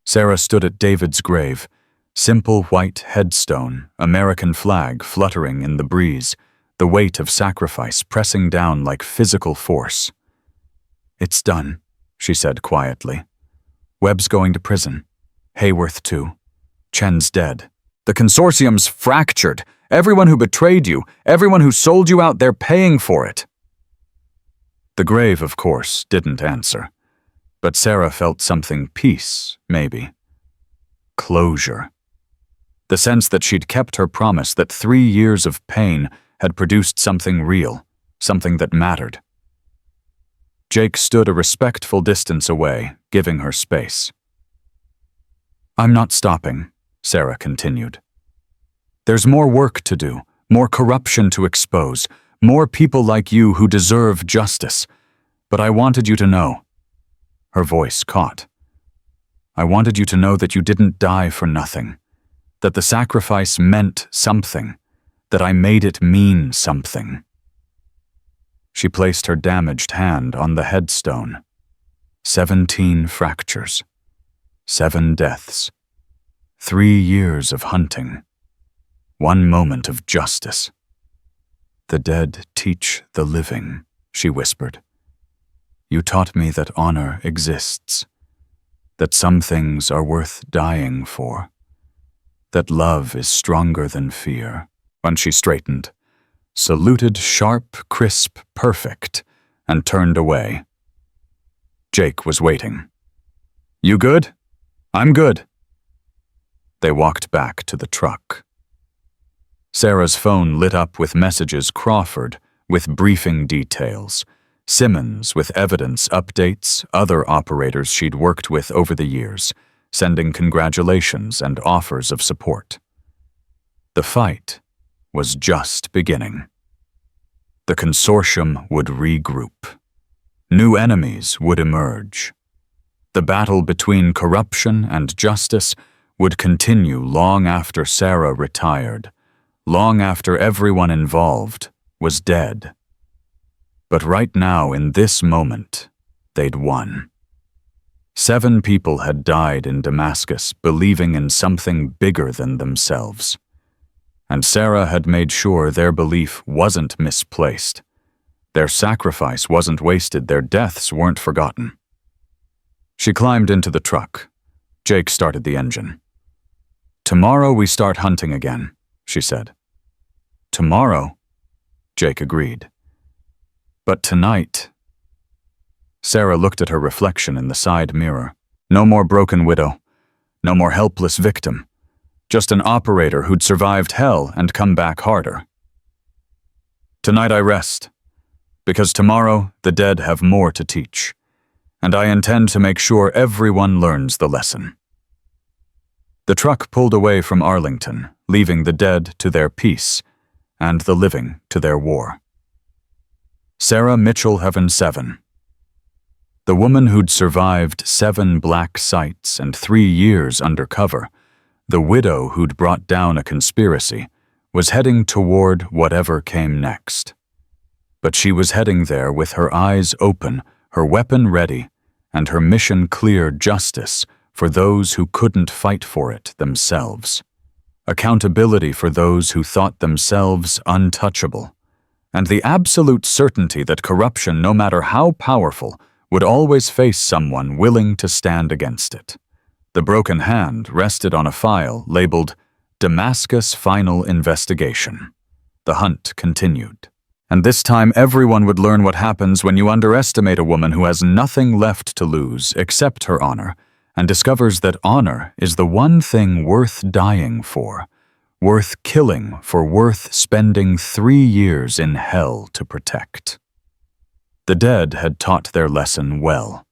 Sarah stood at David's grave, simple white headstone, American flag fluttering in the breeze, the weight of sacrifice pressing down like physical force. "It's done," she said quietly. "Webb's going to prison. Hayworth too. Chen's dead. The consortium's fractured. Everyone who betrayed you, everyone who sold you out, they're paying for it." The grave, of course, didn't answer. But Sarah felt something peace, maybe. Closure. The sense that she'd kept her promise, that 3 years of pain had produced something real, something that mattered. Jake stood a respectful distance away, giving her space. "I'm not stopping," Sarah continued. "There's more work to do, more corruption to expose, more people like you who deserve justice. But I wanted you to know." Her voice caught. "I wanted you to know that you didn't die for nothing, that the sacrifice meant something, that I made it mean something." She placed her damaged hand on the headstone. 17 fractures. 7 deaths. 3 years of hunting. 1 moment of justice. "The dead teach the living," she whispered. "You taught me that honor exists, that some things are worth dying for, that love is stronger than fear." When she straightened, saluted sharp, crisp, perfect, and turned away. Jake was waiting. "You good?" "I'm good." They walked back to the truck. Sarah's phone lit up with messages Crawford, with briefing details, Simmons with evidence updates, other operators she'd worked with over the years, sending congratulations and offers of support. The fight was just beginning. The consortium would regroup. New enemies would emerge. The battle between corruption and justice would continue long after Sarah retired, long after everyone involved was dead. But right now, in this moment, they'd won. 7 people had died in Damascus, believing in something bigger than themselves. And Sarah had made sure their belief wasn't misplaced. Their sacrifice wasn't wasted, their deaths weren't forgotten. She climbed into the truck. Jake started the engine. "Tomorrow we start hunting again," she said. "Tomorrow?" Jake agreed. "But tonight..." Sarah looked at her reflection in the side mirror. No more broken widow. No more helpless victim. Just an operator who'd survived hell and come back harder. "Tonight I rest, because tomorrow the dead have more to teach, and I intend to make sure everyone learns the lesson." The truck pulled away from Arlington, leaving the dead to their peace, and the living to their war. Sarah Mitchell Heaven 7. The woman who'd survived 7 black sites and 3 years undercover, the widow who'd brought down a conspiracy, was heading toward whatever came next. But she was heading there with her eyes open, her weapon ready, and her mission clear: justice for those who couldn't fight for it themselves. Accountability for those who thought themselves untouchable. And the absolute certainty that corruption, no matter how powerful, would always face someone willing to stand against it. The broken hand rested on a file labeled Damascus Final Investigation. The hunt continued. And this time everyone would learn what happens when you underestimate a woman who has nothing left to lose except her honor, and discovers that honor is the one thing worth dying for, worth killing for, worth spending 3 years in hell to protect. The dead had taught their lesson well.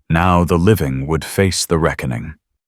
Now the living would face the reckoning.